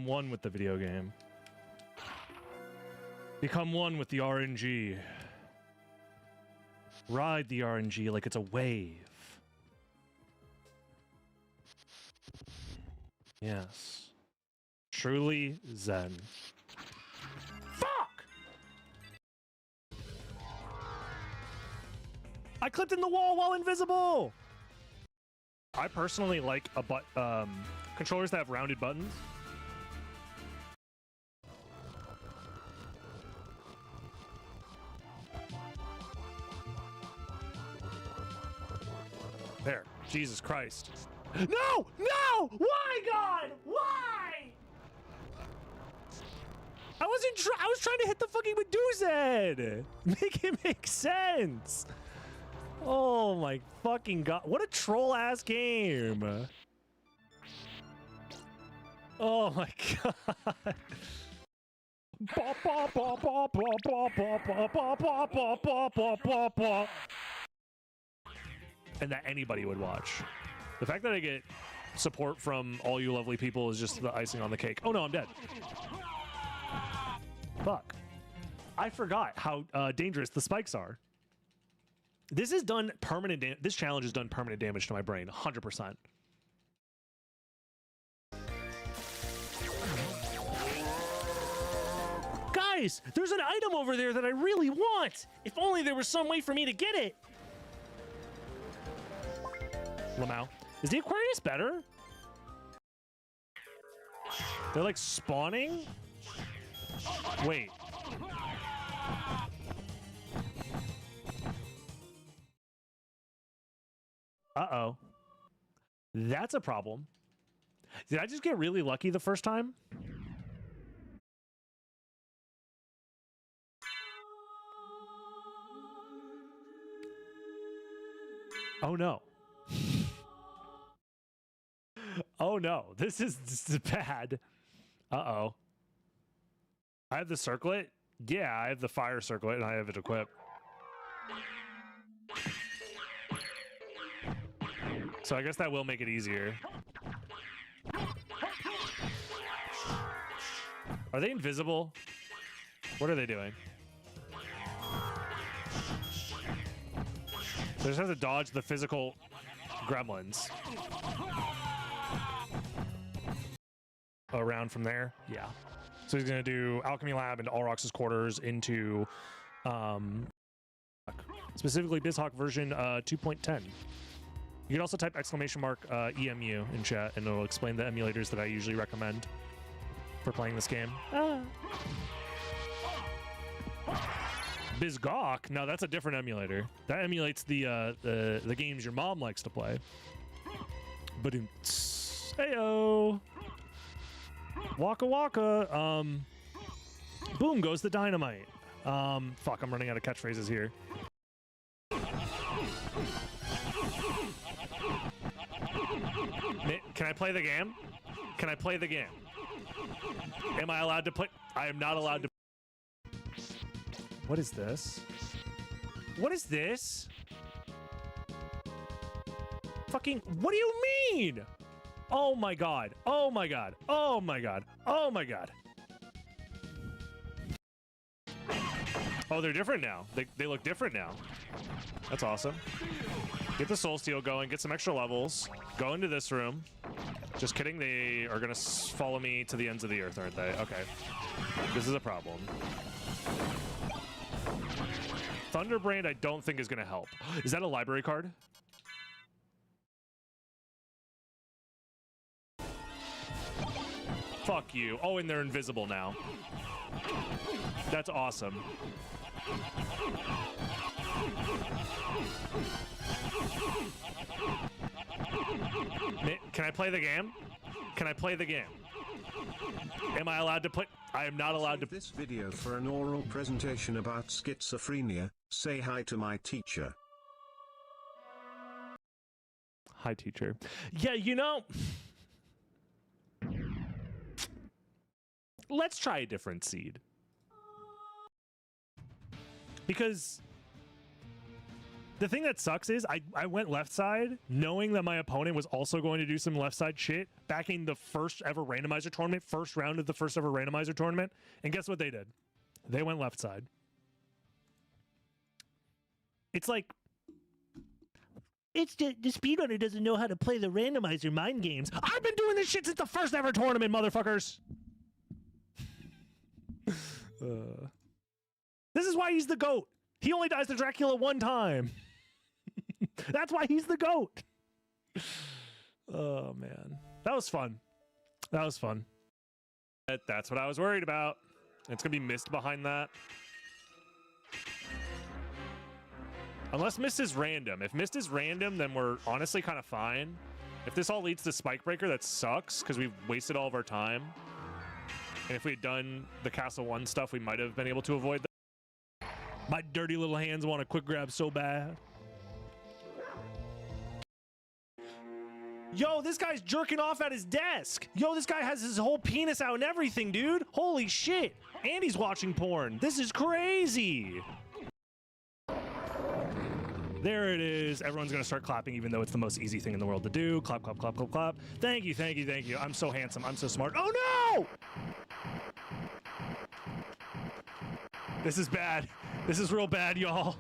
one with the video game. Become one with the RNG. Ride the RNG like it's a wave. Yes. Truly Zen. Fuck! I clipped in the wall while invisible! I personally like controllers that have rounded buttons. There. Jesus Christ. No! No! Why, God? Why? I was trying to hit the fucking Medusa head. Make it make sense. Oh my fucking God. What a troll ass game. Oh my God. And that anybody would watch. The fact that I get support from all you lovely people is just the icing on the cake. Oh no, I'm dead. Fuck. I forgot how dangerous the spikes are. This has done permanent this challenge has done permanent damage to my brain, 100%. Guys, there's an item over there that I really want. If only there was some way for me to get it. Lamau. Is the Aquarius better? They're like spawning? Wait. Uh-oh. That's a problem. Did I just get really lucky the first time? Oh no. Oh no, this is bad. Uh-oh. I have the circlet? Yeah, I have the fire circlet and I have it equipped. So I guess that will make it easier. Are they invisible? What are they doing? They just have to dodge the physical gremlins. Around from there? Yeah. So he's going to do Alchemy Lab and Alrox's quarters into specifically BizHawk version 2.10. You can also type !EMU in chat and it'll explain the emulators that I usually recommend for playing this game. BizGawk? No, that's a different emulator. That emulates the games your mom likes to play. But in heyo. Waka waka. Boom goes the dynamite. Fuck, I'm running out of catchphrases here. Can I play the game? Can I play the game? Am I allowed to play? I am not allowed to. What is this? What is this? Fucking, what do you mean? Oh my God. Oh my God. Oh my God. Oh my God. Oh, they're different now. They look different now. That's awesome. Get the soul steal going, get some extra levels, go into this room. Just kidding, they are gonna follow me to the ends of the earth, aren't they? Okay. This is a problem. Thunderbrand I don't think is gonna help. Is that a library card? Fuck you. Oh, and they're invisible now. That's awesome. Can I play the game? Can I play the game? Am I allowed to play? I am not allowed to. This video for an oral presentation about schizophrenia. Say hi to my teacher. Hi, teacher. Yeah, you know, let's try a different seed. Because The thing that sucks is I went left side knowing that my opponent was also going to do some left side shit back in the first ever randomizer tournament, first round of the first ever randomizer tournament. And guess what they did? They went left side. It's like, it's the speedrunner doesn't know how to play the randomizer mind games. I've been doing this shit since the first ever tournament, motherfuckers. This is why he's the GOAT. He only dies to Dracula one time. That's why he's the GOAT. Oh, man. That was fun. That was fun. That's what I was worried about. It's going to be mist behind that. Unless mist is random. If mist is random, then we're honestly kind of fine. If this all leads to Spike Breaker, that sucks because we've wasted all of our time. And if we had done the Castle 1 stuff, we might have been able to avoid that. My dirty little hands want a quick grab so bad. Yo, this guy's jerking off at his desk. Yo, this guy has his whole penis out and everything, dude. Holy shit. And he's watching porn. This is crazy. There it is. Everyone's going to start clapping, even though it's the most easy thing in the world to do. Clap, clap, clap, clap, clap. Thank you, thank you, thank you. I'm so handsome. I'm so smart. Oh, no! This is bad. This is real bad, y'all.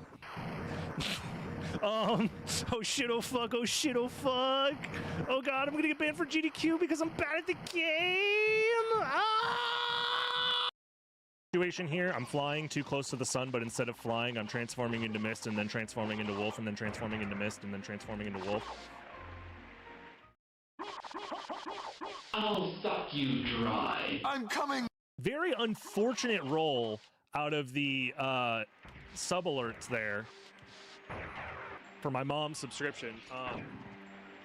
Oh shit, oh fuck, oh shit, oh fuck. Oh god, I'm gonna get banned for GDQ because I'm bad at the game. Situation here, I'm flying too close to the sun, but instead of flying, I'm transforming into mist and then transforming into wolf and then transforming into mist and then transforming into wolf. I'll suck you dry. I'm coming. Very unfortunate roll out of the sub alerts there for my mom's subscription.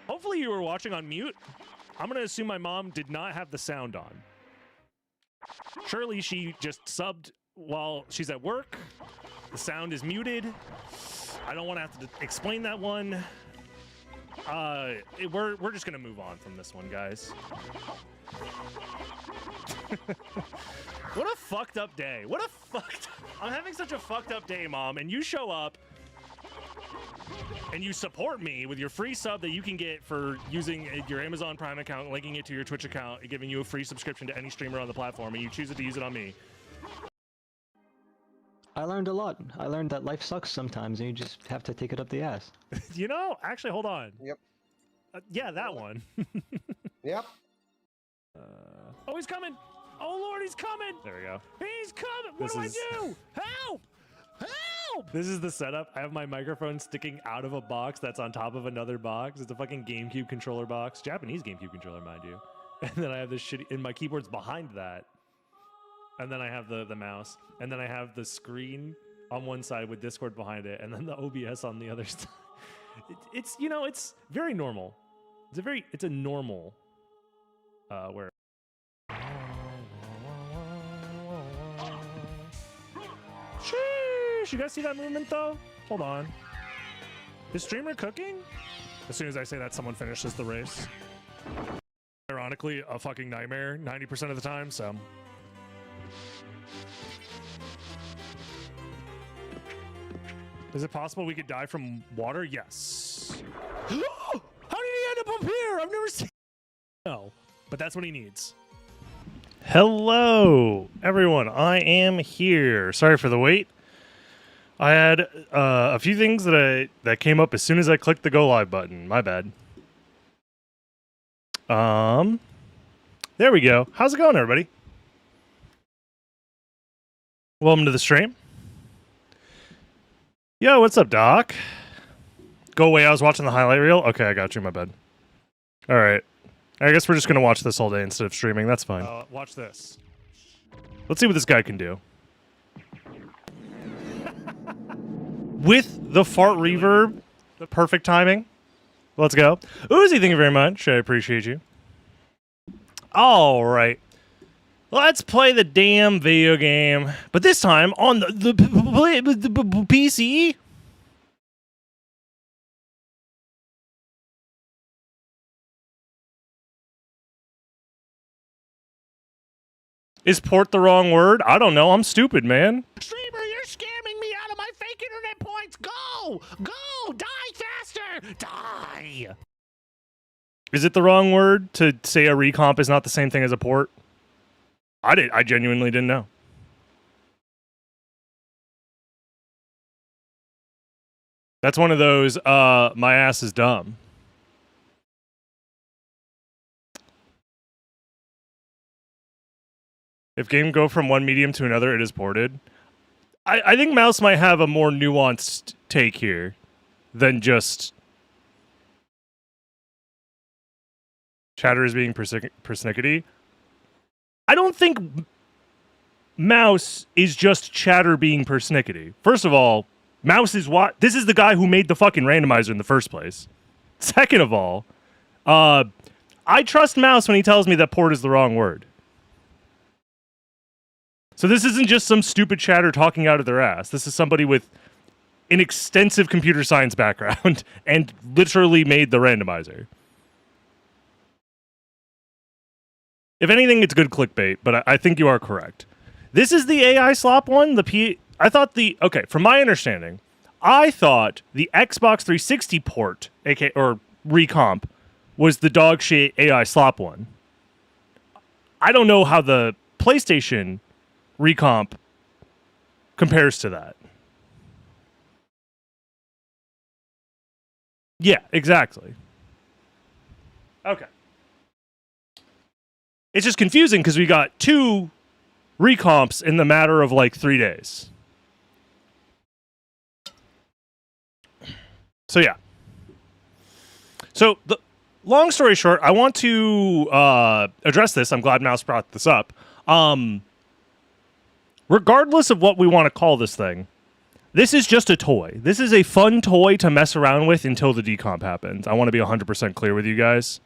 Hopefully you were watching on mute. I'm gonna assume my mom did not have the sound on. Surely she just subbed while she's at work. The sound is muted. I don't want to have to explain that one. We're just gonna move on from this one, guys. What a fucked up day. What a fucked... I'm having such a fucked up day, Mom, and you show up and you support me with your free sub that you can get for using your Amazon Prime account, linking it to your Twitch account, and giving you a free subscription to any streamer on the platform, and you choose to use it on me. I learned a lot. I learned that life sucks sometimes, and you just have to take it up the ass. You know, actually, hold on. Yep. Yeah, that one. Yep. Oh, he's coming. Oh, Lord, he's coming. There we go. He's coming. What do I do? Help! Help! This is the setup. I have my microphone sticking out of a box that's on top of another box. It's a fucking GameCube controller box. Japanese GameCube controller, mind you. And then I have this shitty... And my keyboard's behind that. And then I have the mouse. And then I have the screen on one side with Discord behind it. And then the OBS on the other side. It's, you know, it's very normal. It's a normal... where... Sheesh! You guys see that movement, though? Hold on. Is streamer cooking? As soon as I say that, someone finishes the race. Ironically, a fucking nightmare 90% of the time, so... Is it possible we could die from water? Yes. How did he end up here? I've never seen... No, but that's what he needs. Hello, everyone. I am here. Sorry for the wait. I had a few things that came up as soon as I clicked the go live button. My bad. There we go. How's it going, everybody? Welcome to the stream. Yo, what's up, Doc? Go away. I was watching the highlight reel. Okay, I got you. My bad. All right. I guess we're just going to watch this all day instead of streaming. That's fine. Watch this. Let's see what this guy can do. With the fart reverb, the perfect timing. Let's go. Uzi, thank you very much. I appreciate you. All right. Let's play the damn video game. But this time on the PC. Is port the wrong word? I don't know. I'm stupid, man. Streamer, you're scamming me out of my fake internet points. Go! Go! Die! Is it the wrong word to say a recomp is not the same thing as a port? I genuinely didn't know. That's one of those, my ass is dumb. If game go from one medium to another, it is ported. I think Mouse might have a more nuanced take here than just chatter is being persnickety. I don't think Mouse is just chatter being persnickety. First of all, Mouse is what? This is the guy who made the fucking randomizer in the first place. Second of all, I trust Mouse when he tells me that port is the wrong word. So this isn't just some stupid chatter talking out of their ass. This is somebody with an extensive computer science background and literally made the randomizer. If anything, it's good clickbait, but I think you are correct. This is the AI slop one. Okay, from my understanding, I thought the Xbox 360 port, or Recomp, was the dog shit AI slop one. I don't know how the PlayStation Recomp compares to that. Yeah, exactly. Okay. It's just confusing because we got 2 recomps in the matter of like 3 days. So yeah. So the long story short, I want to address this. I'm glad Mouse brought this up. Regardless of what we want to call this thing, this is just a toy. This is a fun toy to mess around with until the decomp happens. I want to be 100% clear with you guys.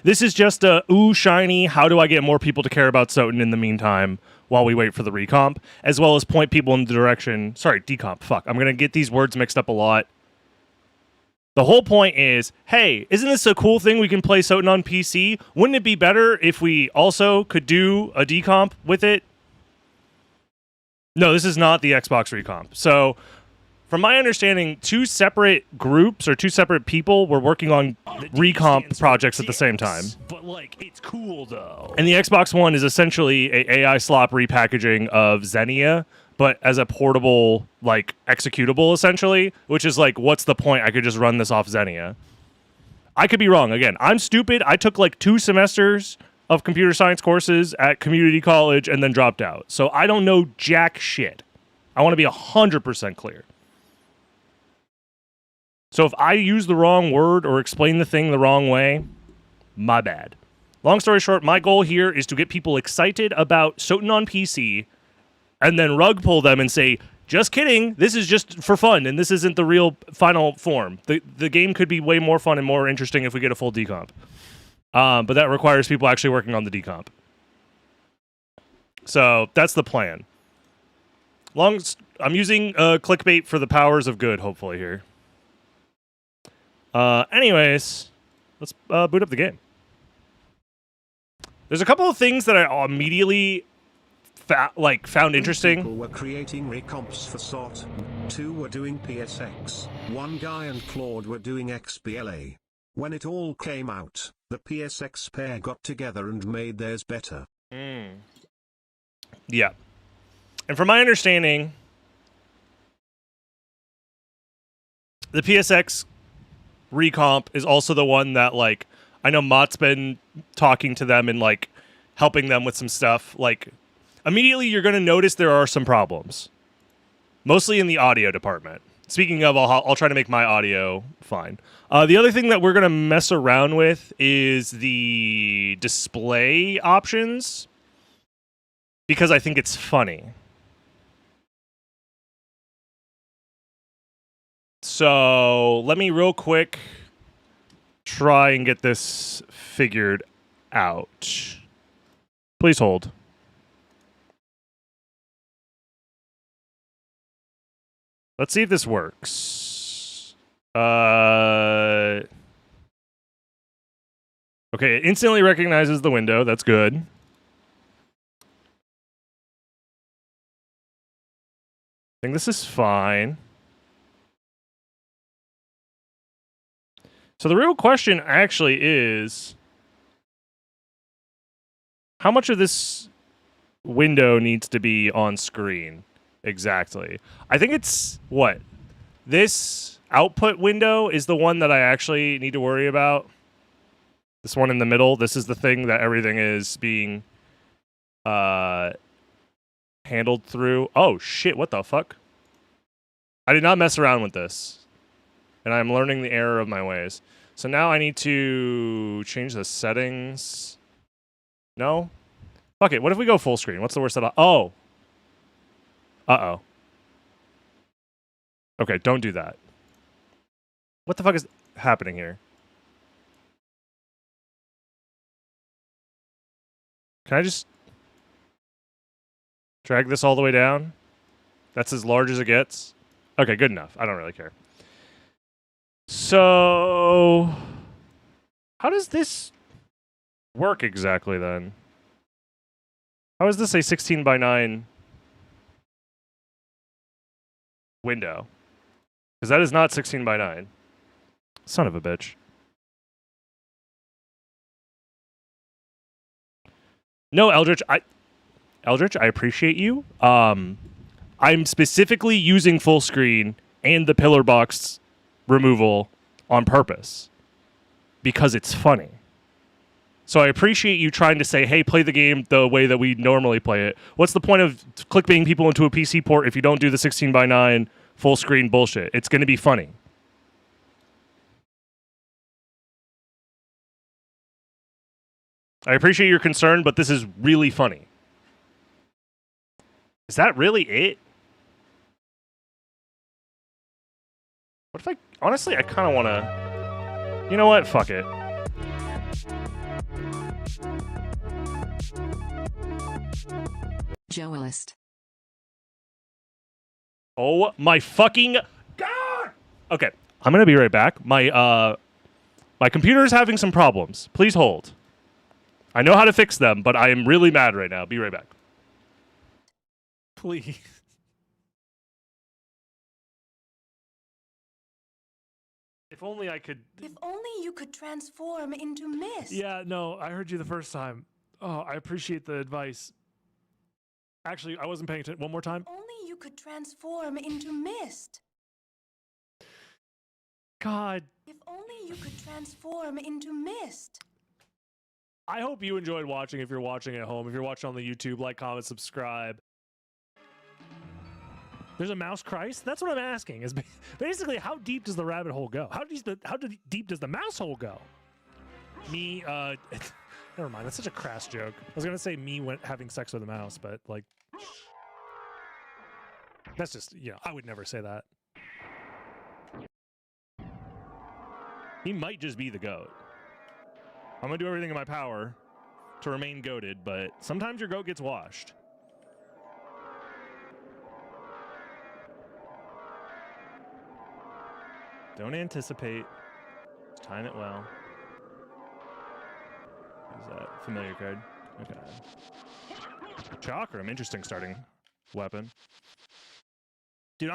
This is just a, ooh, shiny, how do I get more people to care about SotN in the meantime while we wait for the recomp, as well as point people in the direction... Sorry, decomp, fuck. I'm going to get these words mixed up a lot. The whole point is, hey, isn't this a cool thing we can play SotN on PC? Wouldn't it be better if we also could do a decomp with it? No, this is not the Xbox Recomp. So, from my understanding, 2 separate groups or 2 separate people were working on Recomp projects at the same time. But, like, it's cool, though. And the Xbox One is essentially a AI slop repackaging of Xenia, but as a portable, like, executable, essentially, which is like, what's the point? I could just run this off Xenia. I could be wrong. Again, I'm stupid. I took, like, 2 semesters of computer science courses at community college and then dropped out. So I don't know jack shit. I want to be 100% clear. So if I use the wrong word or explain the thing the wrong way, my bad. Long story short, my goal here is to get people excited about SotN on PC and then rug pull them and say, just kidding, this is just for fun and this isn't the real final form. The game could be way more fun and more interesting if we get a full decomp. But that requires people actually working on the decomp. So that's the plan. I'm using clickbait for the powers of good, hopefully, here. Anyways, let's boot up the game. There's a couple of things that I immediately found interesting. People were creating recomps for SOT, 2 were doing PSX, 1 guy and Claude were doing XBLA. When it all came out, the PSX pair got together and made theirs better. Yeah. And from my understanding, the PSX recomp is also the one that, like, I know Mott's been talking to them and, like, helping them with some stuff. Like, immediately you're going to notice there are some problems. Mostly in the audio department. Speaking of, I'll try to make my audio fine. The other thing that we're going to mess around with is the display options, because I think it's funny. So let me real quick try and get this figured out. Please hold. Let's see if this works. Okay, it instantly recognizes the window. That's good. I think this is fine. So the real question actually is, how much of this window needs to be on screen? Exactly. I think it's, what? This output window is the one that I actually need to worry about. This one in the middle, this is the thing that everything is being handled through. Oh, shit, what the fuck? I did not mess around with this. And I'm learning the error of my ways. So now I need to change the settings. No? Fuck it, what if we go full screen? What's the worst that oh! Uh-oh. Okay, don't do that. What the fuck is happening here? Can I just drag this all the way down? That's as large as it gets? Okay, good enough. I don't really care. So, how does this work exactly then? How is this a 16 by 9 window? Because that is not 16 by 9. Son of a bitch. No, Eldritch, I appreciate you. I'm specifically using full screen and the pillar box removal on purpose because it's funny. So I appreciate you trying to say, hey, play the game the way that we normally play it. What's the point of clickbaiting people into a PC port if you don't do the 16 by 9 full screen bullshit? It's going to be funny. I appreciate your concern, but this is really funny. Is that really it? What if I... Honestly, I kind of want to... You know what? Fuck it. Joelist. Oh my fucking God! Okay, I'm going to be right back. My computer is having some problems. Please hold. I know how to fix them, but I am really mad right now. Be right back. Please. If only I could... If only you could transform into mist. Yeah, no, I heard you the first time. Oh, I appreciate the advice. Actually, I wasn't paying attention. One more time. Only you could transform into mist. God. If only you could transform into mist. I hope you enjoyed watching if you're watching at home. If you're watching on the YouTube, like, comment, subscribe. There's a mouse Christ? That's what I'm asking. Is basically, how deep does the rabbit hole go? How deep does the mouse hole go? Me, never mind. That's such a crass joke. I was going to say me having sex with a mouse, but, like, that's just, you know, I would never say that. He might just be the goat. I'm going to do everything in my power to remain goated, but sometimes your goat gets washed. Don't anticipate. Just time it well. Is that familiar card? Okay. Chakram, interesting starting weapon. Dude,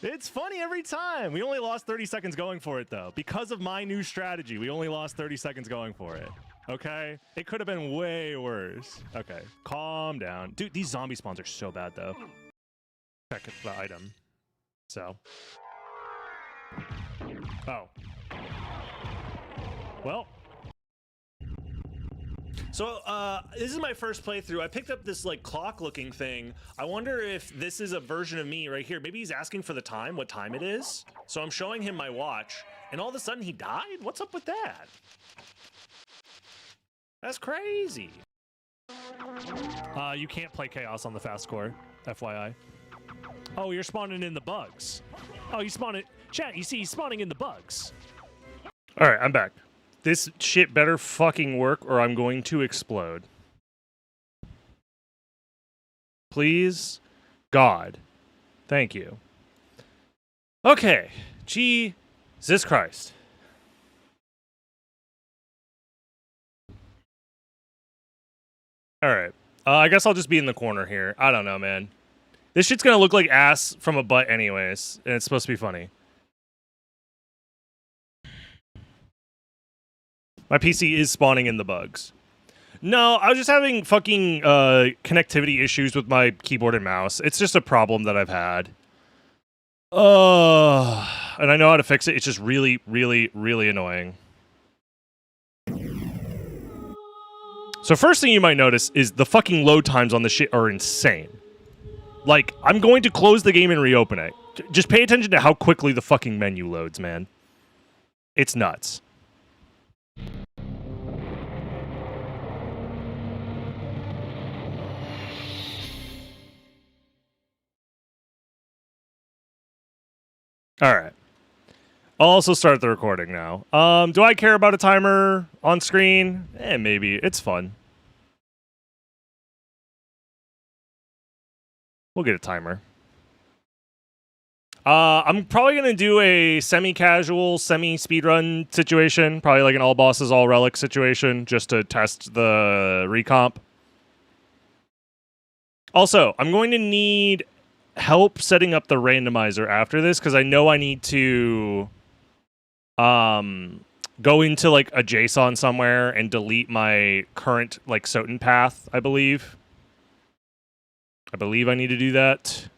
it's funny every time. We only lost 30 seconds going for it, though. Because of my new strategy, we only lost 30 seconds going for it. Okay? It could have been way worse. Okay. Calm down. Dude, these zombie spawns are so bad, though. Check the item. So. Oh. Well. So, this is my first playthrough. I picked up this, like, clock-looking thing. I wonder if this is a version of me right here. Maybe he's asking for the time, what time it is. So I'm showing him my watch, and all of a sudden he died? What's up with that? That's crazy. You can't play Chaos on the fast score, FYI. Oh, you're spawning in the bugs. Oh, you spawn it. Chat, you see he's spawning in the bugs. All right, I'm back. This shit better fucking work or I'm going to explode. Please, God. Thank you. Okay. Jesus Christ. All right. I guess I'll just be in the corner here. I don't know, man. This shit's gonna look like ass from a butt anyways, and it's supposed to be funny. My PC is spawning in the bugs. No, I was just having fucking connectivity issues with my keyboard and mouse. It's just a problem that I've had. And I know how to fix it. It's just really, really, really annoying. So first thing you might notice is the fucking load times on this shit are insane. Like, I'm going to close the game and reopen it. Just pay attention to how quickly the fucking menu loads, man. It's nuts. All right. I'll also start the recording now. Do I care about a timer on screen? Maybe. It's fun. We'll get a timer. I'm probably going to do a semi-casual, semi-speedrun situation. Probably like an all bosses, all relics situation, just to test the recomp. Also, I'm going to need help setting up the randomizer after this, because I know I need to go into like a JSON somewhere and delete my current like SotN path, I believe. I need to do that.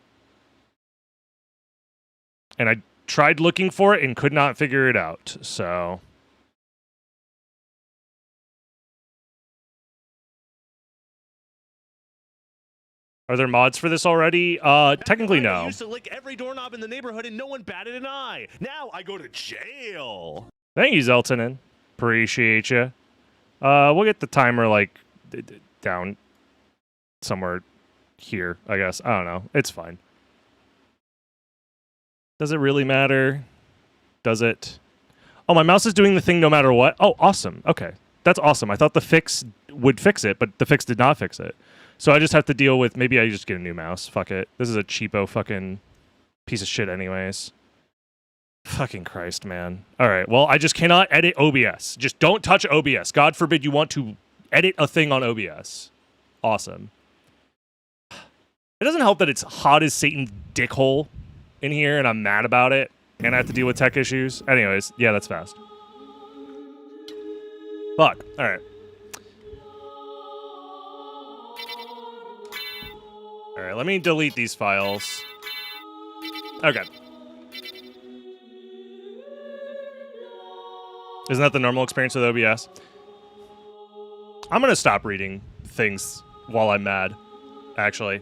And I tried looking for it and could not figure it out, so... Are there mods for this already? Technically no. I used to lick every doorknob in the neighborhood and no one batted an eye. Now I go to jail. Thank you, Zeltonin. Appreciate you. We'll get the timer, like, down somewhere here, I guess. I don't know. It's fine. Does it really matter? Does it? Oh, my mouse is doing the thing no matter what? Oh, awesome. Okay. That's awesome. I thought the fix would fix it, but the fix did not fix it. So I just have to deal with, maybe I just get a new mouse. Fuck it. This is a cheapo fucking piece of shit anyways. Fucking Christ, man. All right, well, I just cannot edit OBS. Just don't touch OBS. God forbid you want to edit a thing on OBS. Awesome. It doesn't help that it's hot as Satan's dickhole in here, and I'm mad about it, and I have to deal with tech issues. Anyways, yeah, that's fast. Fuck. All right. All right, let me delete these files. Okay. Isn't that the normal experience with OBS? I'm going to stop reading things while I'm mad, actually.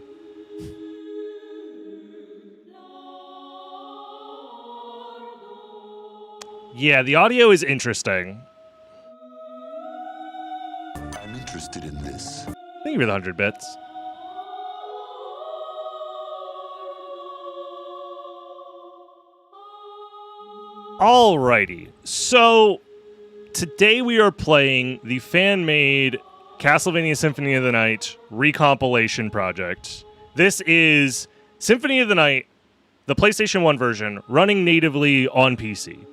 Yeah, the audio is interesting. I'm interested in this. Thank you for the 100 bits. Alrighty, so today we are playing the fan-made Castlevania Symphony of the Night recompilation project. This is Symphony of the Night, the PlayStation 1 version, running natively on PC.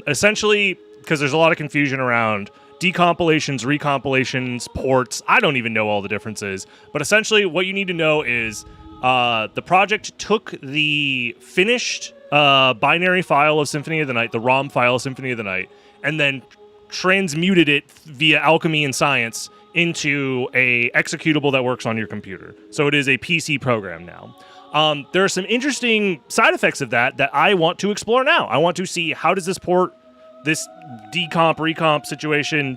Essentially, because there's a lot of confusion around decompilations, recompilations, ports. I don't even know all the differences, but essentially what you need to know is the project took the finished binary file of Symphony of the Night, the ROM file of Symphony of the Night, and then transmuted it via alchemy and science into a executable that works on your computer. So it is a PC program now. There are some interesting side effects of that I want to explore now. I want to see, how does this port, this decomp, recomp situation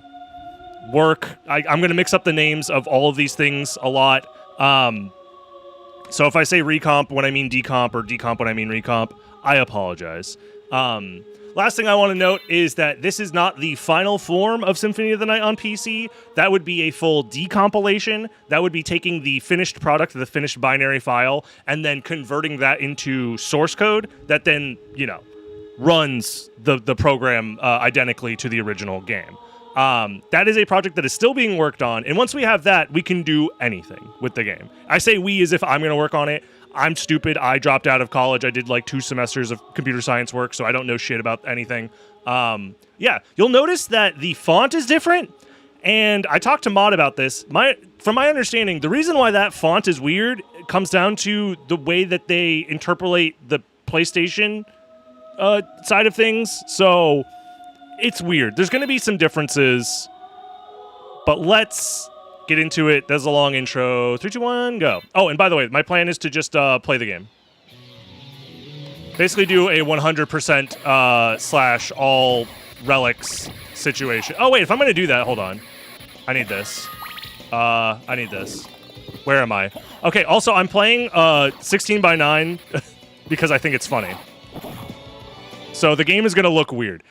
work? I'm going to mix up the names of all of these things a lot. So if I say recomp when I mean decomp, or decomp when I mean recomp, I apologize. Last thing I want to note is that this is not the final form of Symphony of the Night on PC. That would be a full decompilation. That would be taking the finished product, the finished binary file, and then converting that into source code that then, you know, runs the program identically to the original game. That is a project that is still being worked on, and once we have that, we can do anything with the game. I say we as if I'm going to work on it. I'm stupid. I dropped out of college. I did like 2 semesters of computer science work, so I don't know shit about anything. Yeah, you'll notice that the font is different, and I talked to Mod about this. From my understanding, the reason why that font is weird comes down to the way that they interpolate the PlayStation side of things. So it's weird. There's going to be some differences, but let's get into it. That's a long intro. 3, 2, 1, go. Oh, and by the way, my plan is to just play the game. Basically do a 100% slash all relics situation. Oh, wait, if I'm going to do that, hold on. I need this. I need this. Where am I? Okay, also, I'm playing 16 by 9 because I think it's funny. So the game is going to look weird.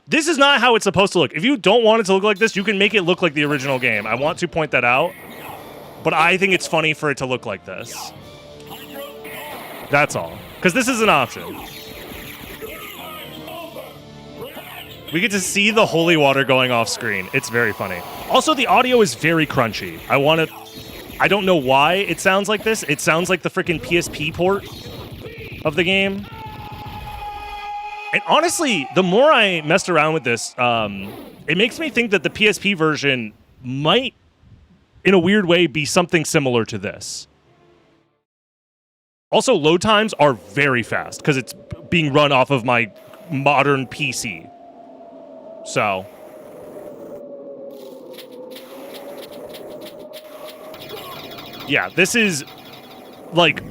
This is not how it's supposed to look. If you don't want it to look like this, you can make it look like the original game. I want to point that out. But I think it's funny for it to look like this. That's all. Because this is an option. We get to see the holy water going off screen. It's very funny. Also, the audio is very crunchy. I don't know why it sounds like this. It sounds like the freaking PSP port of the game. And honestly, the more I messed around with this, it makes me think that the PSP version might, in a weird way, be something similar to this. Also, load times are very fast because it's being run off of my modern PC. So. Yeah, this is like,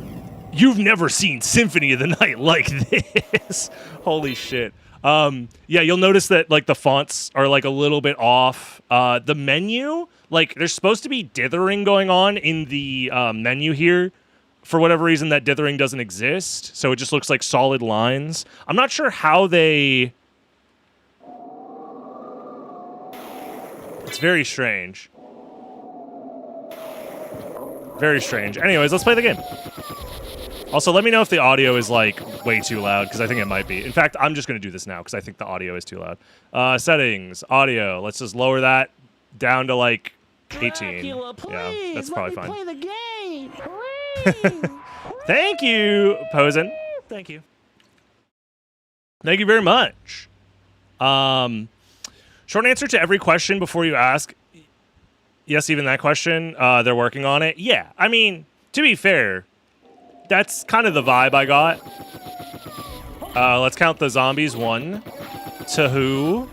you've never seen Symphony of the Night like this. Holy shit. Yeah, you'll notice that like the fonts are like a little bit off. The menu, like there's supposed to be dithering going on in the menu here. For whatever reason, that dithering doesn't exist. So it just looks like solid lines. I'm not sure how they... It's very strange. Very strange. Anyways, let's play the game. Also, let me know if the audio is, like, way too loud, because I think it might be. In fact, I'm just going to do this now, because I think the audio is too loud. Settings, audio. Let's just lower that down to, like, 18. Dracula, please, yeah, that's probably fine. Play the game. Thank you, Posen. Thank you. Thank you very much. Short answer to every question before you ask. Yes, even that question. They're working on it. Yeah, I mean, to be fair, that's kind of the vibe I got. Let's count the zombies. 1, 2,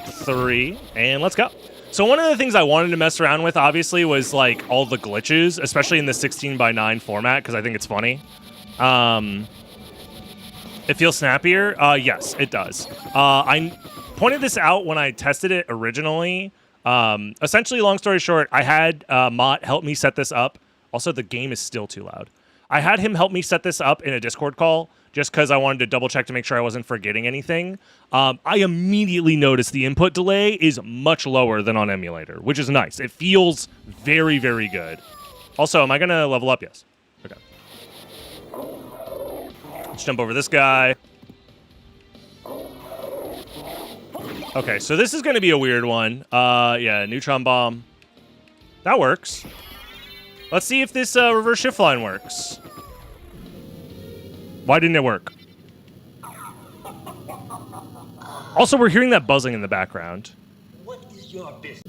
3, and let's go. So one of the things I wanted to mess around with, obviously, was like all the glitches, especially in the 16 by 9 format, because I think it's funny. It feels snappier. Yes, it does. I pointed this out when I tested it originally. Essentially, long story short, I had Mott help me set this up. Also, the game is still too loud. I had him help me set this up in a Discord call just because I wanted to double check to make sure I wasn't forgetting anything. I immediately noticed the input delay is much lower than on emulator, which is nice. It feels very, very good. Also, am I going to level up? Yes. Okay. Let's jump over this guy. Okay, so this is going to be a weird one. Yeah, neutron bomb. That works. Let's see if this reverse shift line works. Why didn't it work? Also, we're hearing that buzzing in the background. What is your business?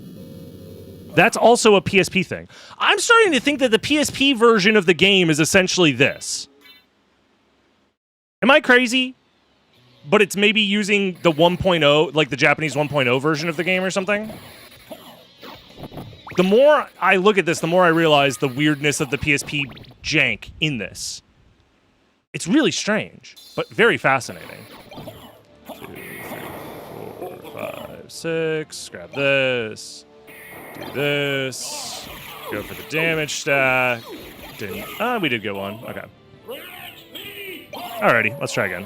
That's also a PSP thing. I'm starting to think that the PSP version of the game is essentially this. Am I crazy? But it's maybe using the 1.0, like the Japanese 1.0 version of the game or something? The more I look at this, the more I realize the weirdness of the PSP jank in this. It's really strange, but very fascinating. 2, 3, 4, 5, 6. Grab this. Do this. Go for the damage stack. Didn't. We did get one. Okay. Alrighty, let's try again.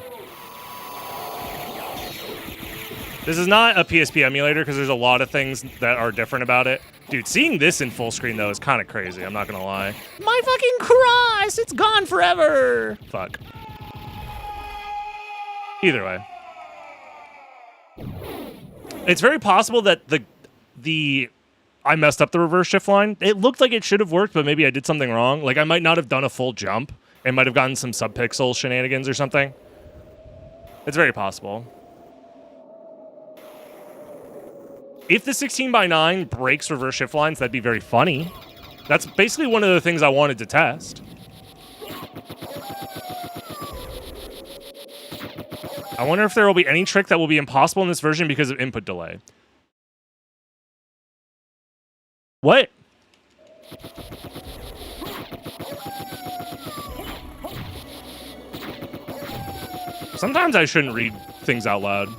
This is not a PSP emulator because there's a lot of things that are different about it. Dude, seeing this in full screen, though, is kind of crazy. I'm not going to lie. My fucking Christ, it's gone forever. Fuck. Either way. It's very possible that I messed up the reverse shift line. It looked like it should have worked, but maybe I did something wrong. Like, I might not have done a full jump. It might have gotten some subpixel shenanigans or something. It's very possible. If the 16 by 9 breaks reverse shift lines, that'd be very funny. That's basically one of the things I wanted to test. I wonder if there will be any trick that will be impossible in this version because of input delay. What? Sometimes I shouldn't read things out loud.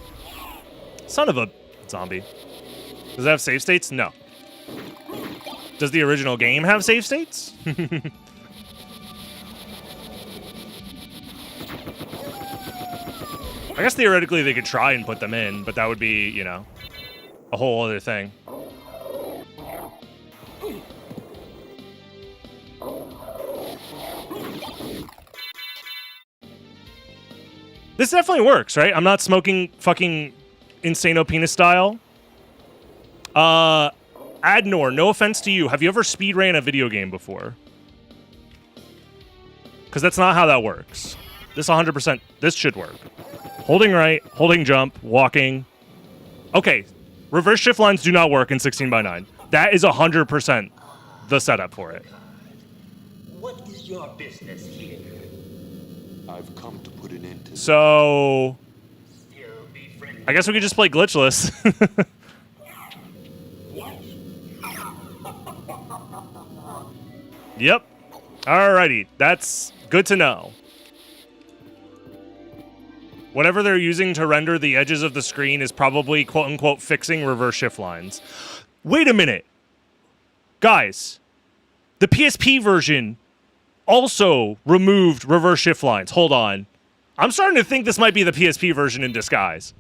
Son of a zombie. Does it have save states? No. Does the original game have save states? I guess theoretically they could try and put them in, but that would be, you know, a whole other thing. This definitely works, right? I'm not smoking fucking Insano Penis style. Adnor, no offense to you. Have you ever speed ran a video game before? Because that's not how that works. This 100%, this should work. Holding right, holding jump, walking. Okay, reverse shift lines do not work in 16:9. That is 100% the setup for it. What is your business here? I've come to put an end to So, Still be friendly. I guess we could just play glitchless. Yep. Alrighty, that's good to know. Whatever they're using to render the edges of the screen is probably quote-unquote fixing reverse shift lines. Wait a minute. Guys, the PSP version also removed reverse shift lines. Hold on. I'm starting to think this might be the PSP version in disguise.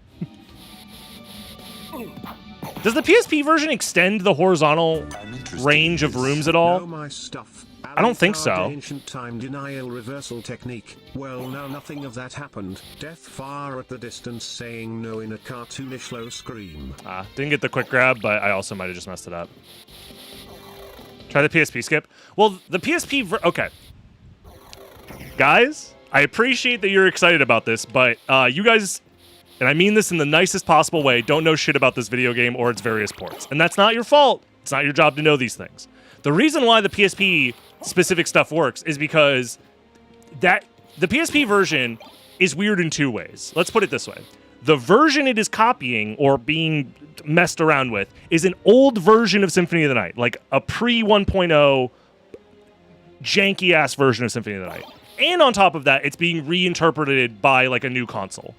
Does the PSP version extend the horizontal I'm interested range in of this. rooms at all? Know my stuff. I don't think so. Ancient time denial reversal technique. Well, no, nothing of that happened. Death far at the distance saying no in a cartoonish low scream. Didn't get the quick grab, but I also might have just messed it up. Try the PSP skip. Well, the PSP... Okay. Guys, I appreciate that you're excited about this, but you guys, and I mean this in the nicest possible way, don't know shit about this video game or its various ports. And that's not your fault. It's not your job to know these things. The reason why the PSP specific stuff works is because the PSP version is weird in two ways. Let's put it this way. The version it is copying or being messed around with is an old version of Symphony of the Night, like a pre-1.0 janky-ass version of Symphony of the Night. And on top of that, it's being reinterpreted by like a new console.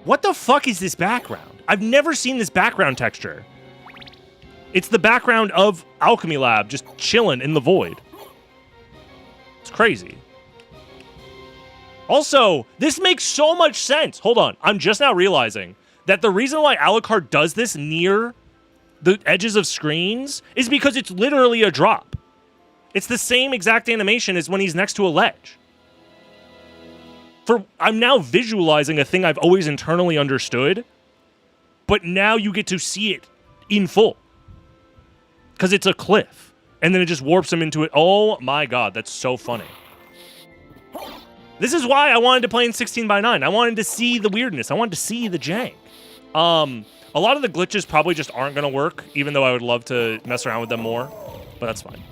What the fuck is this background? I've never seen this background texture. It's the background of Alchemy Lab just chilling in the void. It's crazy. Also, this makes so much sense. Hold on. I'm just now realizing that the reason why Alucard does this near the edges of screens is because it's literally a drop. It's the same exact animation as when he's next to a ledge. I'm now visualizing a thing I've always internally understood, but now you get to see it in full. Because it's a cliff. And then it just warps him into it. Oh my god, that's so funny. This is why I wanted to play in 16:9. I wanted to see the weirdness. I wanted to see the jank. A lot of the glitches probably just aren't going to work, even though I would love to mess around with them more. But that's fine.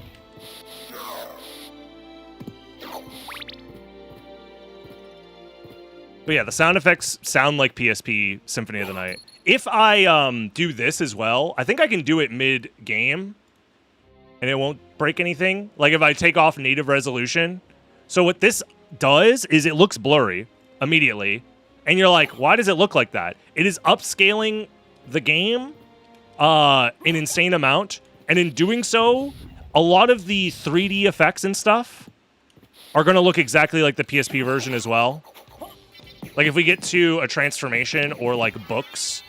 But yeah, the sound effects sound like PSP Symphony of the Night. If I do this as well, I think I can do it mid-game, and it won't break anything. Like if I take off native resolution. So what this does is it looks blurry immediately, and you're like, why does it look like that? It is upscaling the game an insane amount, and in doing so, a lot of the 3D effects and stuff are going to look exactly like the PSP version as well. Like if we get to a transformation or like books,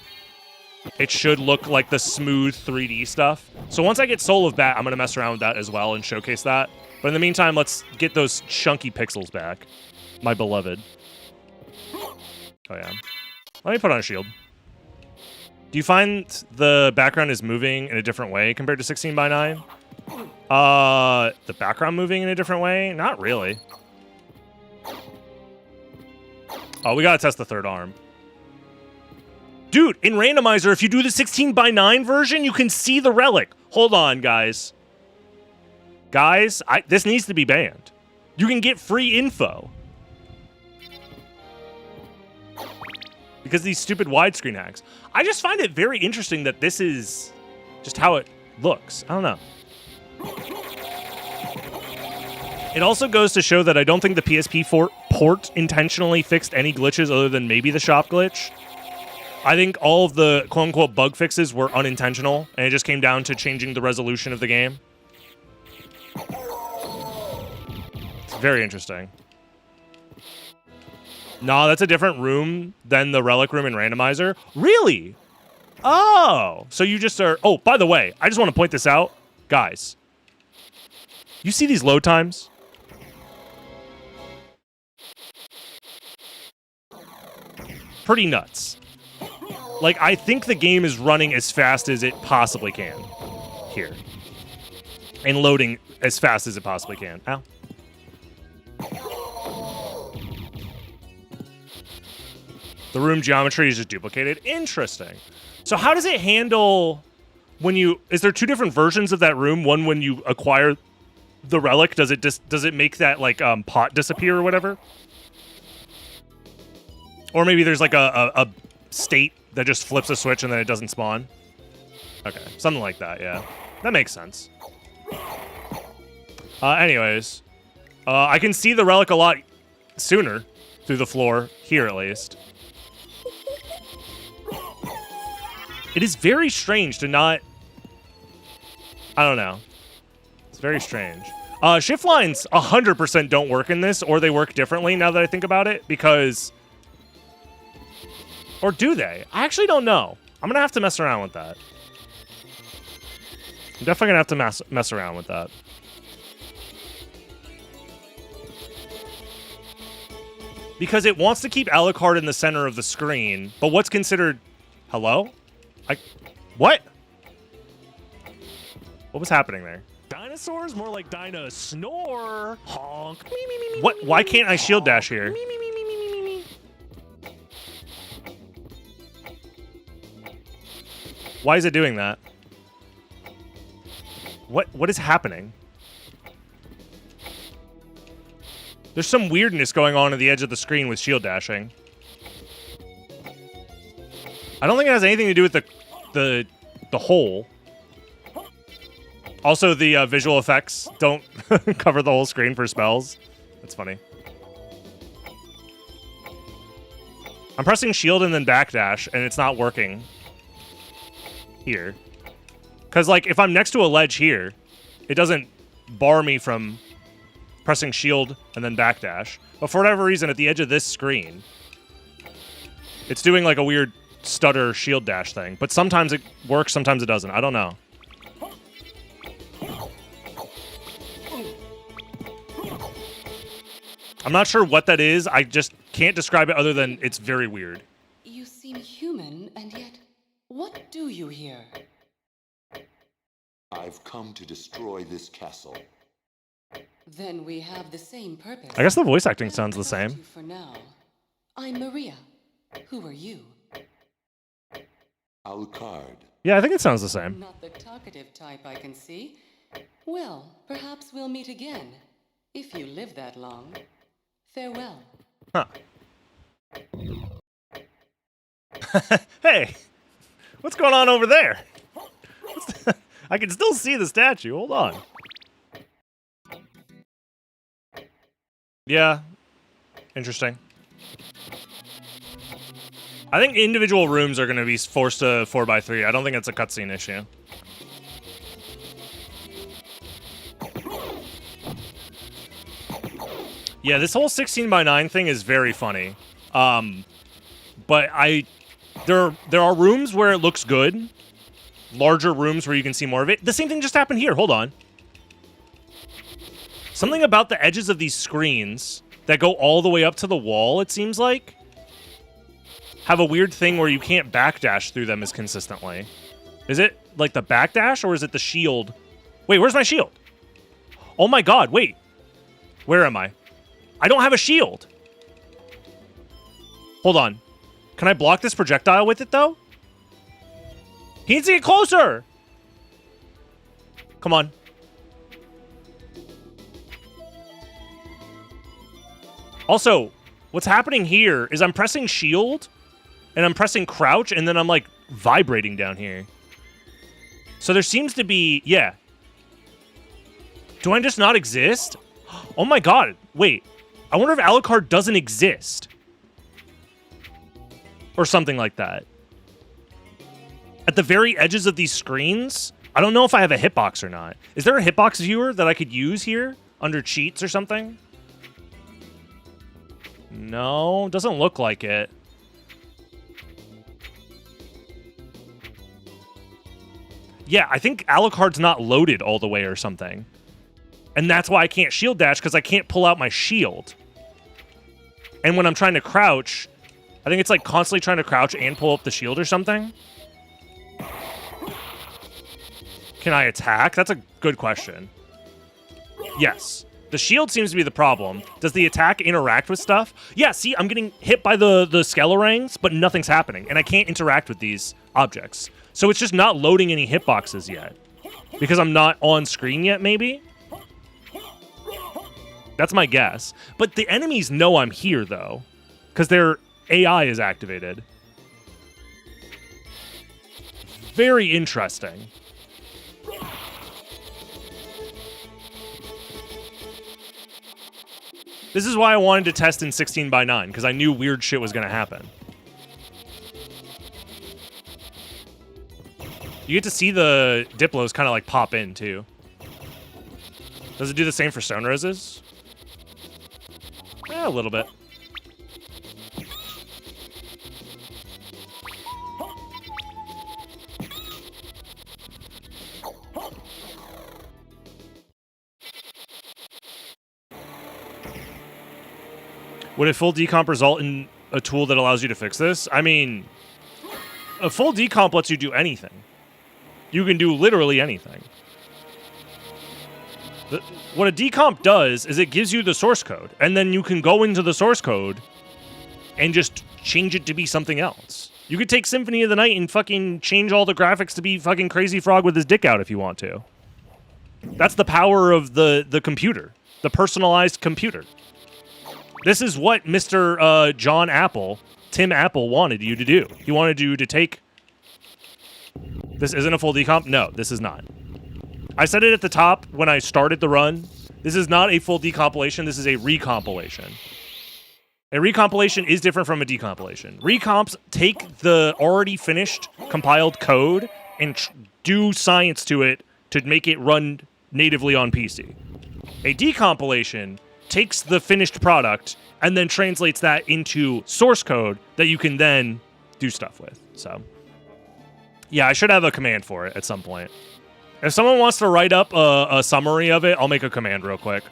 it should look like the smooth 3D stuff. So once I get Soul of Bat, I'm going to mess around with that as well and showcase that. But in the meantime, let's get those chunky pixels back. My beloved. Oh yeah. Let me put on a shield. Do you find the background is moving in a different way compared to 16:9? The background moving in a different way? Not really. Oh, we gotta test the third arm. Dude, in randomizer, if you do the 16:9 version, you can see the relic. Hold on, guys. Guys, this needs to be banned. You can get free info because of these stupid widescreen hacks. I just find it very interesting that this is just how it looks. I don't know. It also goes to show that I don't think the PSP port intentionally fixed any glitches other than maybe the shop glitch. I think all of the quote-unquote bug fixes were unintentional, and it just came down to changing the resolution of the game. It's very interesting. Nah, that's a different room than the relic room in randomizer. Really? Oh, so you just are... Oh, by the way, I just want to point this out. Guys, you see these load times? Pretty nuts. Like, I think the game is running as fast as it possibly can here. And loading as fast as it possibly can. Ow. The room geometry is just duplicated. Interesting. So how does it handle when you... Is there two different versions of that room? One when you acquire the relic, does it make that, like, pot disappear or whatever? Or maybe there's like a state that just flips a switch and then it doesn't spawn. Okay, something like that, yeah. That makes sense. Anyways, I can see the relic a lot sooner through the floor, here at least. It is very strange to not... I don't know. It's very strange. Shift lines 100% don't work in this, or they work differently now that I think about it, because... Or do they? I actually don't know. I'm going to have to mess around with that. I'm definitely going to have to mess around with that. Because it wants to keep Alucard in the center of the screen, but what's considered... Hello? What? What was happening there? Dinosaurs? More like Dino snore. Honk. What? Why can't I shield dash here? Why is it doing that? What is happening? There's some weirdness going on at the edge of the screen with shield dashing. I don't think it has anything to do with the hole. Also, the visual effects don't cover the whole screen for spells. That's funny. I'm pressing shield and then backdash, and it's not working. Here. Because, like, if I'm next to a ledge here, it doesn't bar me from pressing shield and then backdash. But for whatever reason, at the edge of this screen, it's doing, like, a weird stutter shield dash thing. But sometimes it works, sometimes it doesn't. I don't know. I'm not sure what that is. I just can't describe it other than it's very weird. You seem human, and yet, what do you here? I've come to destroy this castle. Then we have the same purpose. I guess the voice acting sounds the same. For now, I'm Maria. Who are you? Alucard. Yeah, I think it sounds the same. Not the talkative type, I can see. Well, perhaps we'll meet again, if you live that long. Farewell. Huh. Hey, what's going on over there? I can still see the statue. Hold on. Yeah. Interesting. I think individual rooms are going to be forced to 4x3. I don't think it's a cutscene issue. Yeah, this whole 16x9 thing is very funny. But there are rooms where it looks good. Larger rooms where you can see more of it. The same thing just happened here. Hold on. Something about the edges of these screens that go all the way up to the wall, it seems like, have a weird thing where you can't backdash through them as consistently. Is it like the backdash or is it the shield? Wait, where's my shield? Oh my god, wait. Where am I? I don't have a shield. Hold on. Can I block this projectile with it, though? He needs to get closer! Come on. Also, what's happening here is I'm pressing shield, and I'm pressing crouch, and then I'm like vibrating down here. So there seems to be, yeah. Do I just not exist? Oh my god, wait. I wonder if Alucard doesn't exist. Or something like that. At the very edges of these screens, I don't know if I have a hitbox or not. Is there a hitbox viewer that I could use here? Under cheats or something? No, doesn't look like it. Yeah, I think Alucard's not loaded all the way or something. And that's why I can't shield dash, because I can't pull out my shield. And when I'm trying to crouch, I think it's like constantly trying to crouch and pull up the shield or something. Can I attack? That's a good question. Yes. The shield seems to be the problem. Does the attack interact with stuff? Yeah, see, I'm getting hit by the Skelorangs, but nothing's happening. And I can't interact with these objects. So it's just not loading any hitboxes yet. Because I'm not on screen yet, maybe? That's my guess. But the enemies know I'm here, though. Because their AI is activated. Very interesting. This is why I wanted to test in 16:9, because I knew weird shit was going to happen. You get to see the Diplos kind of like pop in, too. Does it do the same for Stone Roses? Yeah, a little bit. Would a full decomp result in a tool that allows you to fix this? I mean, a full decomp lets you do anything. You can do literally anything. What a decomp does is it gives you the source code, and then you can go into the source code and just change it to be something else. You could take Symphony of the Night and fucking change all the graphics to be fucking Crazy Frog with his dick out if you want to. That's the power of the computer, the personalized computer. This is what Mr. John Apple, Tim Apple, wanted you to do. He wanted you to take... This isn't a full decomp? No, this is not. I said it at the top when I started the run. This is not a full decompilation. This is a recompilation. A recompilation is different from a decompilation. Recomps take the already finished compiled code and do science to it to make it run natively on PC. A decompilation takes the finished product and then translates that into source code that you can then do stuff with. So, yeah, I should have a command for it at some point. If someone wants to write up a summary of it, I'll make a command real quick.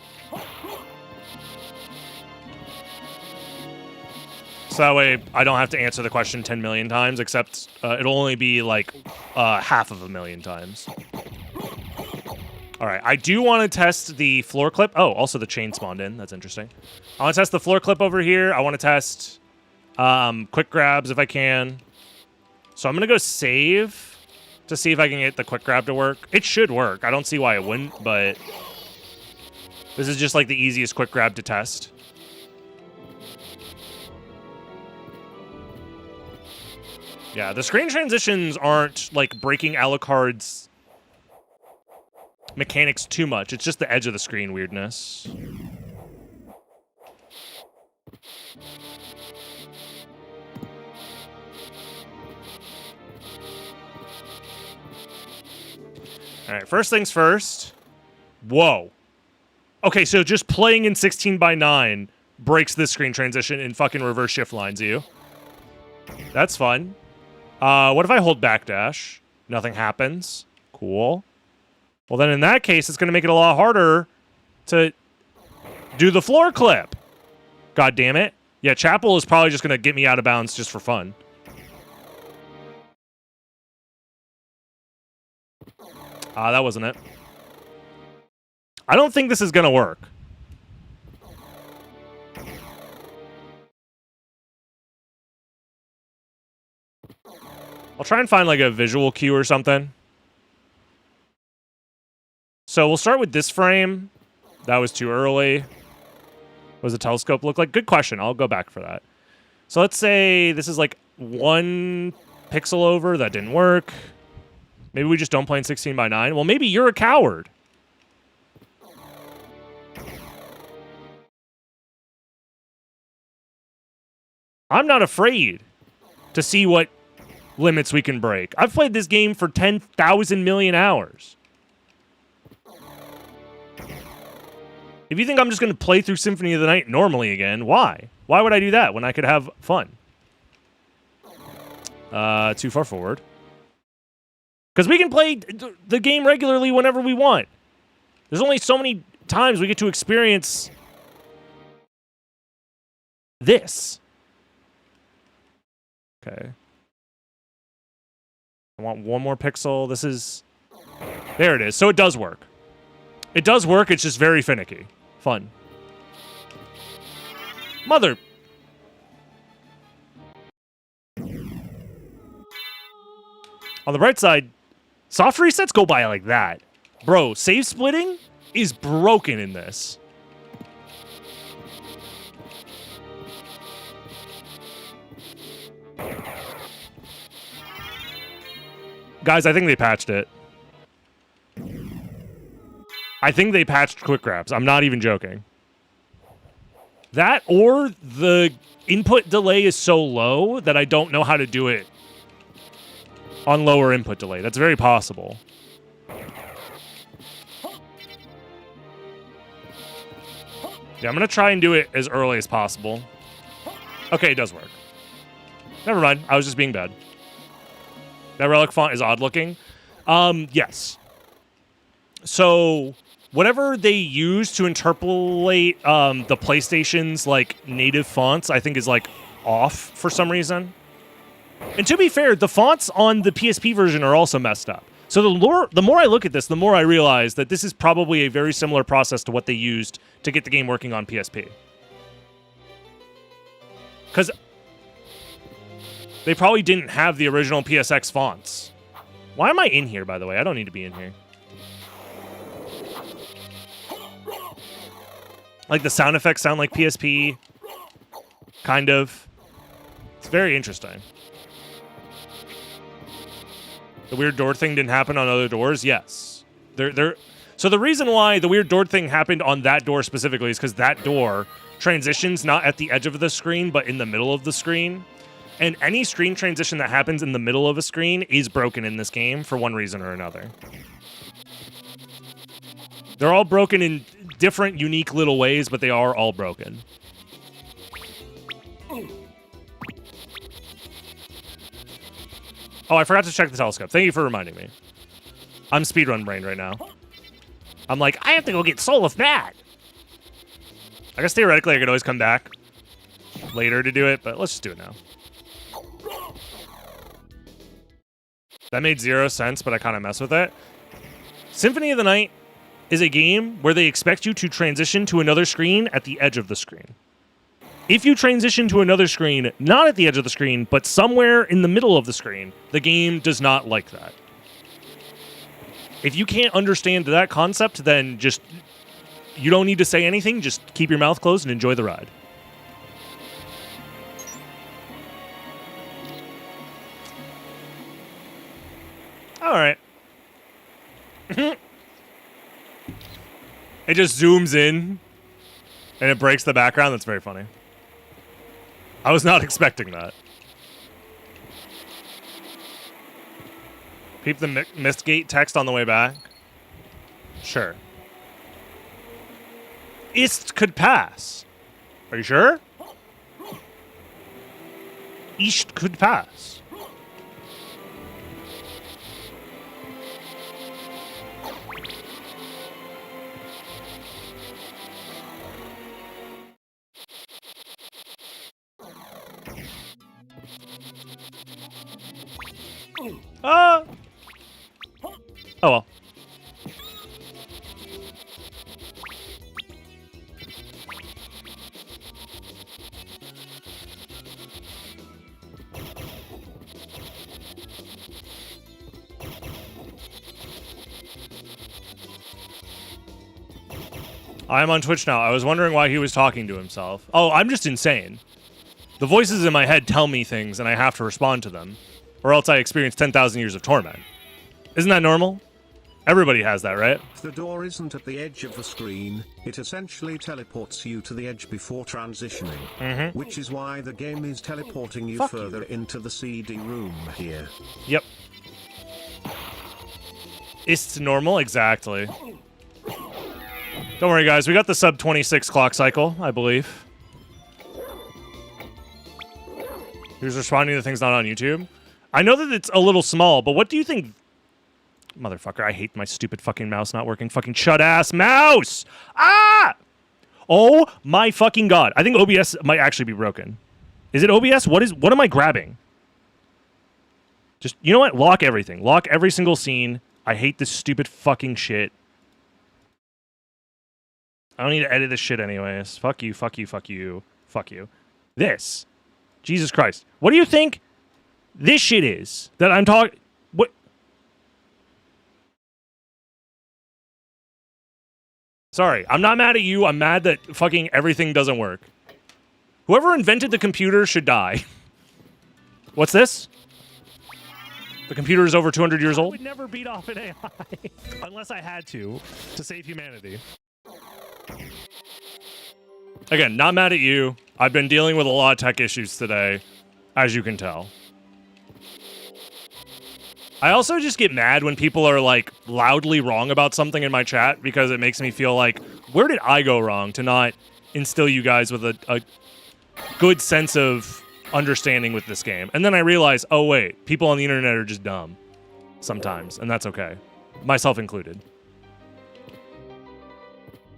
So that way I don't have to answer the question 10 million times, except it'll only be like 500,000 times. All right, I do want to test the floor clip. Oh, also the chain spawned in. That's interesting. I want to test the floor clip over here. I want to test quick grabs if I can. So I'm going to go save to see if I can get the quick grab to work. It should work. I don't see why it wouldn't, but this is just like the easiest quick grab to test. Yeah, the screen transitions aren't like breaking Alucard's mechanics too much. It's just the edge of the screen weirdness. All right, first things first. Whoa. Okay, so just playing in 16:9 breaks this screen transition and fucking reverse shift lines you. That's fun. What if I hold backdash? Nothing happens. Cool. Well, then in that case, it's going to make it a lot harder to do the floor clip. God damn it. Yeah, Chapel is probably just going to get me out of bounds just for fun. That wasn't it. I don't think this is going to work. I'll try and find like a visual cue or something. So we'll start with this frame. That was too early. What does the telescope look like? Good question. I'll go back for that. So let's say this is like 1 pixel over. That didn't work. Maybe we just don't play in 16 by 9. Well, maybe you're a coward. I'm not afraid to see what limits we can break. I've played this game for 10,000 million hours. If you think I'm just going to play through Symphony of the Night normally again, why? Why would I do that when I could have fun? Too far forward. Because we can play the game regularly whenever we want. There's only so many times we get to experience this. Okay. I want 1 more pixel. This is... There it is. So it does work. It does work. It's just very finicky. Fun. Mother... On the bright side, soft resets go by like that. Bro, save splitting is broken in this. Guys, I think they patched it. I think they patched quick grabs. I'm not even joking. That or the input delay is so low that I don't know how to do it on lower input delay. That's very possible. Yeah, I'm going to try and do it as early as possible. Okay, it does work. Never mind. I was just being bad. That relic font is odd looking. Yes. So whatever they use to interpolate the PlayStation's like native fonts, I think is like off for some reason. And to be fair, the fonts on the PSP version are also messed up. So the more I look at this, the more I realize that this is probably a very similar process to what they used to get the game working on PSP. Because they probably didn't have the original PSX fonts. Why am I in here, by the way? I don't need to be in here. Like, the sound effects sound like PSP. Kind of. It's very interesting. The weird door thing didn't happen on other doors? Yes. So the reason why the weird door thing happened on that door specifically is because that door transitions not at the edge of the screen, but in the middle of the screen. And any screen transition that happens in the middle of a screen is broken in this game for one reason or another. They're all broken in different, unique little ways, but they are all broken. Oh, I forgot to check the telescope. Thank you for reminding me. I'm speedrun brained right now. I'm like, I have to go get Soul of that. I guess theoretically I could always come back later to do it, but let's just do it now. That made 0 sense, but I kind of mess with it. Symphony of the Night is a game where they expect you to transition to another screen at the edge of the screen. If you transition to another screen, not at the edge of the screen, but somewhere in the middle of the screen, the game does not like that. If you can't understand that concept, then just, you don't need to say anything, just keep your mouth closed and enjoy the ride. All right. It just zooms in and it breaks the background. That's very funny. I was not expecting that. Peep the Mistgate text on the way back. Sure. Ist could pass. Are you sure? East could pass. Oh well. I'm on Twitch now. I was wondering why he was talking to himself. Oh, I'm just insane. The voices in my head tell me things, and I have to respond to them, or else I experience 10,000 years of torment. Isn't that normal? Everybody has that, right? If the door isn't at the edge of the screen, it essentially teleports you to the edge before transitioning, which is why the game is teleporting you further into the CD room here. Yep. It's normal, exactly. Don't worry, guys. We got the sub 26 clock cycle, I believe. Who's responding to things not on YouTube? I know that it's a little small, but what do you think? Motherfucker, I hate my stupid fucking mouse not working. Fucking chud-ass mouse! Ah! Oh my fucking god. I think OBS might actually be broken. Is it OBS? What am I grabbing? Just, you know what? Lock everything. Lock every single scene. I hate this stupid fucking shit. I don't need to edit this shit anyways. Fuck you, fuck you, fuck you, fuck you. This. Jesus Christ. What do you think this shit is that I'm talking... What? Sorry, I'm not mad at you. I'm mad that fucking everything doesn't work. Whoever invented the computer should die. What's this? The computer is over 200 years old? I would never beat off an AI. Unless I had to save humanity. Again, not mad at you. I've been dealing with a lot of tech issues today, as you can tell. I also just get mad when people are, like, loudly wrong about something in my chat because it makes me feel like, where did I go wrong to not instill you guys with a good sense of understanding with this game? And then I realize, oh, wait, people on the internet are just dumb sometimes, and that's okay. Myself included.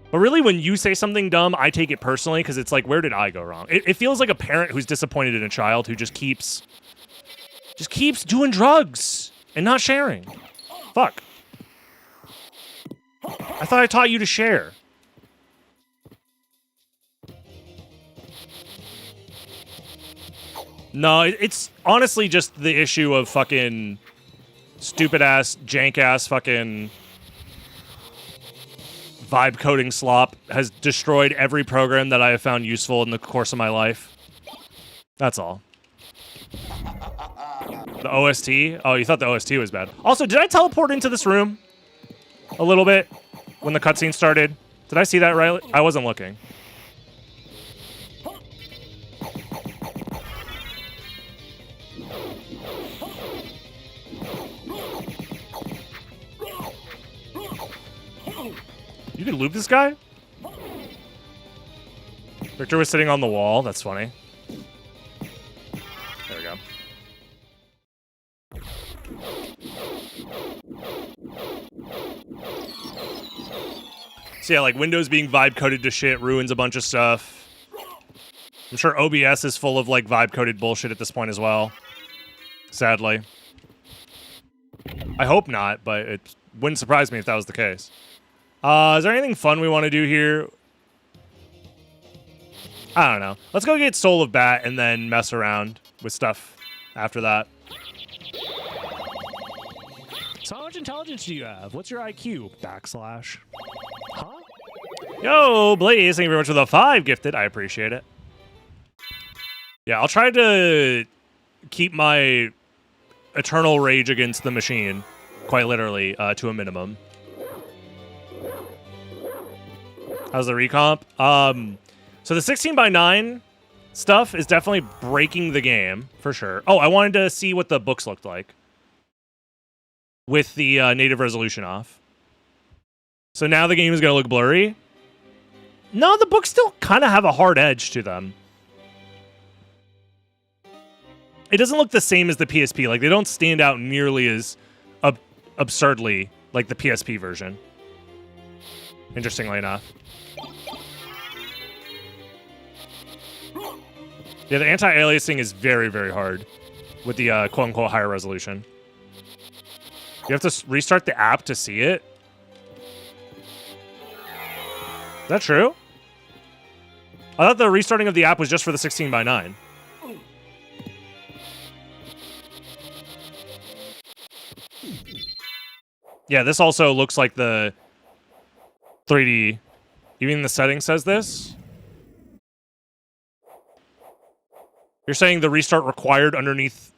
But really, when you say something dumb, I take it personally because it's like, where did I go wrong? It feels like a parent who's disappointed in a child who just keeps doing drugs and not sharing. Fuck. I thought I taught you to share. No, it's honestly just the issue of fucking stupid-ass, jank-ass fucking vibe coding slop has destroyed every program that I have found useful in the course of my life. That's all. The OST? Oh, you thought the OST was bad. Also, did I teleport into this room a little bit when the cutscene started? Did I see that right? I wasn't looking. You could loop this guy? Victor was sitting on the wall. That's funny. There we go. So yeah, like Windows being vibe coded to shit ruins a bunch of stuff. I'm sure OBS is full of like vibe coded bullshit at this point as well. Sadly. I hope not, but it wouldn't surprise me if that was the case. Is there anything fun we want to do here? I don't know. Let's go get Soul of Bat and then mess around with stuff after that. So how much intelligence do you have? What's your IQ? Backslash. Huh? Yo, Blaze, thank you very much for the 5 gifted. I appreciate it. Yeah, I'll try to keep my eternal rage against the machine, quite literally, to a minimum. How's the recomp? So the 16:9 stuff is definitely breaking the game, for sure. Oh, I wanted to see what the books looked like with the native resolution off. So now the game is going to look blurry. No, the books still kind of have a hard edge to them. It doesn't look the same as the PSP. Like, they don't stand out nearly as absurdly like the PSP version. Interestingly enough. Yeah, the anti-aliasing is very, very hard with the quote-unquote higher resolution. You have to restart the app to see it? Is that true? I thought the restarting of the app was just for the 16:9. Yeah, this also looks like the 3D. Even the setting says this? You're saying the restart required underneath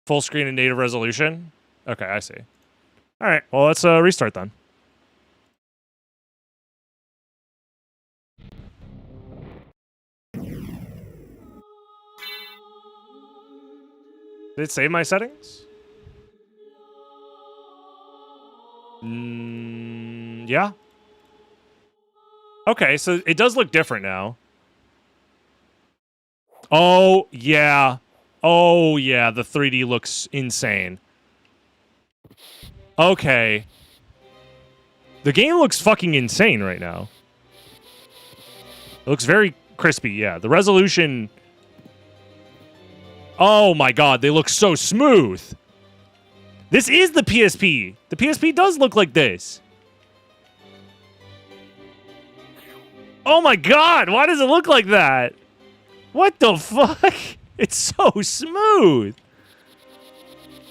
full screen and native resolution? Okay, I see. All right, well, let's restart then. Did it save my settings? Yeah. Okay, so it does look different now. Oh, yeah. Oh, yeah, the 3D looks insane. Okay. The game looks fucking insane right now. It looks very crispy, yeah. The resolution... Oh my god, they look so smooth. This is the PSP. The PSP does look like this. Oh my god, why does it look like that? What the fuck? It's so smooth.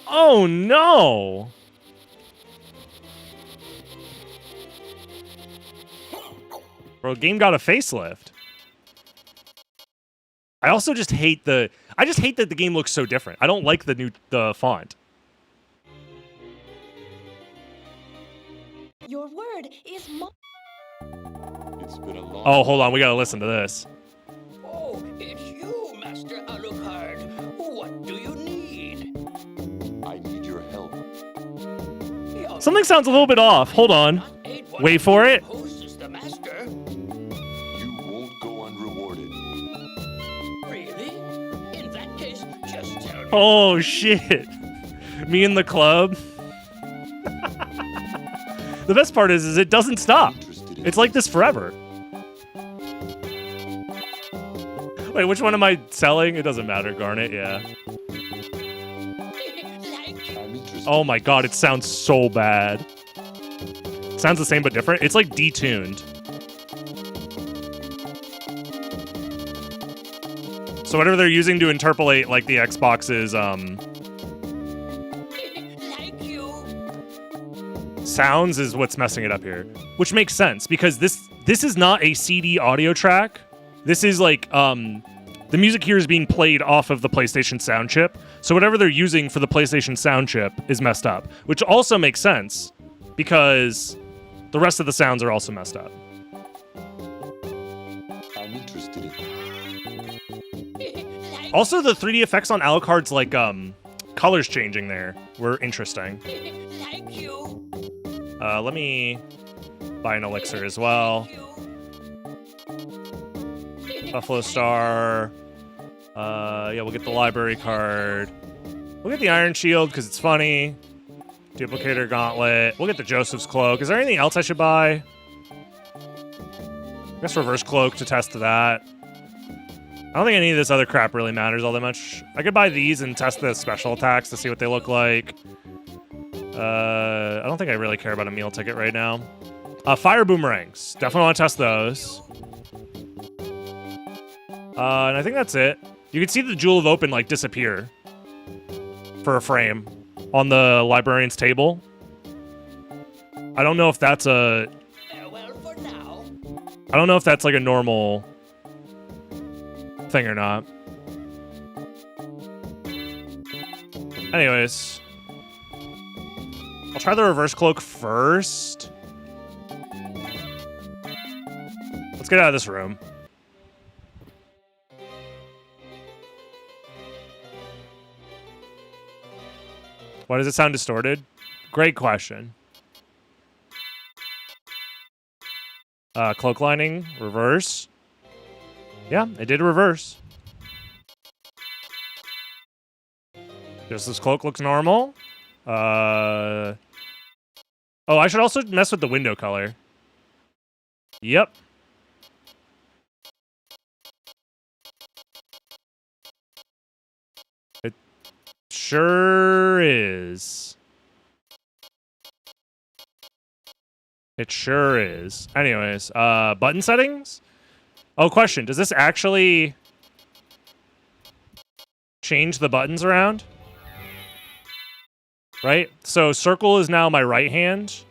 Oh no. Bro, game got a facelift. I also just hate the... I just hate that the game looks so different. I don't like the font. Your word is It's been a long Oh, hold on. We gotta listen to this. Oh, it's you, Master Alucard. What do you need? I need your help. Something sounds a little bit off. Hold on. Wait for it. Who's is the master? You won't go unrewarded. Really? In that case, just tell me. Oh, shit. Me in the club. The best part is it doesn't stop. It's like this forever. Wait, which one am I selling? It doesn't matter, Garnet, yeah. I'm interested. Oh my god, it sounds so bad. Sounds the same but different. It's like detuned. So whatever they're using to interpolate like the Xbox's sounds is what's messing it up here. Which makes sense because this is not a CD audio track. This is like the music here is being played off of the PlayStation sound chip. So whatever they're using for the PlayStation sound chip is messed up, which also makes sense because the rest of the sounds are also messed up. I'm interested in. Also, the 3D effects on Alucard's like colors changing there were interesting. Let me buy an elixir as well. Buffalo Star. Yeah, we'll get the library card. We'll get the Iron Shield because it's funny. Duplicator Gauntlet. We'll get the Joseph's Cloak. Is there anything else I should buy? I guess Reverse Cloak to test that. I don't think any of this other crap really matters all that much. I could buy these and test the special attacks to see what they look like. I don't think I really care about a meal ticket right now. Fire boomerangs. Definitely want to test those. And I think that's it. You can see the Jewel of Open like disappear for a frame on the librarian's table. I don't know if that's a... Farewell for now. I don't know if that's like a normal thing or not. Anyways. I'll try the reverse cloak first. Let's get out of this room. Why does it sound distorted? Great question. Cloak lining, reverse. Yeah, it did reverse. Just this cloak looks normal. Oh, I should also mess with the window color. Yep. It sure is. It sure is. Anyways, button settings? Oh, question. Does this actually change the buttons around? Right? So circle is now my right hand,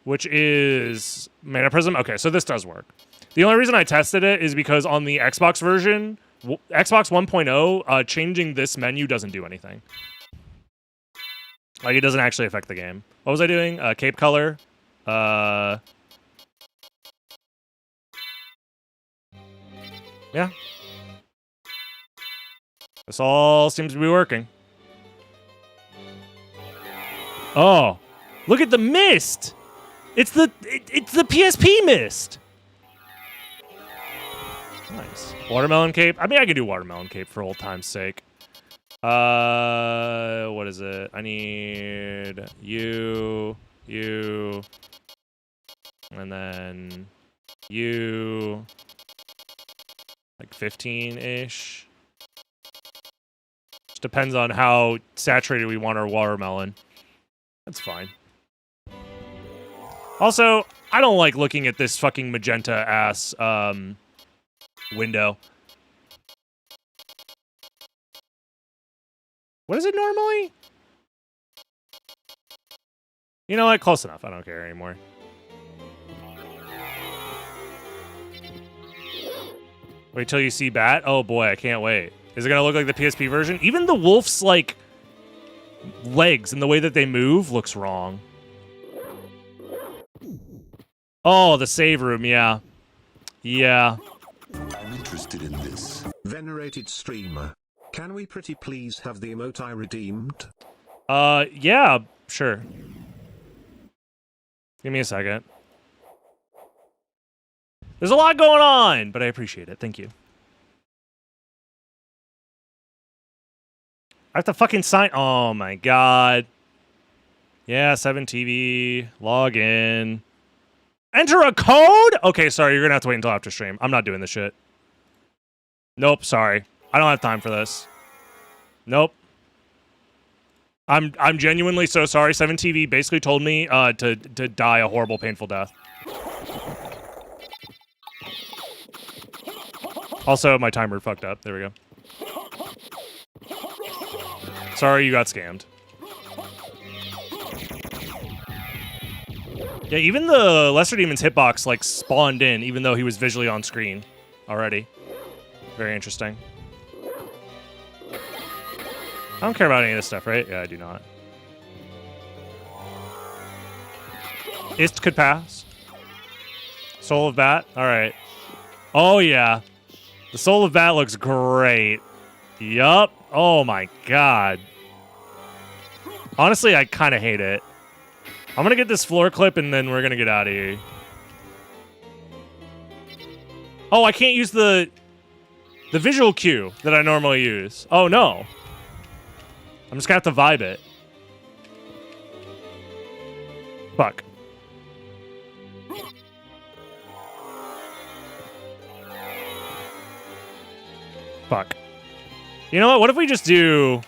which is Mana Prism. Okay, so this does work. The only reason I tested it is because on the Xbox version, Xbox 1.0, changing this menu doesn't do anything. Like, it doesn't actually affect the game. What was I doing? Cape color. Yeah. This all seems to be working. Oh, look at the mist! It's the PSP mist. Nice. Watermelon cape. I mean, I could do watermelon cape for old time's sake. What is it? I need you, and then you, like 15-ish. Just depends on how saturated we want our watermelon. That's fine. Also, I don't like looking at this fucking magenta-ass, window. What is it normally? You know what? Close enough. I don't care anymore. Wait till you see Bat? Oh boy, I can't wait. Is it gonna look like the PSP version? Even the wolf's, like, legs and the way that they move looks wrong. Oh, the save room, yeah. Yeah. I'm interested in this. Venerated streamer. Can we pretty please have the emote I redeemed? Yeah, sure. Give me a second. There's a lot going on, but I appreciate it. Thank you. I have to fucking sign. Oh my god. Yeah, 7TV. Log in. Enter a code? Okay, sorry. You're gonna have to wait until after stream. I'm not doing this shit. Nope, sorry. I don't have time for this. Nope. I'm genuinely so sorry. 7TV basically told me to die a horrible, painful death. Also, my timer fucked up. There we go. Sorry, you got scammed. Yeah, even the Lesser Demon's hitbox, like, spawned in, even though he was visually on screen already. Very interesting. I don't care about any of this stuff, right? Yeah, I do not. Ist could pass. Soul of Bat? Alright. Oh, yeah. The Soul of Bat looks great. Yup. Oh, my God. Honestly, I kind of hate it. I'm going to get this floor clip, and then we're going to get out of here. Oh, I can't use the visual cue that I normally use. Oh, no. I'm just going to have to vibe it. Fuck. Fuck. You know what? What if we just do...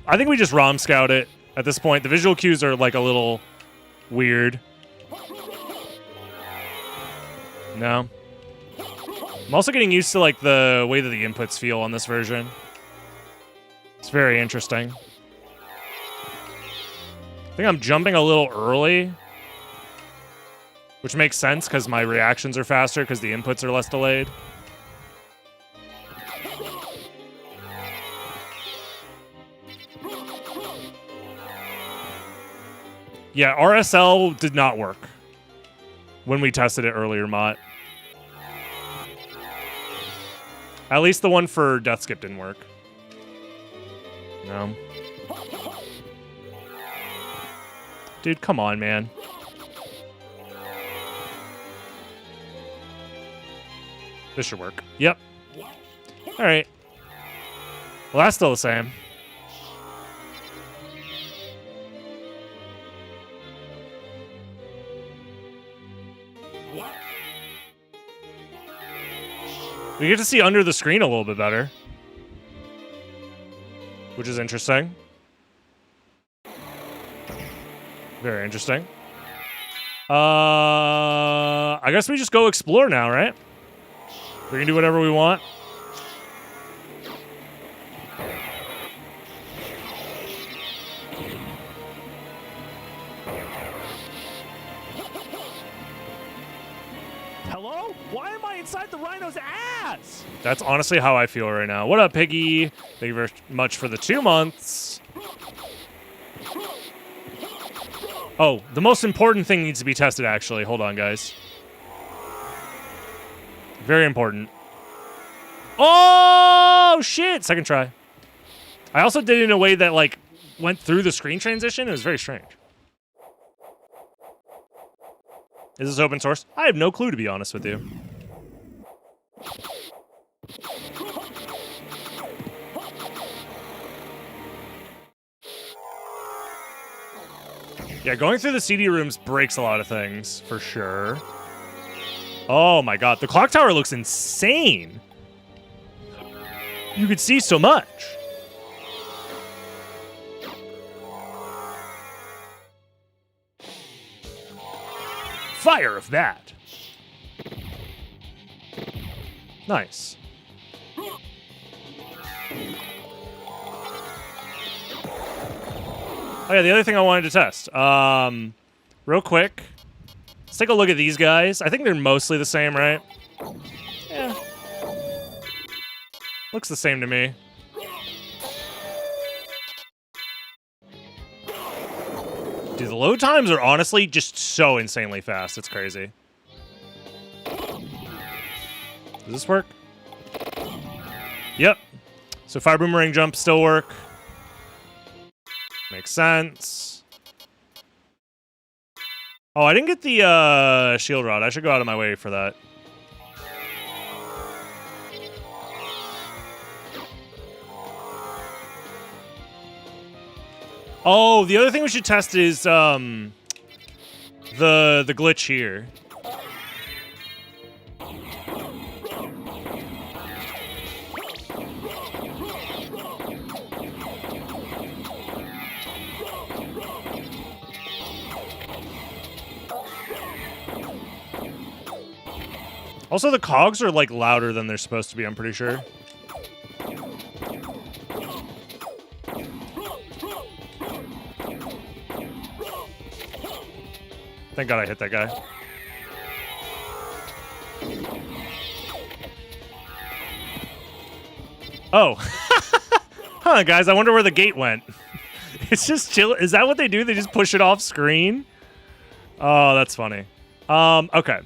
I think we just ROM scout it at this point. The visual cues are, like, a little weird. No. I'm also getting used to, like, the way that the inputs feel on this version. It's very interesting. I think I'm jumping a little early. Which makes sense, because my reactions are faster, because the inputs are less delayed. Yeah, RSL did not work when we tested it earlier, Mott. At least the one for Death Skip didn't work. No. Dude, come on, man. This should work. Yep. All right. Well, that's still the same. We get to see under the screen a little bit better, which is interesting. Very interesting. I guess we just go explore now, right? We can do whatever we want. Hello? Why am I inside the rhino's ass? ass. That's honestly how I feel right now. What up, Piggy? Thank you very much for the 2 months. Oh, the most important thing needs to be tested, actually. Hold on, guys. Very important. Oh, shit. Second try. I also did it in a way that, like, went through the screen transition. It was very strange. Is this open source? I have no clue, to be honest with you. Yeah, going through the CD rooms breaks a lot of things, for sure. Oh my god, the clock tower looks insane. You could see so much. Fire of that. Nice. Oh yeah, the other thing I wanted to test. Real quick. Let's take a look at these guys. I think they're mostly the same, right? Yeah. Looks the same to me. Dude, the load times are honestly just so insanely fast. It's crazy. Does this work? Yep. So fire boomerang jump still work. Makes sense. Oh, I didn't get the shield rod. I should go out of my way for that. Oh, the other thing we should test is the glitch here. Also, the cogs are, like, louder than they're supposed to be, I'm pretty sure. Thank God I hit that guy. Oh. Huh, guys, I wonder where the gate went. It's just chill. Is that what they do? They just push it off screen? Oh, that's funny. Okay.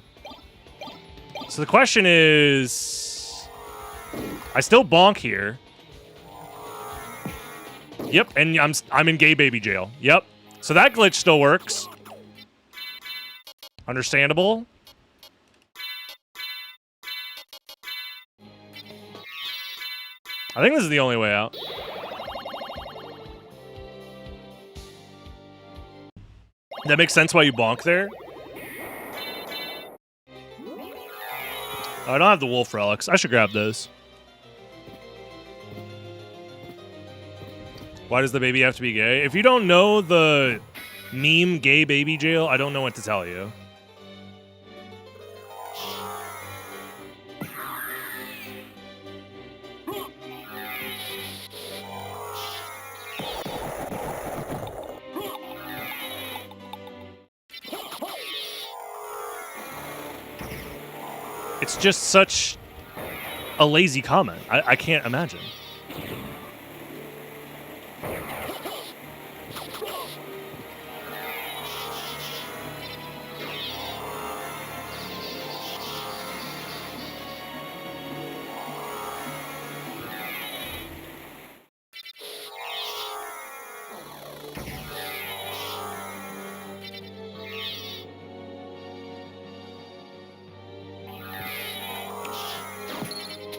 So the question is, I still bonk here. Yep, and I'm in gay baby jail. Yep. So that glitch still works. Understandable. I think this is the only way out. That makes sense why you bonk there. I don't have the wolf relics. I should grab those. Why does the baby have to be gay? If you don't know the meme gay baby jail, I don't know what to tell you. It's just such a lazy comment. I can't imagine.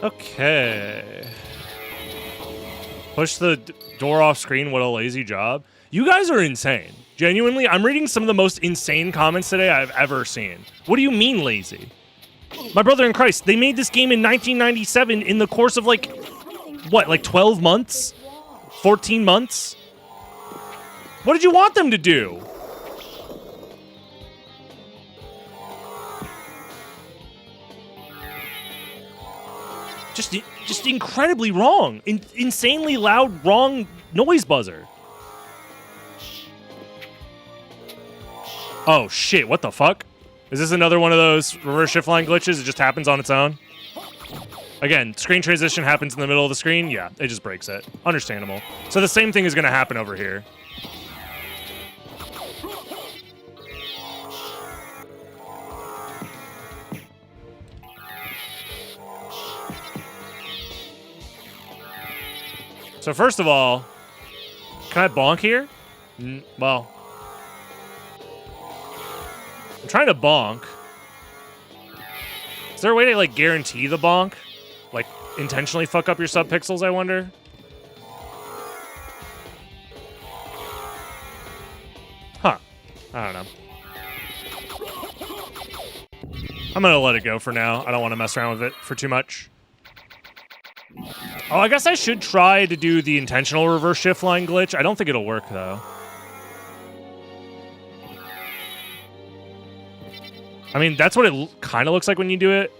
Okay. Push the door off screen. What a lazy job. You guys are insane. Genuinely, I'm reading some of the most insane comments today I've ever seen. What do you mean lazy? My brother in Christ, they made this game in 1997 in the course of like, what, like 12 months? 14 months? What did you want them to do? Just incredibly wrong. Insanely loud, wrong noise buzzer. Oh, shit. What the fuck? Is this another one of those reverse shift line glitches? It just happens on its own? Again, screen transition happens in the middle of the screen. Yeah, it just breaks it. Understandable. So the same thing is going to happen over here. So first of all, can I bonk here? Well, I'm trying to bonk. Is there a way to, like, guarantee the bonk? Like, intentionally fuck up your subpixels, I wonder? Huh. I don't know. I'm gonna let it go for now. I don't want to mess around with it for too much. Oh, I guess I should try to do the intentional reverse shift line glitch. I don't think it'll work, though. I mean, that's what it kind of looks like when you do it.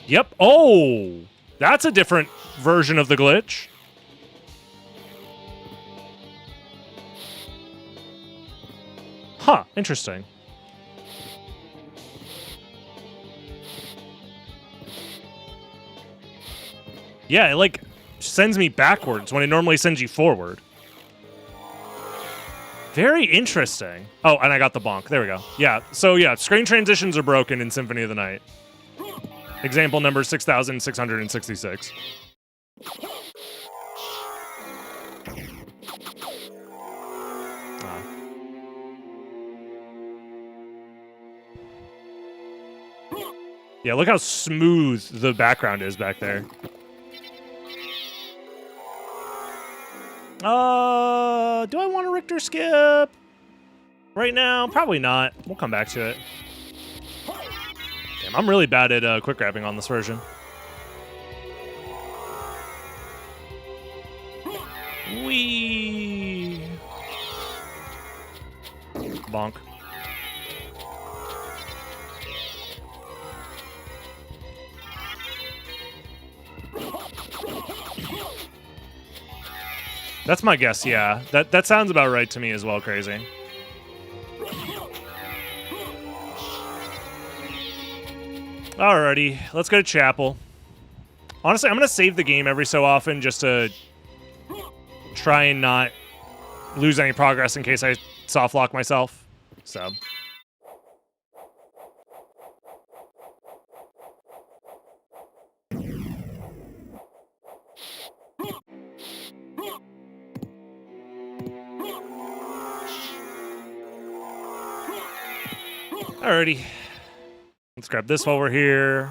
Yep. Oh, that's a different version of the glitch. Huh, interesting. Yeah, it, like, sends me backwards when it normally sends you forward. Very interesting. Oh, and I got the bonk. There we go. Yeah, so yeah, screen transitions are broken in Symphony of the Night. Example number 6666. Yeah, look how smooth the background is back there. Do I want a Richter skip? Right now? Probably not. We'll come back to it. Damn, I'm really bad at quick grabbing on this version. Whee! Bonk. That's my guess, yeah. That sounds about right to me as well, Crazy. Alrighty, let's go to Chapel. Honestly, I'm going to save the game every so often just to try and not lose any progress in case I soft lock myself. So... Alrighty. Let's grab this while we're here.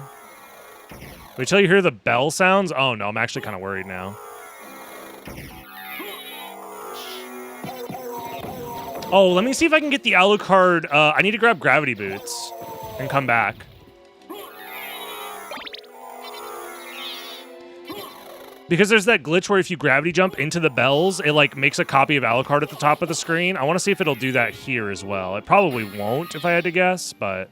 Wait till you hear the bell sounds? Oh no, I'm actually kind of worried now. Oh, let me see if I can get the Alucard. I need to grab Gravity Boots and come back. Because there's that glitch where if you gravity jump into the bells, it like makes a copy of Alucard at the top of the screen. I want to see if it'll do that here as well. It probably won't if I had to guess, but...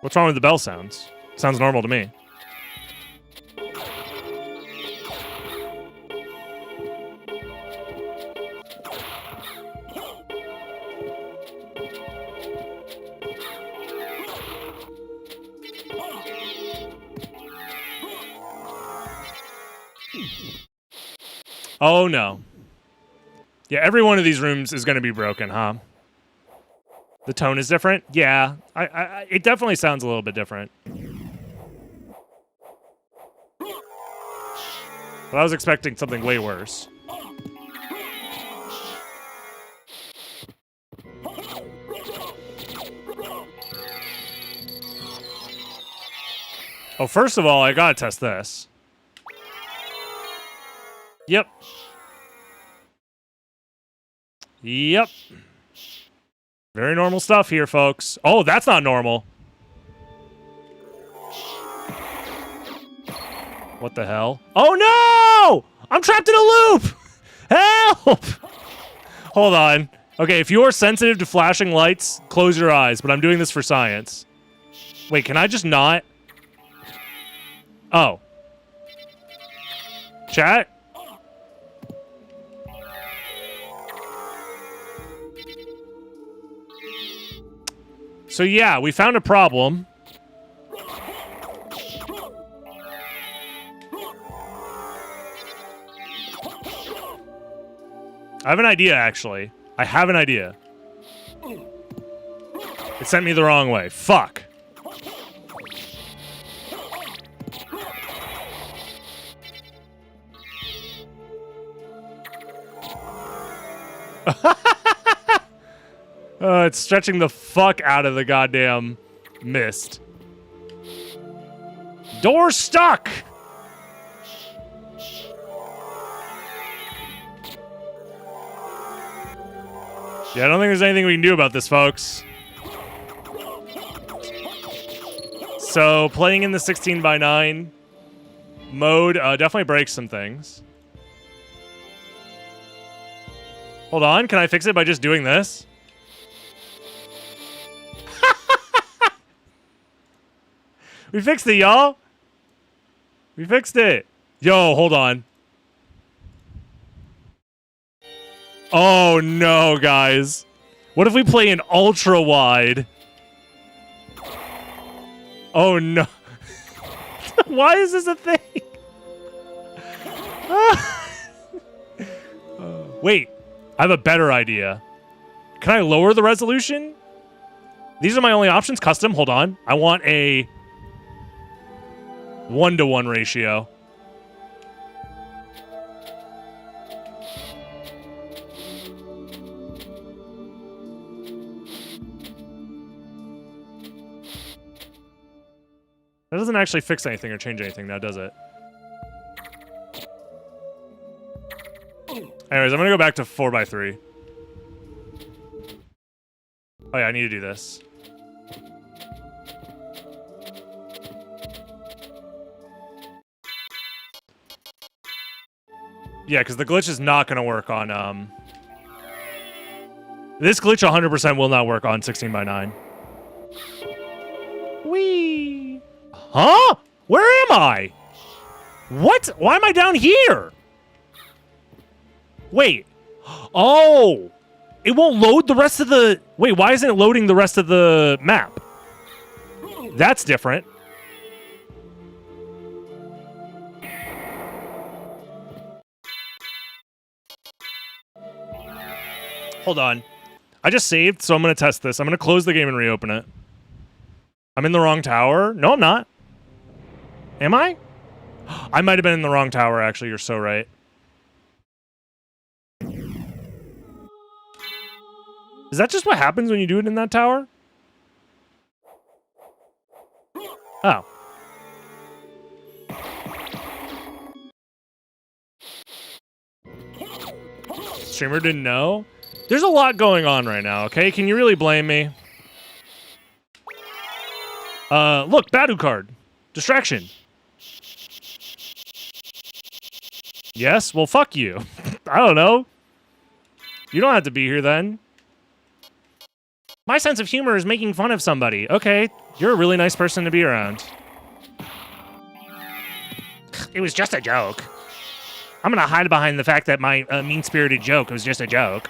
What's wrong with the bell sounds? Sounds normal to me. Oh, no. Yeah, every one of these rooms is going to be broken, huh? The tone is different? Yeah, it definitely sounds a little bit different. But I was expecting something way worse. Oh, first of all, I gotta test this. Yep. Yep. Very normal stuff here, folks. Oh, that's not normal. What the hell? Oh, no! I'm trapped in a loop! Help! Hold on. Okay, if you are sensitive to flashing lights, close your eyes, but I'm doing this for science. Wait, can I just not? Oh. Chat? So yeah, we found a problem. I have an idea, actually. I have an idea. It sent me the wrong way. Fuck. It's stretching the fuck out of the goddamn mist. Door stuck! Yeah, I don't think there's anything we can do about this, folks. So, playing in the 16:9 mode definitely breaks some things. Hold on, can I fix it by just doing this? We fixed it, y'all. We fixed it. Yo, hold on. Oh, no, guys. What if we play in ultra wide? Oh, no. Why is this a thing? Wait, I have a better idea. Can I lower the resolution? These are my only options. Custom, hold on. I want a 1-to-1 ratio. That doesn't actually fix anything or change anything now, does it? Anyways, I'm gonna go back to 4x3. Oh yeah, I need to do this. Yeah, because the glitch is not gonna work on, This glitch 100% will not work on 16:9. Whee! Huh? Where am I? What? Why am I down here? Wait. Oh! It won't load the rest of the... Wait, why isn't it loading the rest of the map? That's different. Hold on. I just saved, so I'm going to test this. I'm going to close the game and reopen it. I'm in the wrong tower? No, I'm not. Am I? I might have been in the wrong tower, actually. You're so right. Is that just what happens when you do it in that tower? Oh. Streamer didn't know? There's a lot going on right now, okay? Can you really blame me? Look, Badu card. Distraction. Yes? Well, fuck you. I don't know. You don't have to be here then. My sense of humor is making fun of somebody. Okay, you're a really nice person to be around. It was just a joke. I'm gonna hide behind the fact that my mean-spirited joke was just a joke.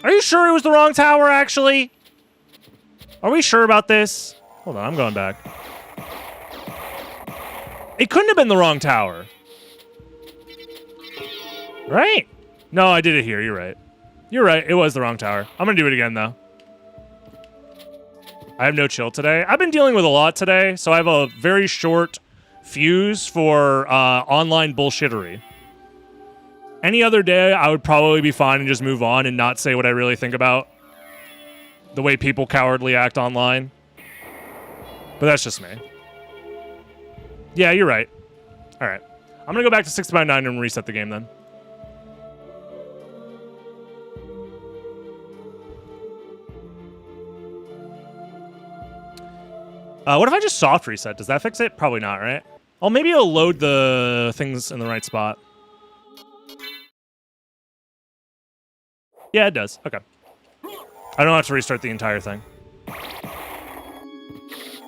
Are you sure it was the wrong tower, actually? Are we sure about this? Hold on, I'm going back. It couldn't have been the wrong tower. Right? No, I did it here. You're right. You're right. It was the wrong tower. I'm going to do it again, though. I have no chill today. I've been dealing with a lot today, so I have a very short fuse for online bullshittery. Any other day, I would probably be fine and just move on and not say what I really think about the way people cowardly act online. But that's just me. Yeah, you're right. All right. I'm going to go back to 6x9 and reset the game then. What if I just soft reset? Does that fix it? Probably not, right? Oh, maybe it'll load the things in the right spot. Yeah, it does. Okay. I don't have to restart the entire thing.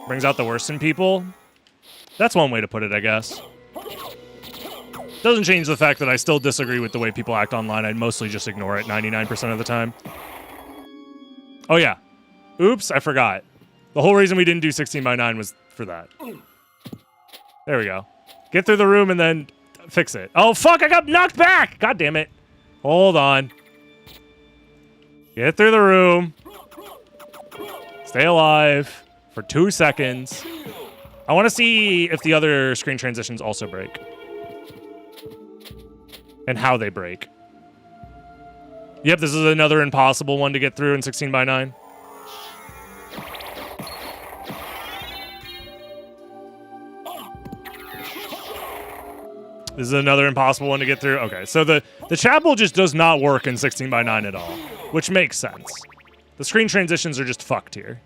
Brings out the worst in people. That's one way to put it, I guess. Doesn't change the fact that I still disagree with the way people act online. I'd mostly just ignore it 99% of the time. Oh, yeah. Oops, I forgot. The whole reason we didn't do 16x9 was for that. There we go. Get through the room and then fix it. Oh, fuck, I got knocked back! God damn it. Hold on. Get through the room. Stay alive for 2 seconds. I want to see if the other screen transitions also break. And how they break. Yep, this is another impossible one to get through in 16x9. This is another impossible one to get through. Okay, so the chapel just does not work in 16x9 at all, which makes sense. The screen transitions are just fucked here.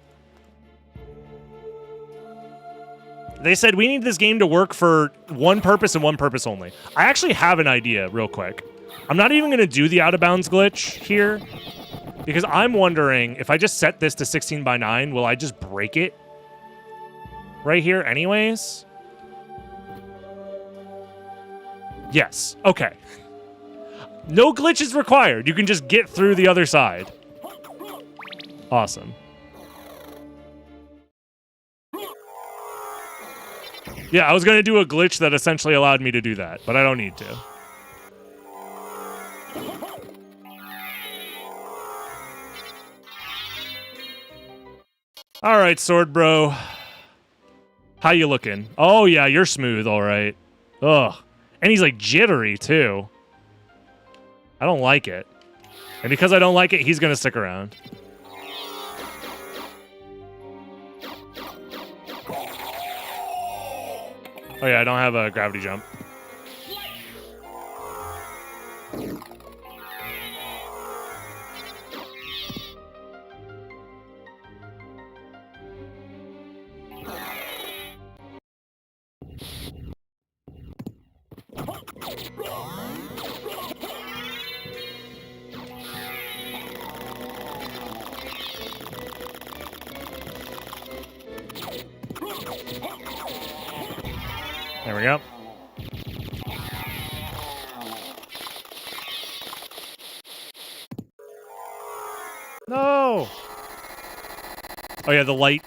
They said we need this game to work for one purpose and one purpose only. I actually have an idea real quick. I'm not even going to do the out of bounds glitch here because I'm wondering if I just set this to 16x9, will I just break it right here anyways? Yes. Okay. No glitches required. You can just get through the other side. Awesome. Yeah, I was going to do a glitch that essentially allowed me to do that, but I don't need to. All right, Sword Bro. How you looking? Oh, yeah, you're smooth, all right. Ugh. And he's, like, jittery, too. I don't like it. And because I don't like it, he's going to stick around. Oh, yeah, I don't have a gravity jump. There we go. No! Oh yeah, the light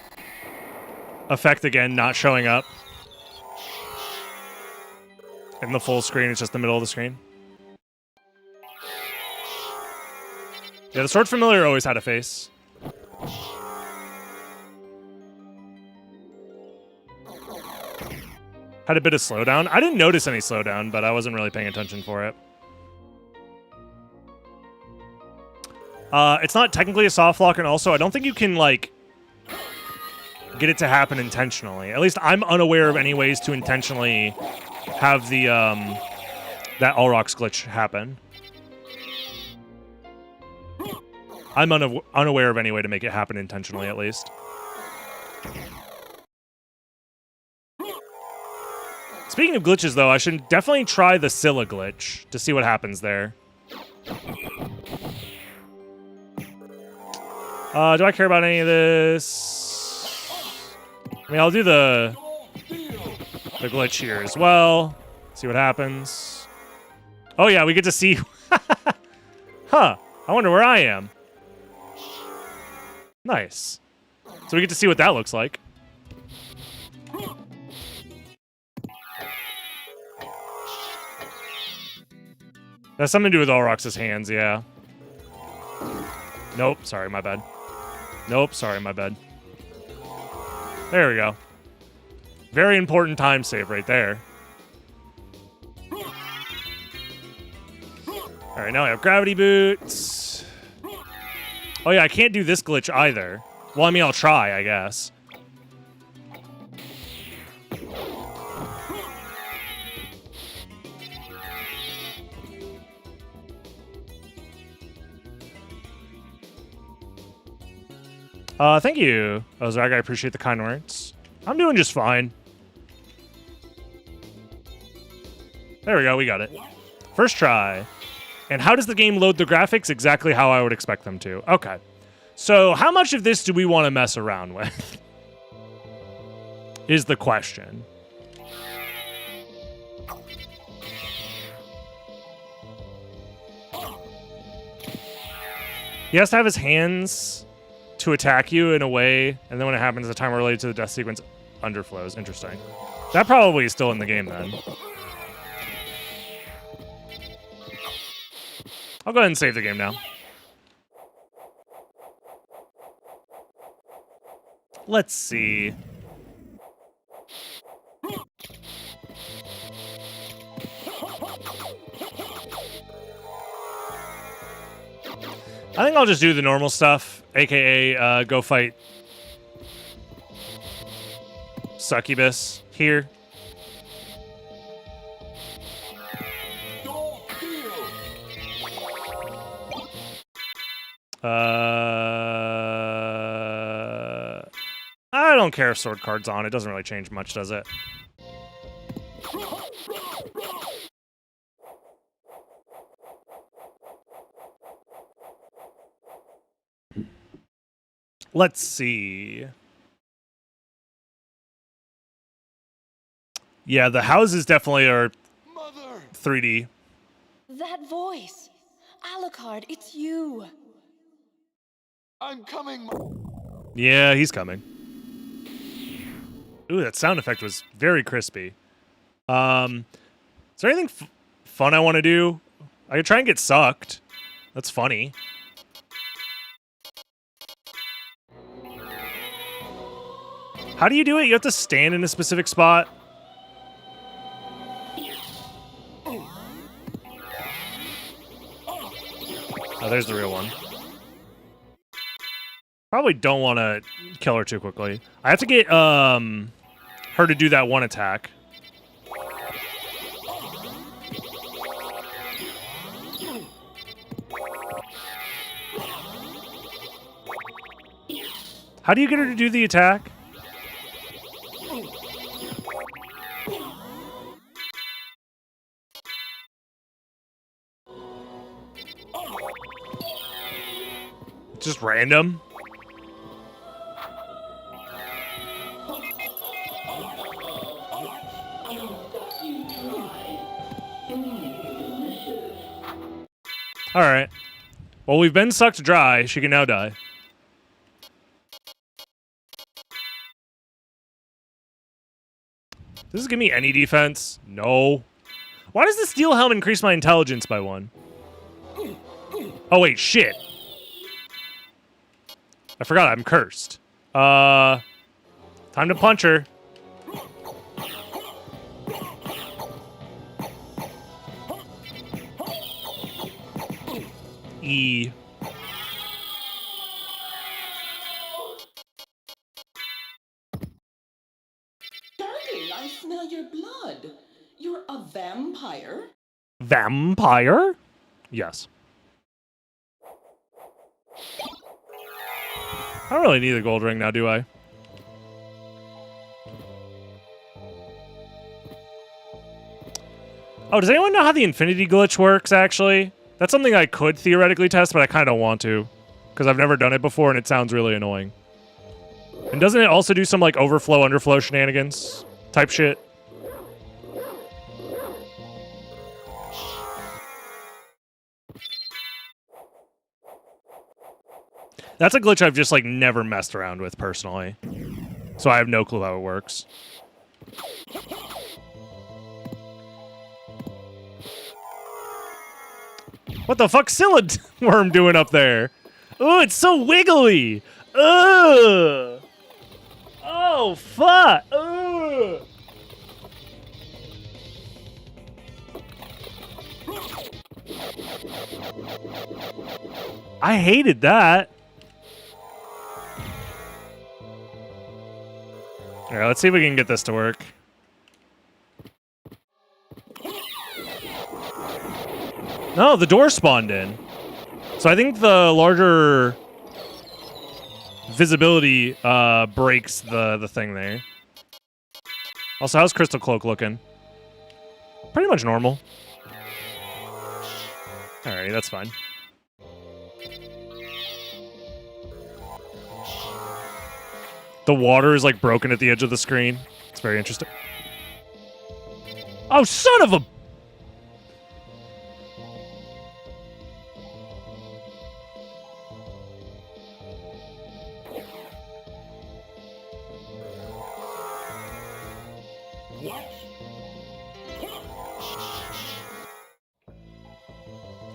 effect again, not showing up. In the full screen, it's just the middle of the screen. Yeah, the Sword Familiar always had a face. Had a bit of slowdown. I didn't notice any slowdown, but I wasn't really paying attention for it. It's not technically a soft lock, and also I don't think you can, like, get it to happen intentionally. At least I'm unaware of any ways to intentionally have the, that All Rocks glitch happen. I'm unaware of any way to make it happen intentionally, at least. Speaking of glitches, though, I should definitely try the Scylla glitch to see what happens there. Do I care about any of this? I mean, I'll do the glitch here as well. See what happens. Oh, yeah, we get to see... Huh. I wonder where I am. Nice. So we get to see what that looks like. That's something to do with Olrox's hands, yeah. Nope, sorry, my bad. Nope, sorry, my bad. There we go. Very important time save right there. Alright, now I have gravity boots. Oh yeah, I can't do this glitch either. Well, I mean, I'll try, I guess. Thank you, Ozark. I appreciate the kind words. I'm doing just fine. There we go, we got it. First try. And how does the game load the graphics? Exactly how I would expect them to. Okay. So how much of this do we want to mess around with? Is the question. He has to have his hands to attack you in a way, and then when it happens, the timer related to the death sequence underflows. Interesting. That probably is still in the game then. I'll go ahead and save the game now. Let's see. I think I'll just do the normal stuff, aka go fight Succubus here. I don't care if sword card's on. It doesn't really change much, does it? Let's see. Yeah, the houses definitely are 3D. That voice. Alucard, it's you. I'm coming. Yeah, he's coming. Ooh, that sound effect was very crispy. Is there anything fun I want to do? I could try and get sucked. That's funny. How do you do it? You have to stand in a specific spot? Oh, there's the real one. Probably don't want to kill her too quickly. I have to get her to do that one attack. How do you get her to do the attack? Just random? Alright. Well, we've been sucked dry. She can now die. Does this give me any defense? No. Why does the steel helm increase my intelligence by 1? Oh, wait, shit. I forgot I'm cursed. Time to punch her. E. Darling, I smell your blood. You're a vampire? Vampire? Yes. I don't really need a gold ring now, do I? Oh, does anyone know how the infinity glitch works, actually? That's something I could theoretically test, but I kind of don't want to. Because I've never done it before, and it sounds really annoying. And doesn't it also do some, like, overflow, underflow shenanigans type shit? That's a glitch I've just, like, never messed around with, personally. So I have no clue how it works. What the fuck's Worm doing up there? Oh, it's so wiggly! Ugh! Oh, fuck! Ugh! I hated that. Alright, let's see if we can get this to work. No, the door spawned in. So I think the larger visibility breaks the thing there. Also, how's Crystal Cloak looking? Pretty much normal. Alright, that's fine. The water is like broken at the edge of the screen. It's very interesting. Oh, son of a...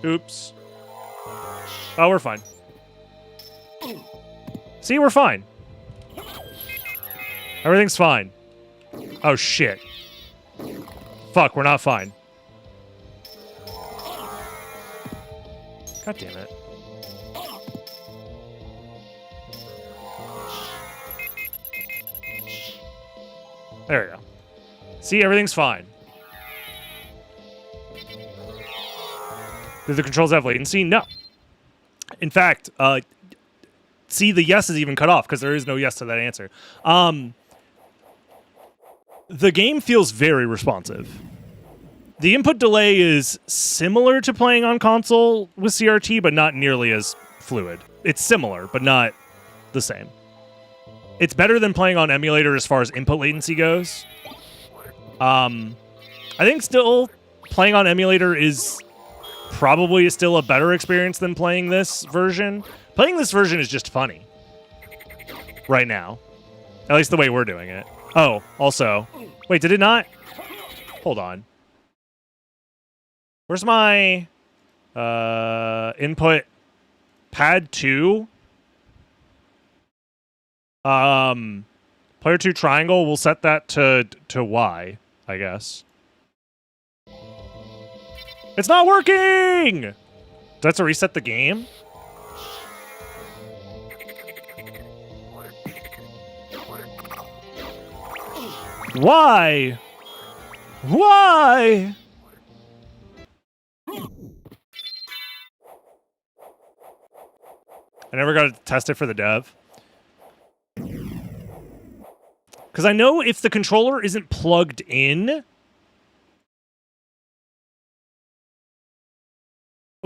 Oops. Oh, we're fine. See, we're fine. Everything's fine. Oh, shit. Fuck, we're not fine. God damn it. There we go. See, everything's fine. Do the controls have latency? No. In fact, see, the yes is even cut off because there is no yes to that answer. The game feels very responsive. The input delay is similar to playing on console with CRT, but not nearly as fluid. It's similar, but not the same. It's better than playing on emulator as far as input latency goes. I think still playing on emulator is probably still a better experience than playing this version. Playing this version is just funny right now. At least the way we're doing it. Oh, also. Wait, did it not? Hold on. Where's my input pad 2? Player 2 triangle, we'll set that to Y, I guess. It's not working! Do I have to reset the game? Why? Why? I never got to test it for the dev. Because I know if the controller isn't plugged in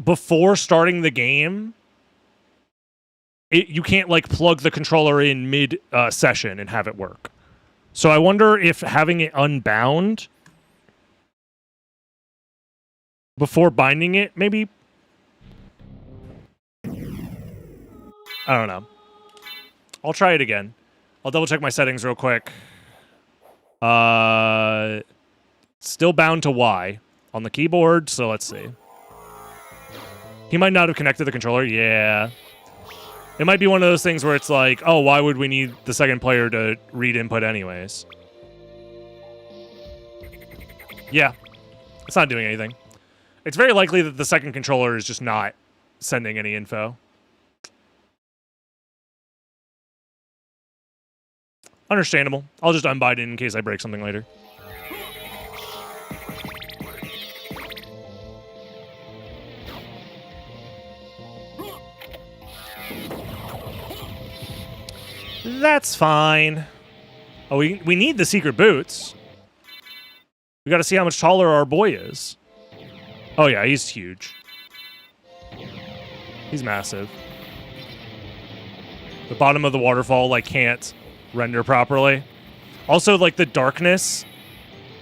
before starting the game, you can't like plug the controller in mid session and have it work. So I wonder if having it unbound before binding it, maybe. I don't know. I'll try it again. I'll double check my settings real quick. Still bound to Y on the keyboard, so let's see. He might not have connected the controller. Yeah. It might be one of those things where it's like, oh, why would we need the second player to read input anyways? Yeah. It's not doing anything. It's very likely that the second controller is just not sending any info. Understandable. I'll just unbind it in case I break something later. That's fine. Oh, we need the secret boots. We got to see how much taller our boy is. Oh yeah, he's huge. He's massive. The bottom of the waterfall like can't render properly. Also, like the darkness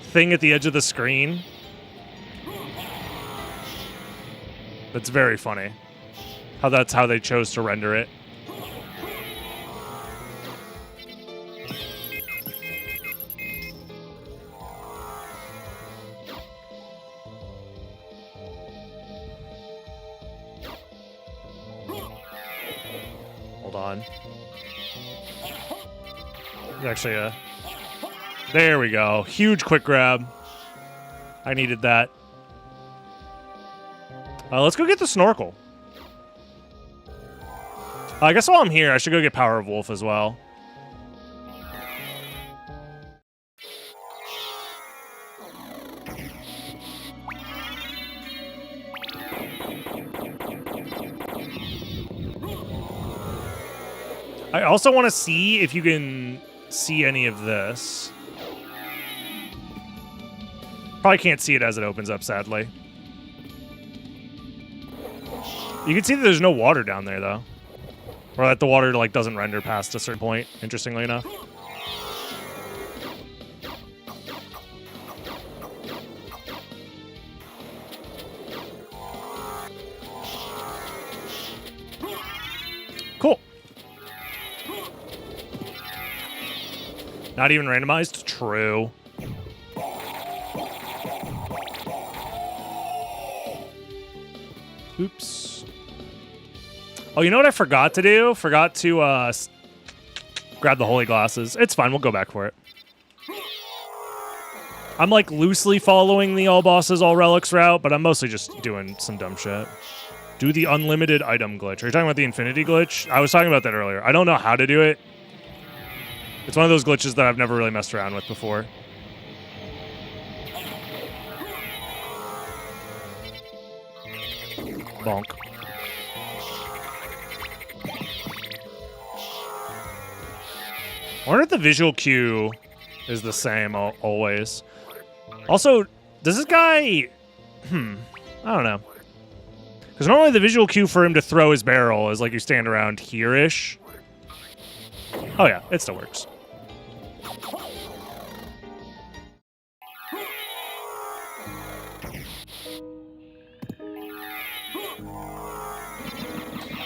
thing at the edge of the screen. That's very funny. That's how they chose to render it. Hold on. Actually, there we go. Huge quick grab. I needed that. Let's go get the snorkel. I guess while I'm here, I should go get Power of Wolf as well. I also want to see if you can see any of this. Probably can't see it as it opens up, sadly. You can see that there's no water down there, though. Or that the water, like, doesn't render past a certain point, interestingly enough. Cool. Not even randomized? True. Oops. Oh, you know what I forgot to do? Forgot to grab the holy glasses. It's fine. We'll go back for it. I'm like loosely following the all bosses, all relics route, but I'm mostly just doing some dumb shit. Do the unlimited item glitch. Are you talking about the infinity glitch? I was talking about that earlier. I don't know how to do it. It's one of those glitches that I've never really messed around with before. Bonk. I wonder if the visual cue is the same always. Also, does this guy... I don't know. Because normally the visual cue for him to throw his barrel is like you stand around here-ish. Oh yeah, it still works.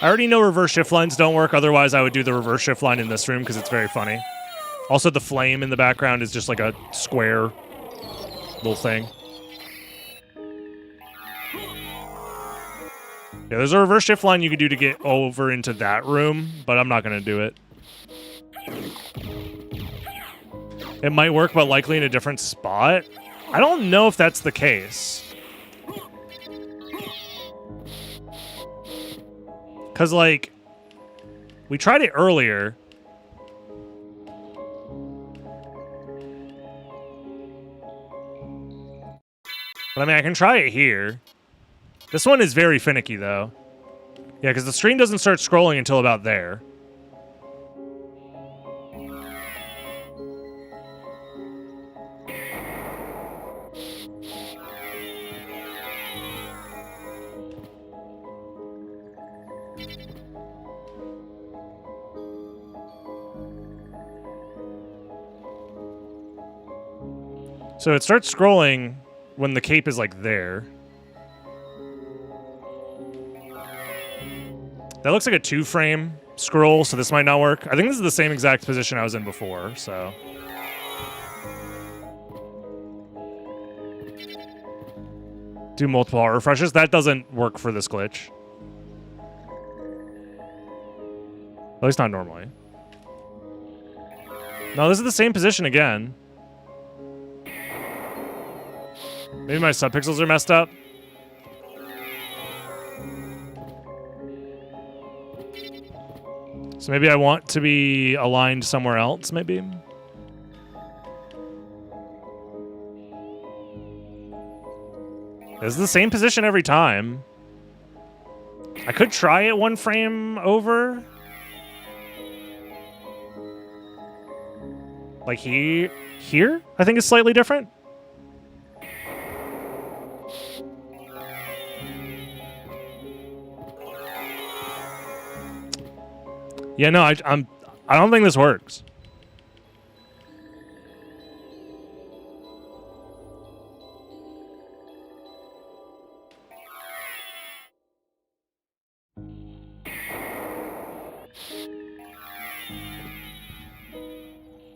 I already know reverse shift lines don't work, otherwise I would do the reverse shift line in this room because it's very funny. Also, the flame in the background is just like a square little thing. Yeah, there's a reverse shift line you could do to get over into that room, but I'm not going to do it. It might work, but likely in a different spot. I don't know if that's the case. Because, like, we tried it earlier. But, I mean, I can try it here. This one is very finicky, though. Yeah, because the screen doesn't start scrolling until about there. So it starts scrolling when the cape is, like, there. That looks like a 2-frame scroll, so this might not work. I think this is the same exact position I was in before, so... Do multiple art refreshes. That doesn't work for this glitch. At least not normally. No, this is the same position again. Maybe my subpixels are messed up. So maybe I want to be aligned somewhere else, maybe? This is the same position every time. I could try it 1 frame over. Like here? I think is slightly different. Yeah, no, I don't think this works.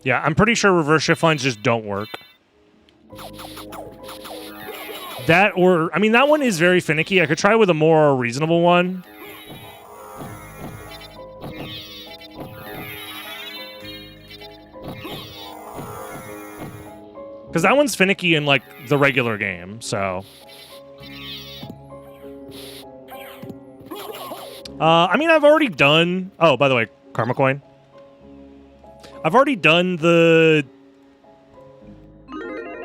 Yeah, I'm pretty sure reverse shift lines just don't work. That or, I mean, that one is very finicky. I could try with a more reasonable one. Because that one's finicky in, like, the regular game, so... I mean, I've already done... Oh, by the way, Karma Coin. I've already done the...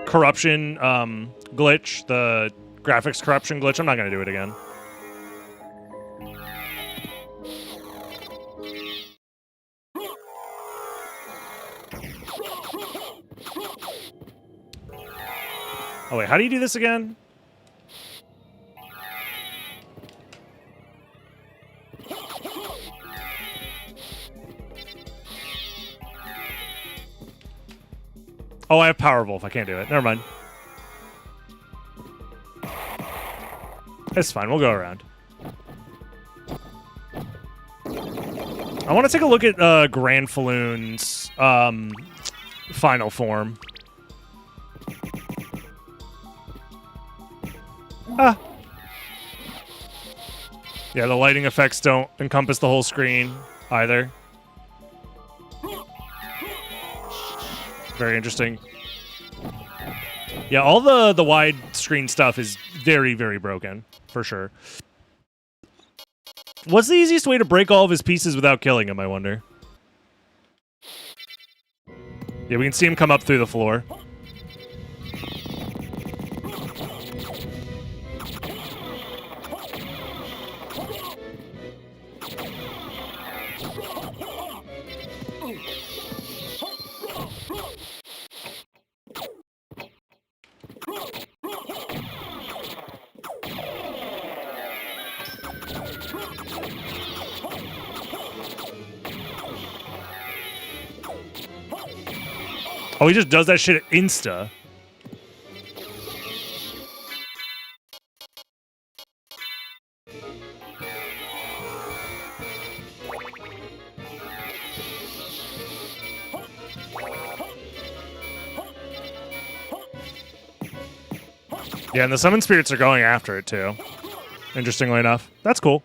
corruption, glitch, the graphics corruption glitch. I'm not going to do it again. Oh, wait, how do you do this again? Oh, I have Power Wolf. I can't do it. Never mind. It's fine. We'll go around. I want to take a look at Grand Falloon's final form. Yeah, the lighting effects don't encompass the whole screen either. Very interesting. Yeah, all the widescreen stuff is very, very broken, for sure. What's the easiest way to break all of his pieces without killing him, I wonder? Yeah, we can see him come up through the floor. Oh, he just does that shit insta. Yeah, and the summon spirits are going after it too. Interestingly enough. That's cool.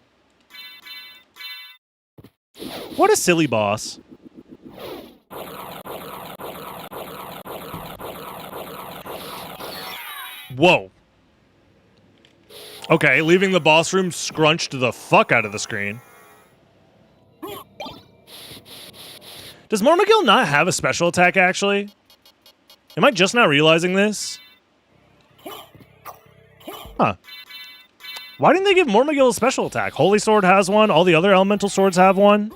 What a silly boss. Whoa. Okay, leaving the boss room scrunched the fuck out of the screen. Does Mormagil not have a special attack, actually? Am I just not realizing this? Huh. Why didn't they give Mormagil a special attack? Holy Sword has one. All the other elemental swords have one.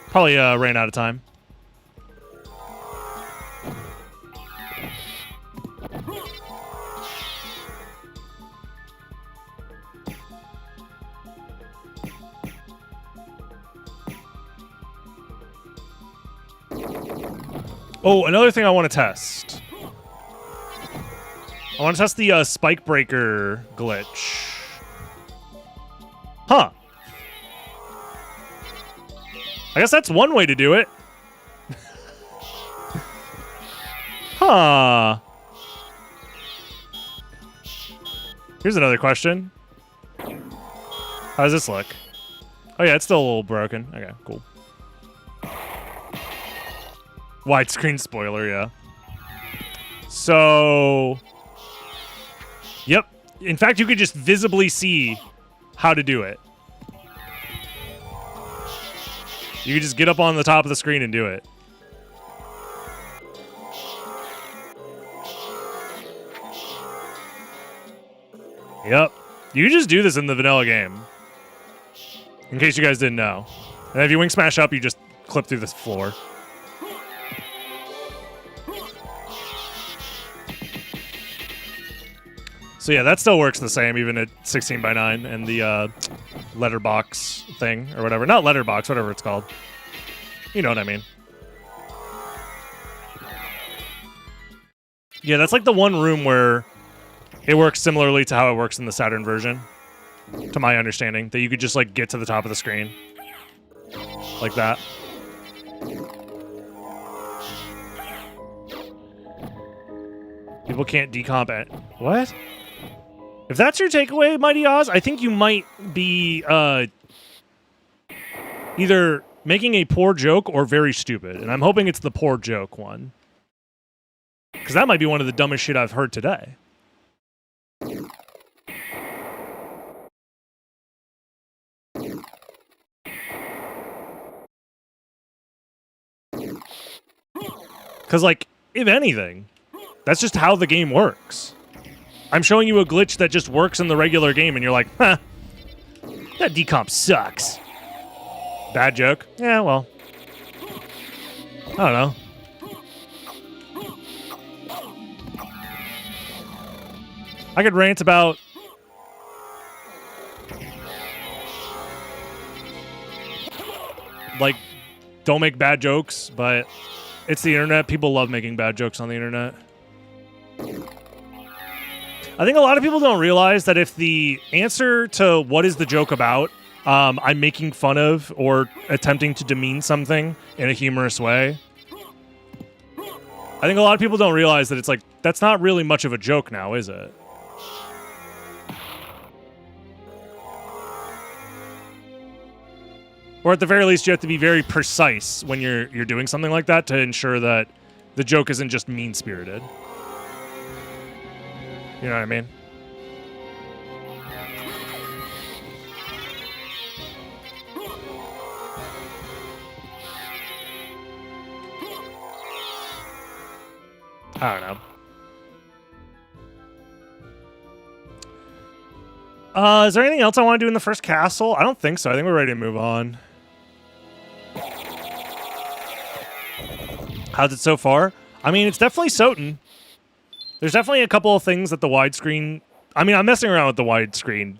Probably ran out of time. Oh, another thing I want to test. I want to test the spike breaker glitch. Huh. I guess that's one way to do it. Huh. Here's another question. How does this look? Oh yeah, it's still a little broken. Okay, cool. Widescreen spoiler, yeah. So, yep. In fact, you could just visibly see how to do it. You could just get up on the top of the screen and do it. Yep. You can just do this in the vanilla game. In case you guys didn't know. And if you wing smash up, you just clip through this floor. So yeah, that still works the same, even at 16:9 and the letterbox thing or whatever. Not letterbox, whatever it's called. You know what I mean. Yeah, that's like the one room where it works similarly to how it works in the Saturn version, to my understanding, that you could just like get to the top of the screen like that. People can't decomp it. What? If that's your takeaway, Mighty Oz, I think you might be either making a poor joke or very stupid. And I'm hoping it's the poor joke one. Because that might be one of the dumbest shit I've heard today. Because, like, if anything, that's just how the game works. I'm showing you a glitch that just works in the regular game, and you're like, huh, that decomp sucks. Bad joke? Yeah, well, I don't know. I could rant about like, don't make bad jokes, but it's the internet. People love making bad jokes on the internet. I think a lot of people don't realize that if the answer to what is the joke about, I'm making fun of or attempting to demean something in a humorous way, I think a lot of people don't realize that it's like, that's not really much of a joke now, is it? Or at the very least, you have to be very precise when you're doing something like that to ensure that the joke isn't just mean-spirited. You know what I mean? I don't know. Is there anything else I want to do in the first castle? I don't think so. I think we're ready to move on. How's it so far? I mean, it's definitely SotN. There's definitely a couple of things that the widescreen... I mean, I'm messing around with the widescreen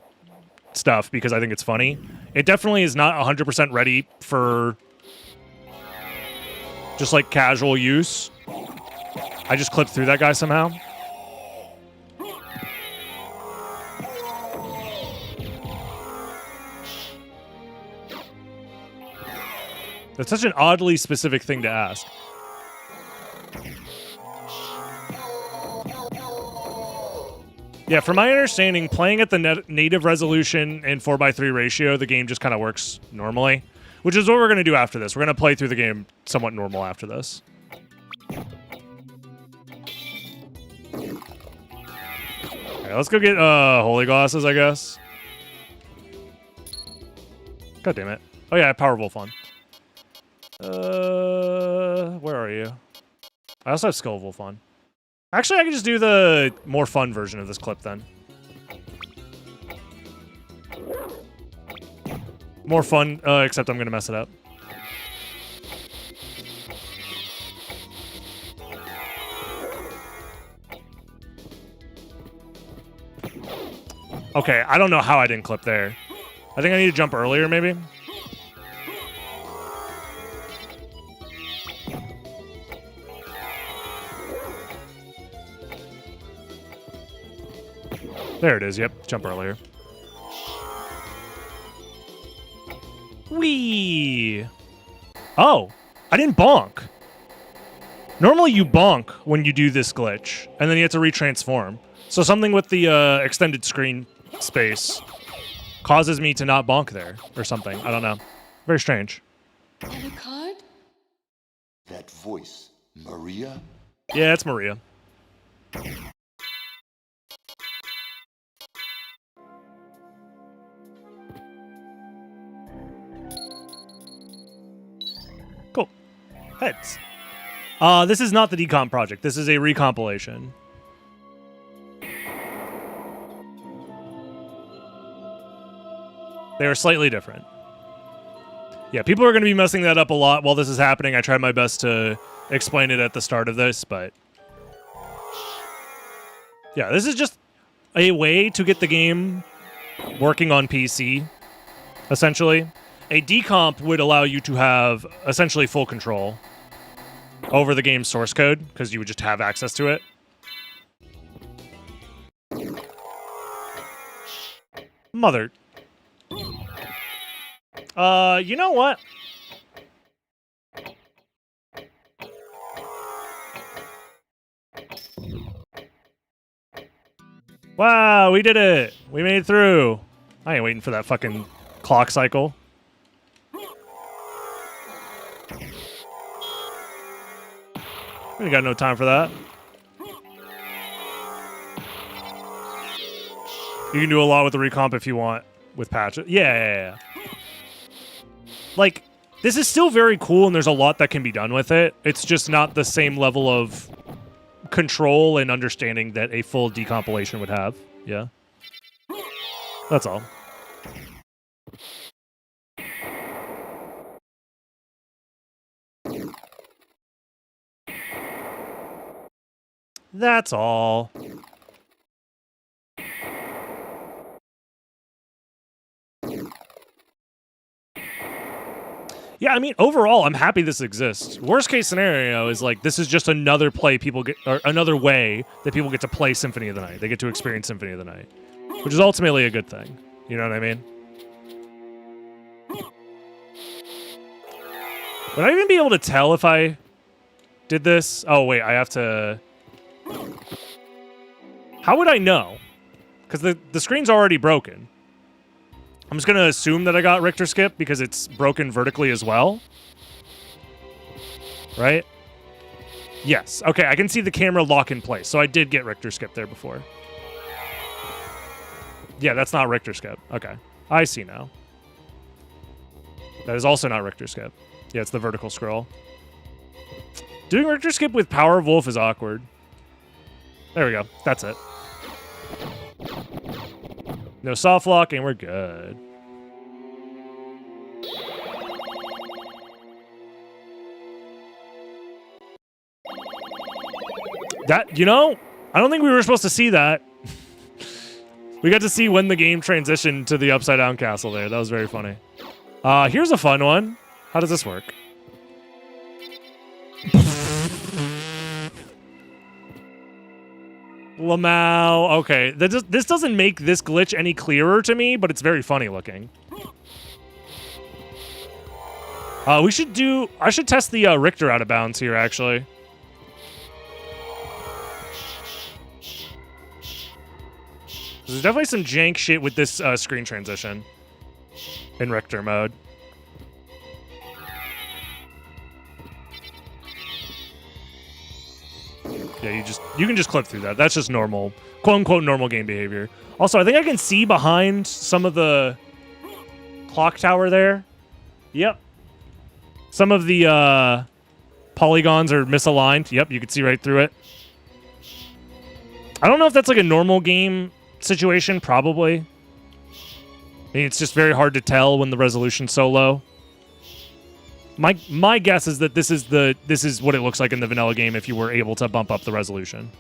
stuff because I think it's funny. It definitely is not 100% ready for just, like, casual use. I just clipped through that guy somehow. That's such an oddly specific thing to ask. Yeah, from my understanding, playing at the native resolution and 4:3 ratio, the game just kind of works normally, which is what we're going to do after this. We're going to play through the game somewhat normal after this. Alright, let's go get holy glasses, I guess. God damn it. Oh yeah, Power Wolf on. Where are you? I also have Skull Wolf on. Actually, I can just do the more fun version of this clip then. More fun, except I'm gonna mess it up. Okay, I don't know how I didn't clip there. I think I need to jump earlier, maybe? There it is, yep. Jump earlier. Whee! Oh, I didn't bonk. Normally you bonk when you do this glitch, and then you have to retransform. So something with the extended screen space causes me to not bonk there, or something. I don't know. Very strange. Alucard? That voice, Maria? Yeah, it's Maria. Cool. Heads. This is not the Recomp project. This is a recompilation. They are slightly different. Yeah, people are going to be messing that up a lot while this is happening. I tried my best to explain it at the start of this, but... yeah, this is just a way to get the game working on PC, essentially. A decomp would allow you to have essentially full control over the game's source code, because you would just have access to it. Mother... you know what? Wow, we did it! We made it through! I ain't waiting for that fucking clock cycle. We got no time for that. You can do a lot with the recomp if you want with patches. Yeah. Like, this is still very cool, and there's a lot that can be done with it. It's just not the same level of control and understanding that a full decompilation would have. Yeah. That's all. That's all. Yeah, I mean, overall, I'm happy this exists. Worst case scenario is like this is just another play people get, or another way that people get to play Symphony of the Night. They get to experience Symphony of the Night, which is ultimately a good thing. You know what I mean? Would I even be able to tell if I did this? Oh wait, I have to. How would I know? Because the screen's already broken. I'm just gonna assume that I got Richter skip because it's broken vertically as well. Right? Yes. Okay, I can see the camera lock in place. So I did get Richter skip there before. Yeah, that's not Richter skip. Okay. I see now. That is also not Richter skip. Yeah, it's the vertical scroll. Doing Richter skip with Power of Wolf is awkward. There we go. That's it. No soft lock, and we're good. That, you know, I don't think we were supposed to see that. We got to see when the game transitioned to the upside down castle there. That was very funny. Here's a fun one. How does this work? Lamau. Okay, this doesn't make this glitch any clearer to me, but it's very funny looking. I should test the Richter out of bounds here, actually. There's definitely some jank shit with this screen transition in Richter mode. Yeah, you can just clip through that. That's just normal, quote unquote, normal game behavior. Also, I think I can see behind some of the clock tower there. Yep. Some of the polygons are misaligned. Yep, you can see right through it. I don't know if that's like a normal game situation, probably. I mean, it's just very hard to tell when the resolution's so low. My guess is that this is what it looks like in the vanilla game if you were able to bump up the resolution.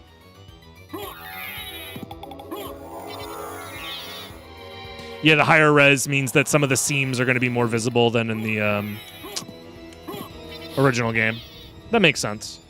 Yeah, the higher res means that some of the seams are going to be more visible than in the original game. That makes sense.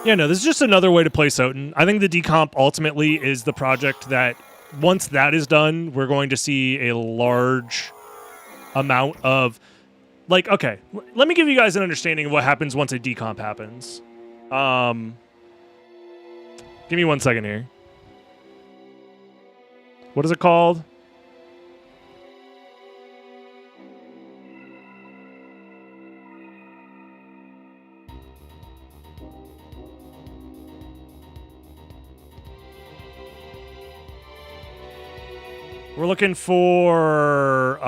Yeah, no, this is just another way to play SotN. I think the decomp ultimately is the project that, once that is done, we're going to see a large amount of... Like, okay, let me give you guys an understanding of what happens once a decomp happens. Give me 1 second here. What is it called? We're looking for,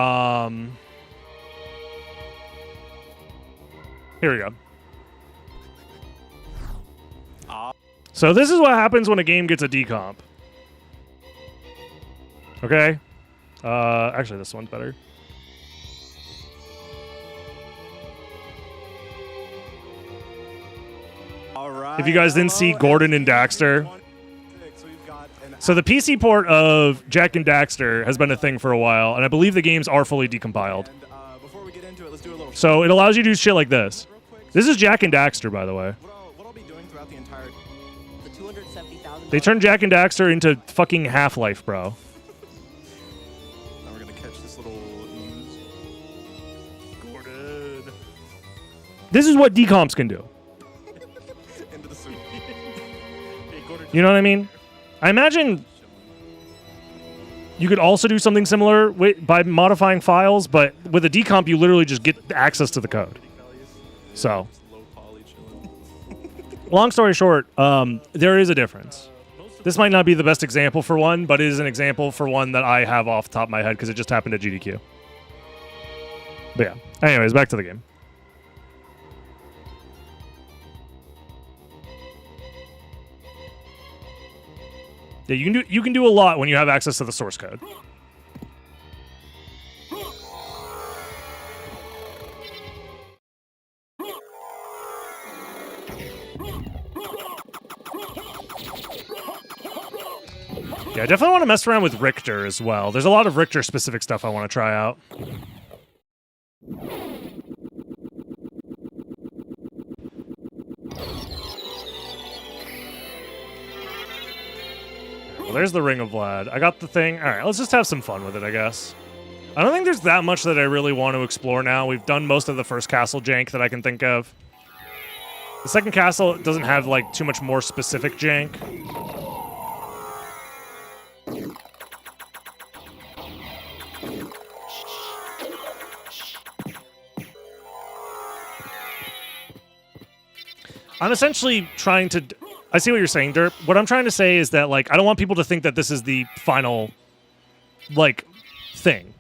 here we go. So this is what happens when a game gets a decomp. Okay? Actually, this one's better. All right. If you guys didn't see Gordon and Daxter. So the PC port of Jack and Daxter has been a thing for a while, and I believe the games are fully decompiled. Before we get into it, let's do a little So it allows you to do shit like this. This is Jack and Daxter, by the way. what I'll be doing throughout the entire... The $270,000... They turned Jack and Daxter into fucking Half-Life, bro. Now we're gonna catch this little news. Gordon. This is what decomps can do. Into the suit. You know what I mean? I imagine you could also do something similar by modifying files, but with a decomp, you literally just get access to the code. So, long story short, there is a difference. This might not be the best example for one, but it is an example for one that I have off the top of my head because it just happened at GDQ. But yeah. Anyways, back to the game. Yeah, you can do a lot when you have access to the source code. Yeah, I definitely want to mess around with Richter as well. There's a lot of Richter specific stuff I want to try out. Well, there's the Ring of Vlad. I got the thing. All right, let's just have some fun with it, I guess. I don't think there's that much that I really want to explore now. We've done most of the first castle jank that I can think of. The second castle doesn't have, like, too much more specific jank. I'm essentially trying to... I see what you're saying, Derp. What I'm trying to say is that, like, I don't want people to think that this is the final, like, thing.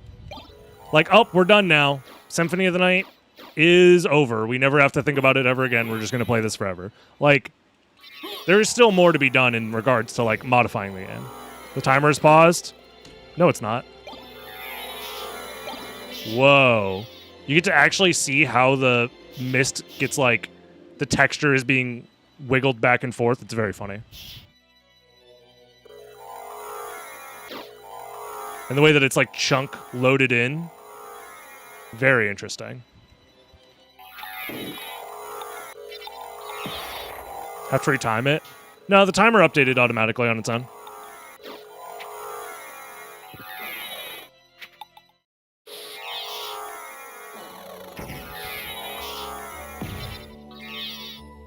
Like, oh, we're done now. Symphony of the Night is over. We never have to think about it ever again. We're just going to play this forever. Like, there is still more to be done in regards to, like, modifying the game. The timer is paused. No, it's not. Whoa. You get to actually see how the mist gets, like, the texture is being wiggled back and forth. It's very funny. And the way that it's like chunk loaded in. Very interesting. Have to retime it? No, the timer updated automatically on its own.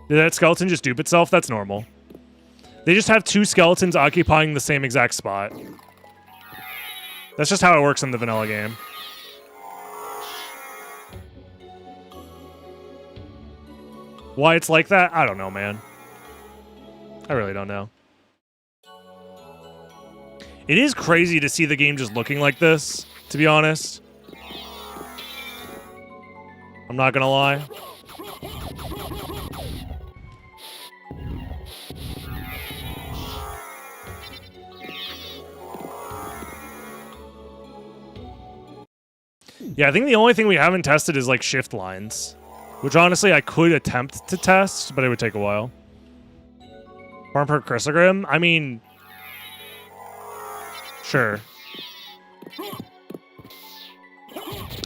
Did that skeleton just dupe itself? That's normal. They just have two skeletons occupying the same exact spot. That's just how it works in the vanilla game. Why it's like that? I don't know, man. I really don't know. It is crazy to see the game just looking like this, to be honest. I'm not gonna lie. Yeah, I think the only thing we haven't tested is, like, shift lines. Which, honestly, I could attempt to test, but it would take a while. Farm per Chrysogrim? I mean... Sure.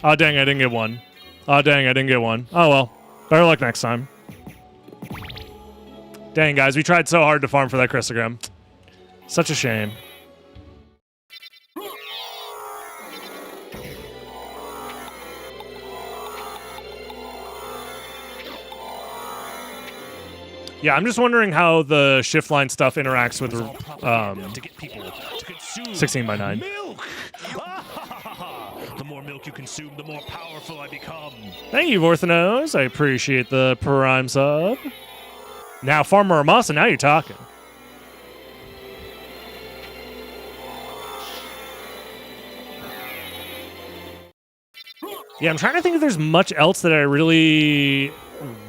Oh, dang, I didn't get one. Oh, dang, I didn't get one. Oh, well. Better luck next time. Dang, guys, we tried so hard to farm for that Chrysogrim. Such a shame. Yeah, I'm just wondering how the shift line stuff interacts with 16 by 9. Milk! The more milk you consume, the more powerful I become. Thank you, Vorthanos. I appreciate the prime sub. Now, Farmer Amasa, now you're talking. Yeah, I'm trying to think if there's much else that I really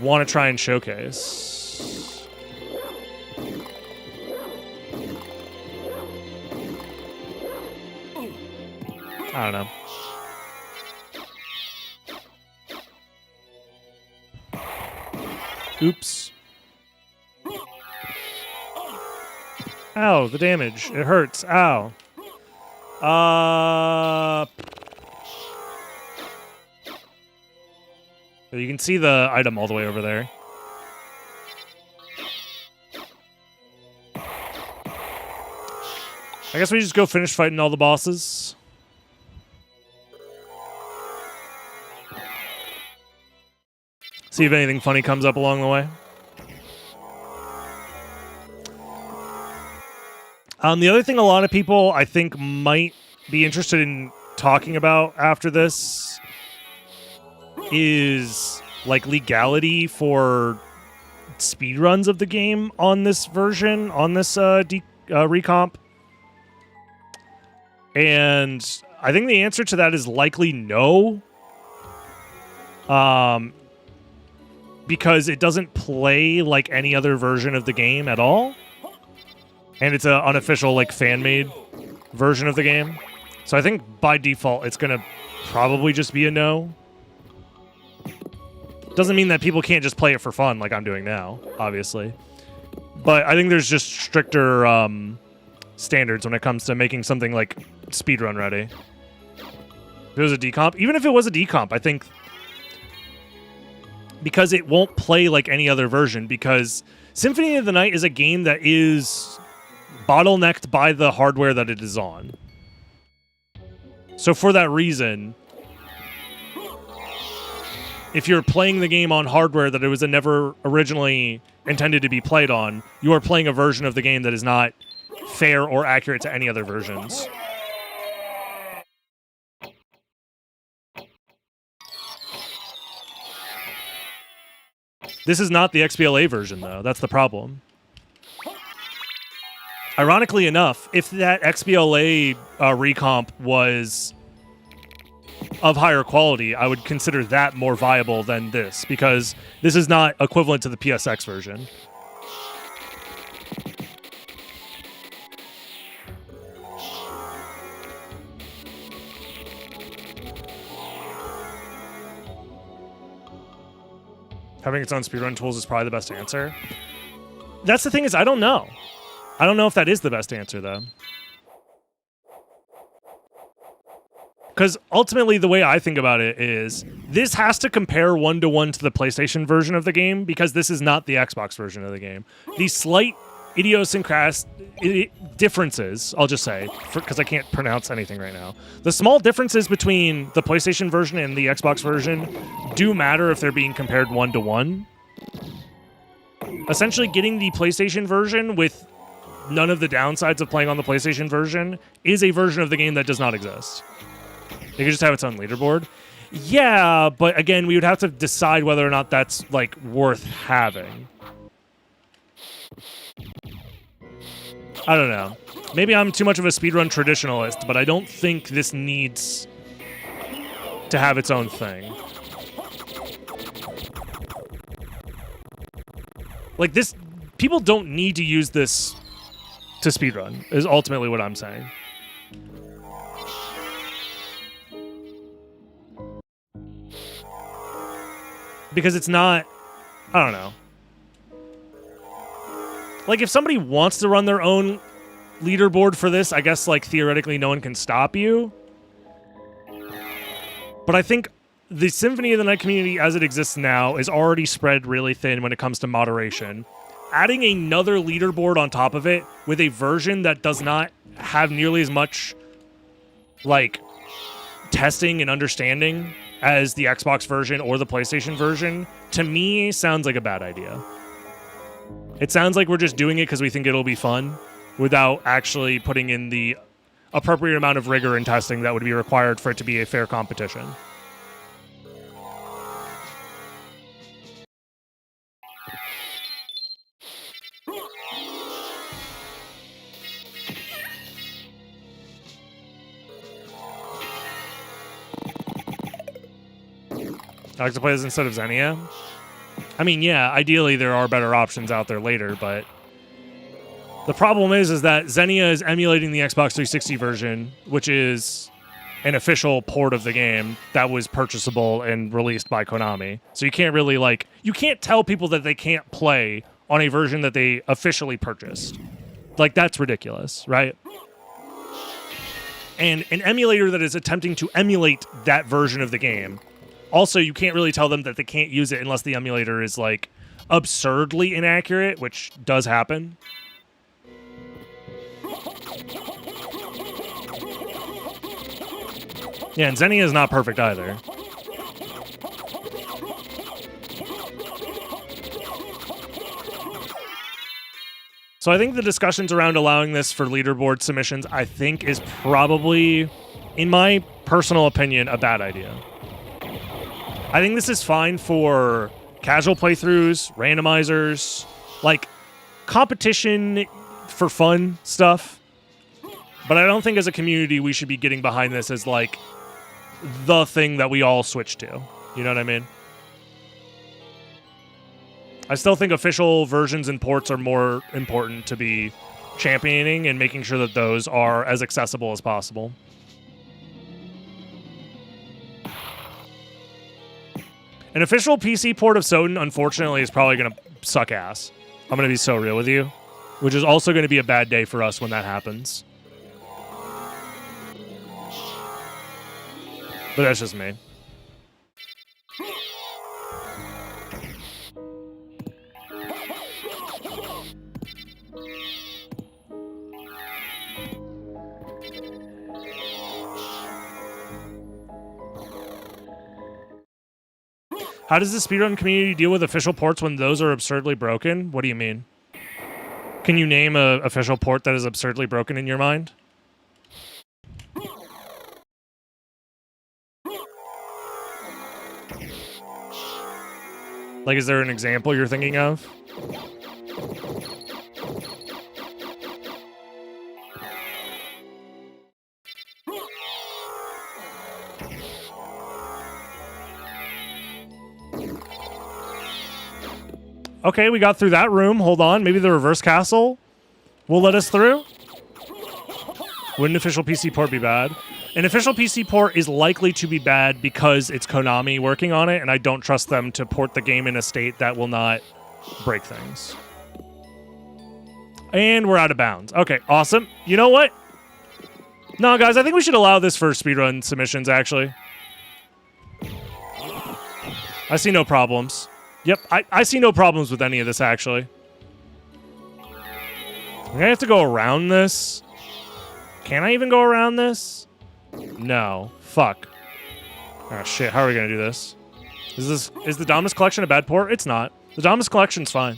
want to try and showcase. I don't know. Oops. Ow, the damage. It hurts. Ow. You can see the item all the way over there. I guess we just go finish fighting all the bosses. See if anything funny comes up along the way. The other thing a lot of people, I think, might be interested in talking about after this is, like, legality for speedruns of the game on this version, on this recomp. And I think the answer to that is likely no. Because it doesn't play like any other version of the game at all. And it's an unofficial, like, fan-made version of the game. So I think by default, it's going to probably just be a no. Doesn't mean that people can't just play it for fun like I'm doing now, obviously. But I think there's just stricter standards when it comes to making something, like, speedrun ready. If it was a decomp, even if it was a decomp, I think... Because it won't play like any other version, because Symphony of the Night is a game that is bottlenecked by the hardware that it is on. So for that reason, if you're playing the game on hardware that it was never originally intended to be played on, you are playing a version of the game that is not fair or accurate to any other versions. This is not the XBLA version, though. That's the problem. Ironically enough, if that XBLA recomp was of higher quality, I would consider that more viable than this, because this is not equivalent to the PSX version. Having its own speedrun tools is probably the best answer. That's the thing, is I don't know. I don't know if that is the best answer, though. Because ultimately, the way I think about it is, this has to compare 1-to-1 to the PlayStation version of the game, because this is not the Xbox version of the game. These slight idiosyncratic differences, I'll just say, because I can't pronounce anything right now. The small differences between the PlayStation version and the Xbox version do matter if they're being compared 1-to-1. Essentially, getting the PlayStation version with none of the downsides of playing on the PlayStation version is a version of the game that does not exist. It could just have its own leaderboard. Yeah, but again, we would have to decide whether or not that's, like, worth having. I don't know. Maybe I'm too much of a speedrun traditionalist, but I don't think this needs to have its own thing. Like, this... People don't need to use this to speedrun, is ultimately what I'm saying. Because it's not... I don't know. Like, if somebody wants to run their own leaderboard for this, I guess, like, theoretically no one can stop you. But I think the Symphony of the Night community as it exists now is already spread really thin when it comes to moderation. Adding another leaderboard on top of it with a version that does not have nearly as much, like, testing and understanding as the Xbox version or the PlayStation version, to me, sounds like a bad idea. It sounds like we're just doing it because we think it'll be fun without actually putting in the appropriate amount of rigor and testing that would be required for it to be a fair competition. I like to play this instead of Xenia. I mean, yeah, ideally there are better options out there later, but the problem is that Xenia is emulating the Xbox 360 version, which is an official port of the game that was purchasable and released by Konami. So you can't really, like, you can't tell people that they can't play on a version that they officially purchased. Like, that's ridiculous, right? And an emulator that is attempting to emulate that version of the game, also, you can't really tell them that they can't use it unless the emulator is, like, absurdly inaccurate, which does happen. Yeah, and Xenia is not perfect either. So I think the discussions around allowing this for leaderboard submissions, I think, is probably, in my personal opinion, a bad idea. I think this is fine for casual playthroughs, randomizers, like competition for fun stuff. But I don't think as a community we should be getting behind this as like the thing that we all switch to. You know what I mean? I still think official versions and ports are more important to be championing and making sure that those are as accessible as possible. An official PC port of SotN, unfortunately, is probably going to suck ass. I'm going to be so real with you. Which is also going to be a bad day for us when that happens. But that's just me. How does the speedrun community deal with official ports when those are absurdly broken? What do you mean? Can you name a official port that is absurdly broken in your mind? Like, is there an example you're thinking of? Okay, we got through that room. Hold on. Maybe the reverse castle will let us through? Would an official PC port be bad? An official PC port is likely to be bad because it's Konami working on it, and I don't trust them to port the game in a state that will not break things. And we're out of bounds. Okay, awesome. You know what? No, guys, I think we should allow this for speedrun submissions, actually. I see no problems. Yep, I see no problems with any of this, actually. I'm gonna have to go around this. Can I even go around this? No. Fuck. Oh, shit. How are we gonna do this? Is the Dominus Collection a bad port? It's not. The Dominus Collection's fine.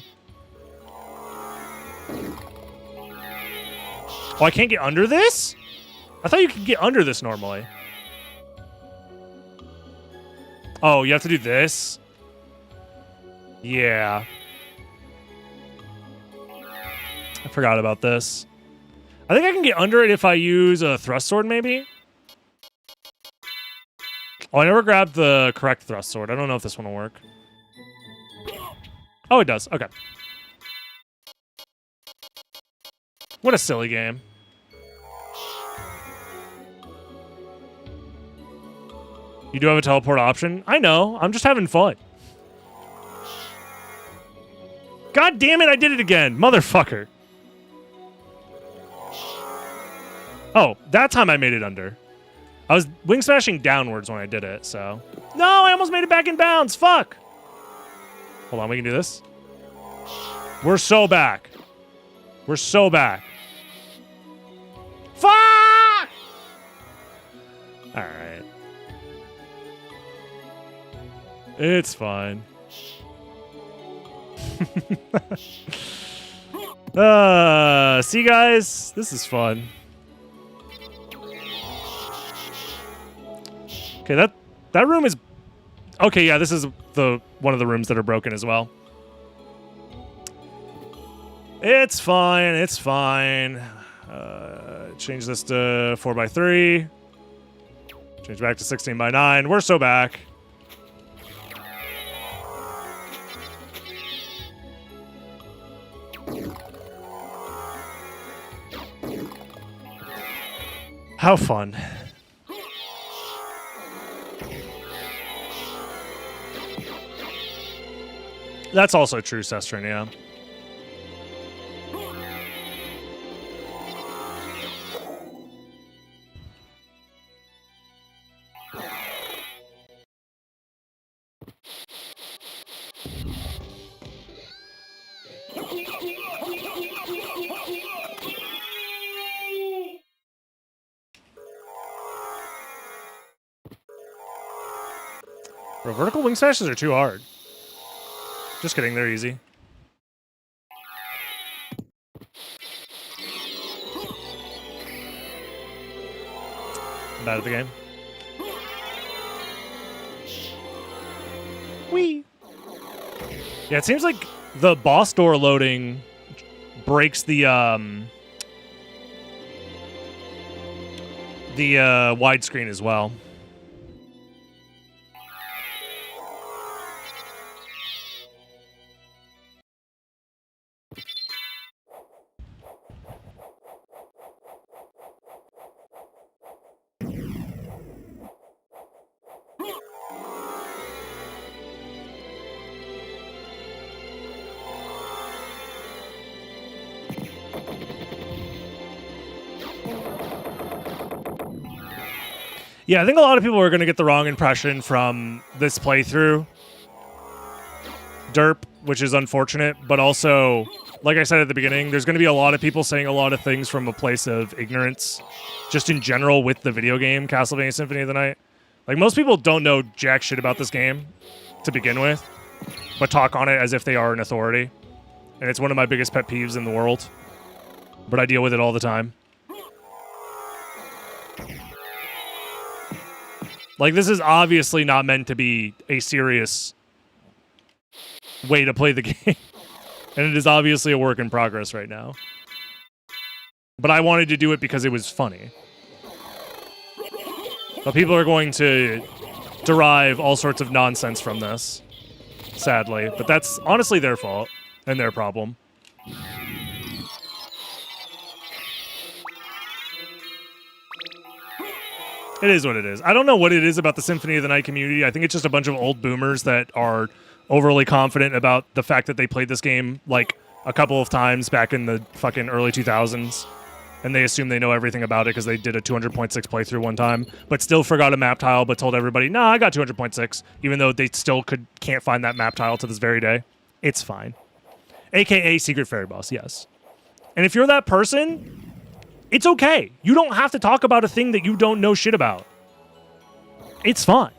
Oh, I can't get under this? I thought you could get under this normally. Oh, you have to do this? Yeah. I forgot about this. I think I can get under it if I use a thrust sword, maybe? Oh, I never grabbed the correct thrust sword. I don't know if this one will work. Oh, it does. Okay. What a silly game. You do have a teleport option? I know. I'm just having fun. God damn it, I did it again. Motherfucker. Oh, that time I made it under. I was wing smashing downwards when I did it, so. No, I almost made it back in bounds. Fuck. Hold on, we can do this. We're so back. We're so back. Fuck! Alright. It's fine. See, guys? This is fun. Okay, that room is... Okay, yeah, this is one of the rooms that are broken as well. It's fine, it's fine. Change this to 4x3. Change back to 16x9. We're so back. How fun. That's also true, Sestrin, yeah. Bro, vertical wing smashes are too hard. Just kidding, they're easy. I'm bad at the game. Whee! Yeah, it seems like the boss door loading breaks the widescreen as well. Yeah, I think a lot of people are going to get the wrong impression from this playthrough. Derp, which is unfortunate, but also, like I said at the beginning, there's going to be a lot of people saying a lot of things from a place of ignorance, just in general with the video game, Castlevania Symphony of the Night. Like, most people don't know jack shit about this game. to begin with, but talk on it as if they are an authority. And it's one of my biggest pet peeves in the world. But I deal with it all the time. Like, this is obviously not meant to be a serious way to play the game. And it is obviously a work in progress right now. But I wanted to do it because it was funny. But people are going to derive all sorts of nonsense from this, sadly. But that's honestly their fault and their problem. It is what it is. I don't know what it is about the Symphony of the Night community. I think it's just a bunch of old boomers that are overly confident about the fact that they played this game like a couple of times back in the fucking early 2000s. And they assume they know everything about it because they did a 200.6 playthrough one time, but still forgot a map tile, but told everybody, nah, I got 200.6, even though they still can't find that map tile to this very day. It's fine. AKA Secret Fairy Boss, yes. And if you're that person, it's okay. You don't have to talk about a thing that you don't know shit about. It's fine.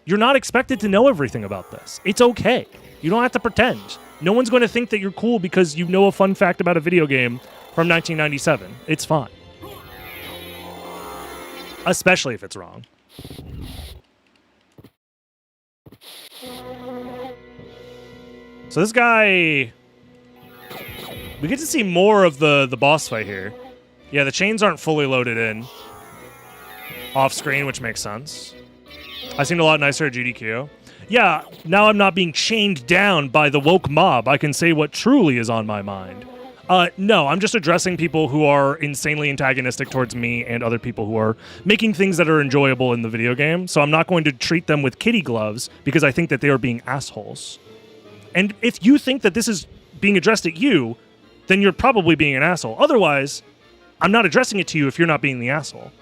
You're not expected to know everything about this. It's okay. You don't have to pretend. No one's going to think that you're cool because you know a fun fact about a video game from 1997. It's fine. Especially if it's wrong. So this guy... We get to see more of the boss fight here. Yeah, the chains aren't fully loaded in. Off screen, which makes sense. I seemed a lot nicer at GDQ. Yeah, now I'm not being chained down by the woke mob. I can say what truly is on my mind. No, I'm just addressing people who are insanely antagonistic towards me and other people who are making things that are enjoyable in the video game. So I'm not going to treat them with kitty gloves because I think that they are being assholes. And if you think that this is being addressed at you, then you're probably being an asshole. Otherwise, I'm not addressing it to you if you're not being the asshole.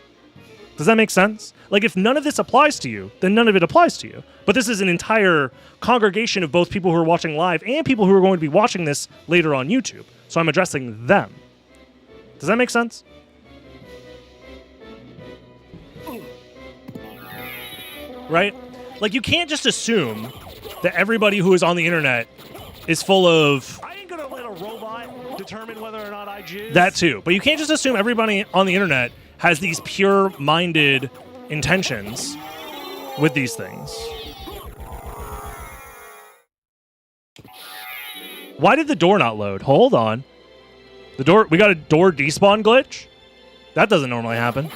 Does that make sense? Like, if none of this applies to you, then none of it applies to you. But this is an entire congregation of both people who are watching live and people who are going to be watching this later on YouTube. So I'm addressing them. Does that make sense? Right? Like, you can't just assume that everybody who is on the internet is full of... I ain't gonna let a robot determine whether or not I jizz. That too. But you can't just assume everybody on the internet has these pure-minded intentions with these things. Why did the door not load? Hold on. The door... We got a door despawn glitch? That doesn't normally happen.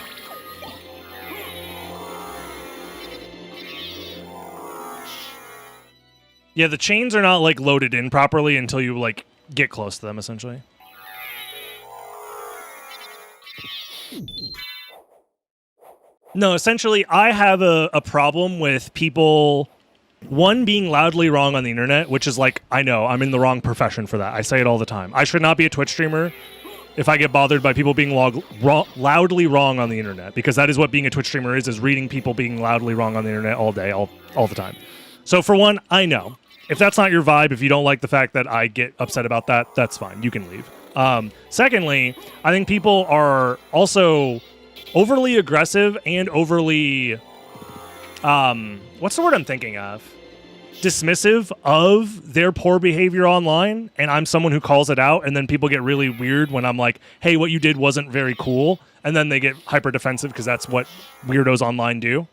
Yeah, the chains are not, like, loaded in properly until you, like, get close to them, essentially. No, essentially, I have a problem with people, one, being loudly wrong on the internet, which is like, I know, I'm in the wrong profession for that. I say it all the time. I should not be a Twitch streamer if I get bothered by people being loudly wrong on the internet, because that is what being a Twitch streamer is reading people being loudly wrong on the internet all day, all the time. So for one, I know. If that's not your vibe, if you don't like the fact that I get upset about that, that's fine. You can leave. Secondly, I think people are also overly aggressive and overly, what's the word I'm thinking of? Dismissive of their poor behavior online, and I'm someone who calls it out, and then people get really weird when I'm like, hey, what you did wasn't very cool, and then they get hyper defensive because that's what weirdos online do.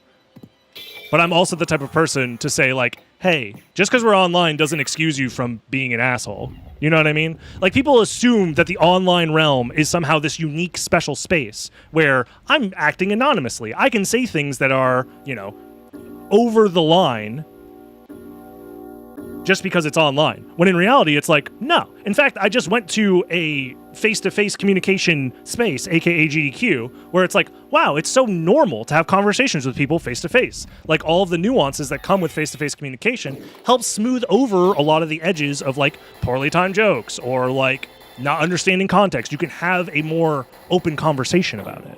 But I'm also the type of person to say, like, hey, just because we're online doesn't excuse you from being an asshole. You know what I mean? Like, people assume that the online realm is somehow this unique special space where I'm acting anonymously. I can say things that are, you know, over the line just because it's online. When in reality, it's like, no. In fact, I just went to a face-to-face communication space, aka GDQ, where it's like, wow, it's so normal to have conversations with people face-to-face. Like, all of the nuances that come with face-to-face communication help smooth over a lot of the edges of, like, poorly timed jokes or, like, not understanding context. You can have a more open conversation about it.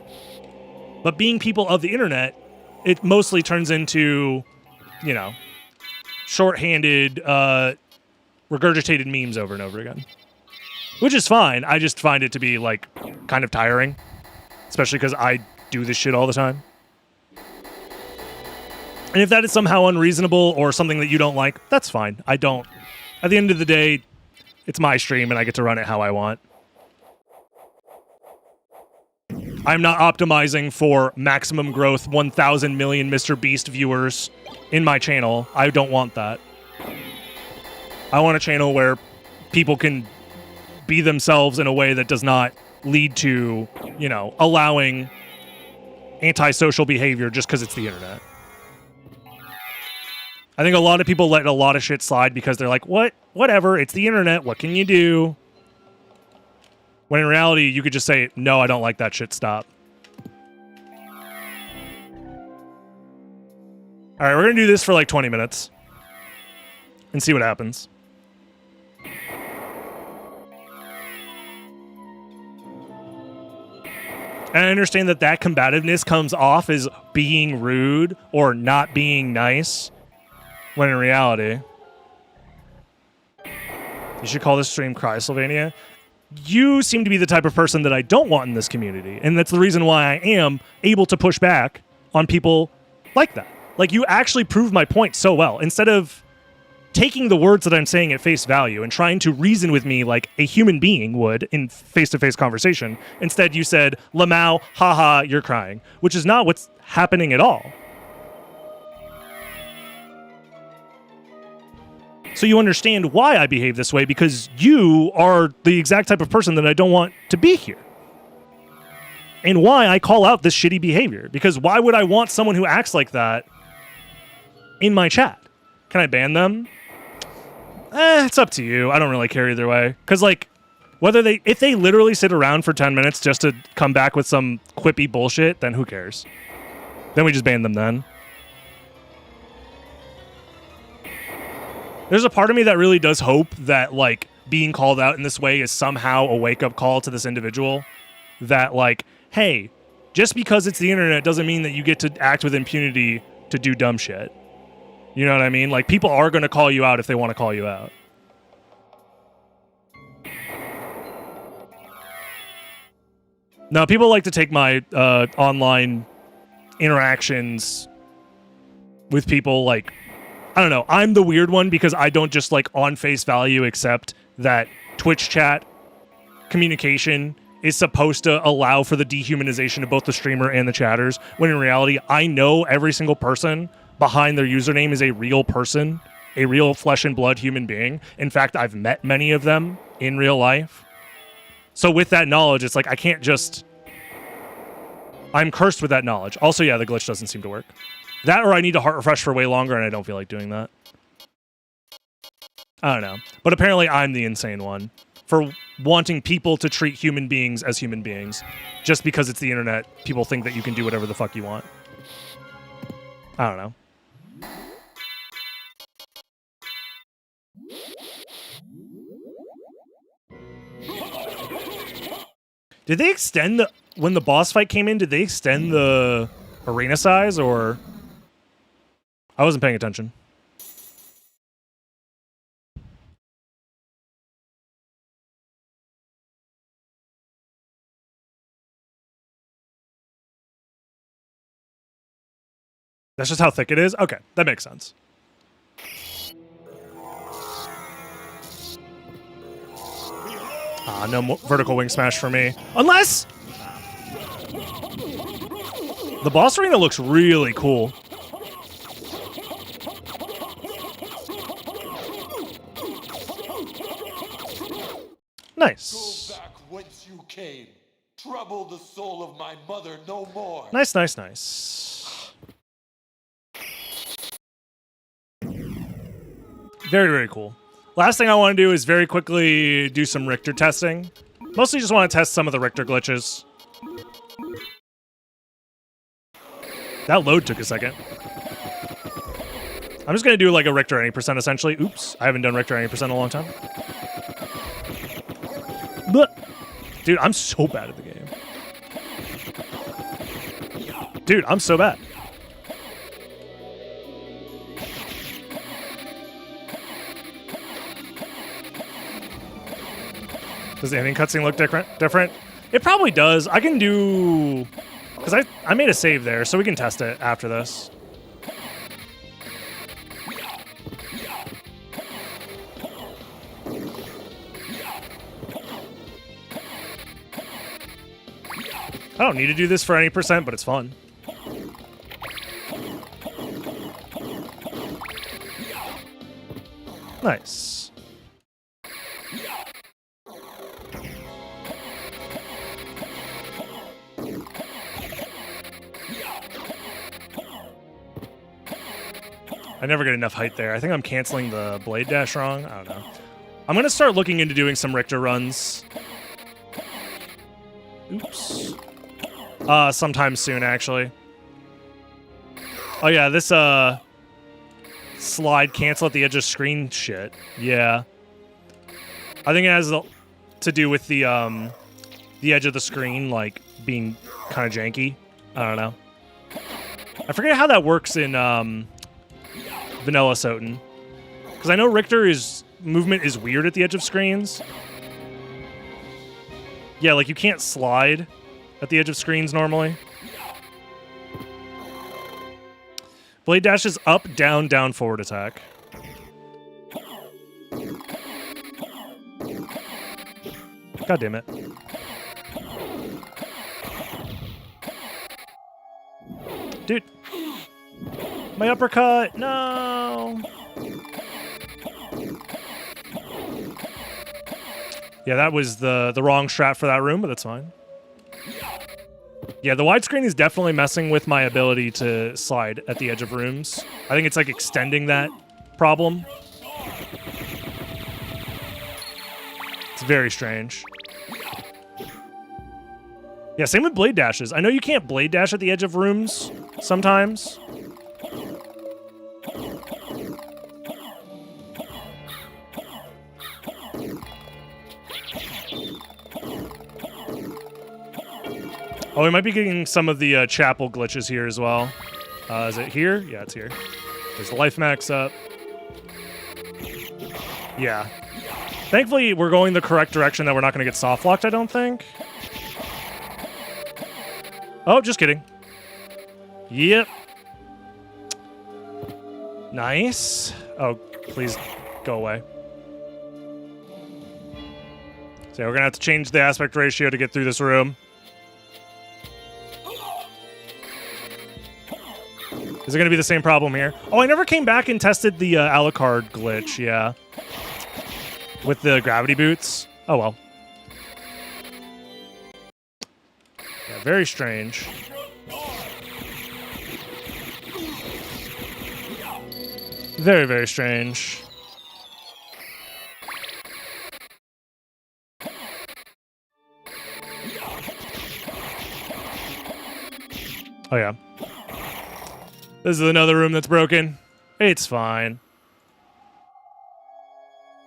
But being people of the internet, it mostly turns into, you know, shorthanded, regurgitated memes over and over again. Which is fine. I just find it to be, like, kind of tiring. Especially because I do this shit all the time. And if that is somehow unreasonable or something that you don't like, that's fine. I don't. At the end of the day, it's my stream and I get to run it how I want. I'm not optimizing for maximum growth 1,000 million Mr. Beast viewers in my channel. I don't want that. I want a channel where people can be themselves in a way that does not lead to, you know, allowing antisocial behavior just because it's the internet. I think a lot of people let a lot of shit slide because they're like, whatever, it's the internet, what can you do? When in reality, you could just say, no, I don't like that shit, stop. All right, we're going to do this for like 20 minutes and see what happens. And I understand that that combativeness comes off as being rude or not being nice, when in reality, you should call this stream Cry Sylvania. You seem to be the type of person that I don't want in this community, and that's the reason why I am able to push back on people like that. Like, you actually prove my point so well. Instead of taking the words that I'm saying at face value and trying to reason with me like a human being would in face-to-face conversation, instead you said, Lamau, haha, you're crying, which is not what's happening at all. So you understand why I behave this way, because you are the exact type of person that I don't want to be here. And why I call out this shitty behavior. Because why would I want someone who acts like that in my chat? Can I ban them? It's up to you. I don't really care either way. Because, like, if they literally sit around for 10 minutes just to come back with some quippy bullshit, then who cares? Then we just ban them then. There's a part of me that really does hope that, like, being called out in this way is somehow a wake-up call to this individual. That, like, hey, just because it's the internet doesn't mean that you get to act with impunity to do dumb shit. You know what I mean? Like, people are going to call you out if they want to call you out. Now, people like to take my online interactions with people, like, I don't know. I'm the weird one because I don't just, like, on face value accept that Twitch chat communication is supposed to allow for the dehumanization of both the streamer and the chatters, when in reality, I know every single person behind their username is a real person, a real flesh and blood human being. In fact, I've met many of them in real life. So with that knowledge, it's like I can't just... I'm cursed with that knowledge. Also, yeah, the glitch doesn't seem to work. That or I need to heart refresh for way longer, and I don't feel like doing that. I don't know. But apparently I'm the insane one for wanting people to treat human beings as human beings. Just because it's the internet, people think that you can do whatever the fuck you want. I don't know. Did they extend the... When the boss fight came in, did they extend the arena size, or... I wasn't paying attention. That's just how thick it is? Okay, that makes sense. Ah, no vertical wing smash for me. Unless... The boss arena looks really cool. Nice. Go back whence you came. Trouble the soul of my mother no more. Nice, nice, nice. Very, very cool. Last thing I want to do is very quickly do some Richter testing. Mostly just want to test some of the Richter glitches. That load took a second. I'm just going to do like a Richter 80% essentially. Oops, I haven't done Richter 80% in a long time. But, dude, I'm so bad at the game. Dude, I'm so bad. Does the ending cutscene look different? It probably does. I can do... Because I made a save there, so we can test it after this. I don't need to do this for any percent, but it's fun. Nice. I never get enough height there. I think I'm canceling the blade dash wrong. I don't know. I'm going to start looking into doing some Richter runs. Oops. Sometime soon, actually. Oh, yeah, this, slide cancel at the edge of screen shit. Yeah. I think it has to do with the edge of the screen, like, being kind of janky. I don't know. I forget how that works in, vanilla SotN. Because I know Richter's movement is weird at the edge of screens. Yeah, like, you can't slide at the edge of screens normally. Blade dash is up, down, down, forward attack. God damn it. Dude. My uppercut! No! Yeah, that was the wrong strat for that room, but that's fine. Yeah, the widescreen is definitely messing with my ability to slide at the edge of rooms. I think it's like extending that problem. It's very strange. Yeah, same with blade dashes. I know you can't blade dash at the edge of rooms sometimes. Oh, we might be getting some of the chapel glitches here as well. Is it here? Yeah, it's here. There's the life max up. Yeah. Thankfully, we're going the correct direction that we're not going to get soft locked, I don't think. Oh, just kidding. Yep. Nice. Oh, please go away. So we're going to have to change the aspect ratio to get through this room. Is it going to be the same problem here? Oh, I never came back and tested the Alucard glitch, yeah. With the gravity boots. Oh, well. Yeah, very strange. Very, very strange. Oh, yeah. This is another room that's broken. It's fine.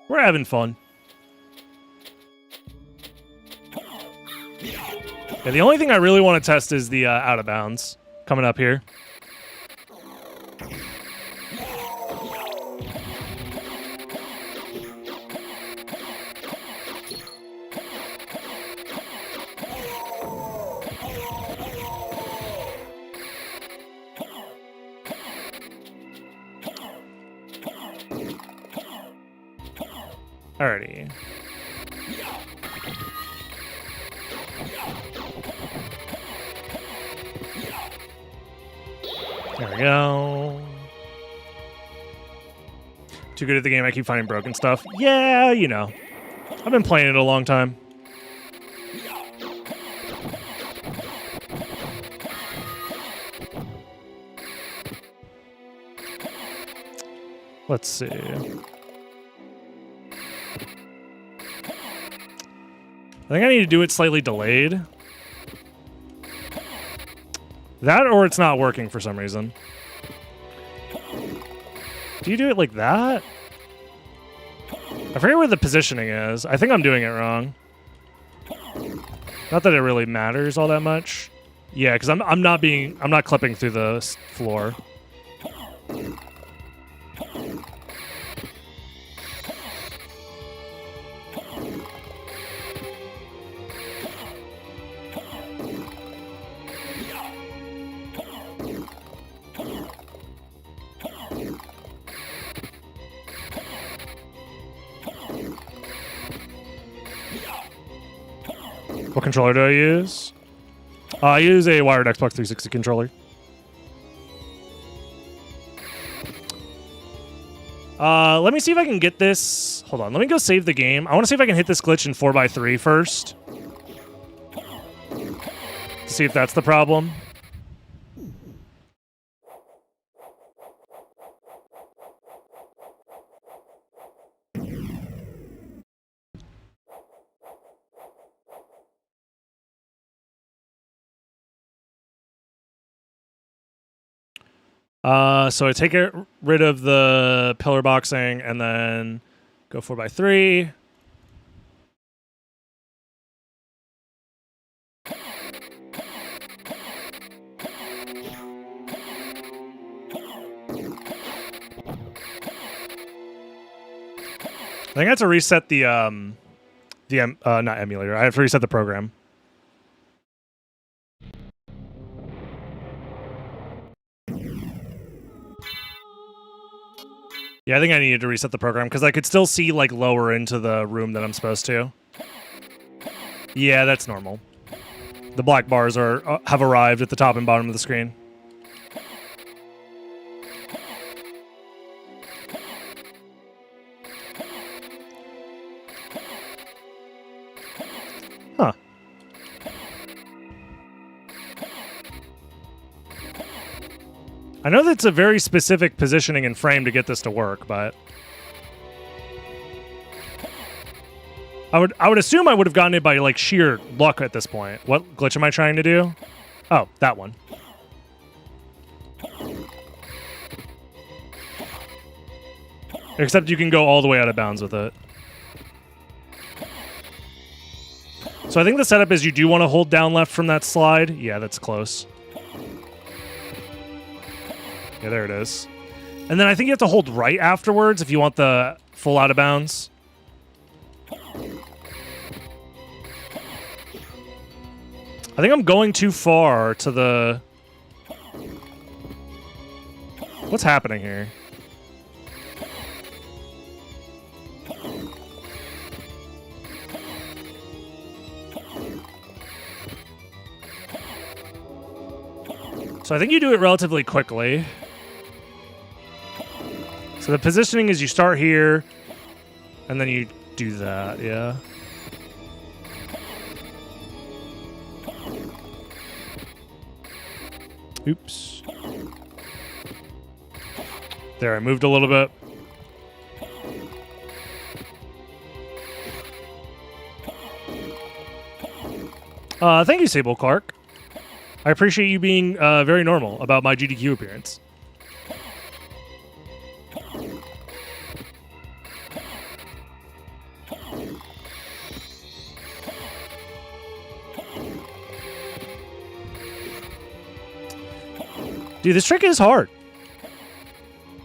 We're having fun. Yeah, the only thing I really want to test is the out of bounds coming up here. Alrighty. There we go. Too good at the game, I keep finding broken stuff. Yeah, you know. I've been playing it a long time. Let's see. I think I need to do it slightly delayed. That or it's not working for some reason. Do you do it like that? I forget where the positioning is. I think I'm doing it wrong. Not that it really matters all that much. Yeah, because I'm not clipping through the floor. What controller do I use? I use a wired Xbox 360 controller. Let me see if I can get this. Hold on. Let me go save the game. I want to see if I can hit this glitch in 4x3 first. To see if that's the problem. So I take rid of the pillar boxing and then go 4x3. I think I have to reset the not emulator. I have to reset the program. Yeah, I think I needed to reset the program because I could still see like lower into the room than I'm supposed to. Yeah, that's normal. The black bars are have arrived at the top and bottom of the screen. Huh. I know that's a very specific positioning and frame to get this to work, but I would assume I would have gotten it by like sheer luck at this point. What glitch am I trying to do? Oh, that one. Except you can go all the way out of bounds with it. So I think the setup is you do want to hold down left from that slide. Yeah, that's close. Yeah, there it is. And then I think you have to hold right afterwards if you want the full out of bounds. I think I'm going too far to the... What's happening here? So I think you do it relatively quickly. So the positioning is you start here, and then you do that, yeah. Oops. There, I moved a little bit. Thank you, Sable Clark. I appreciate you being very normal about my GDQ appearance. Dude, this trick is hard.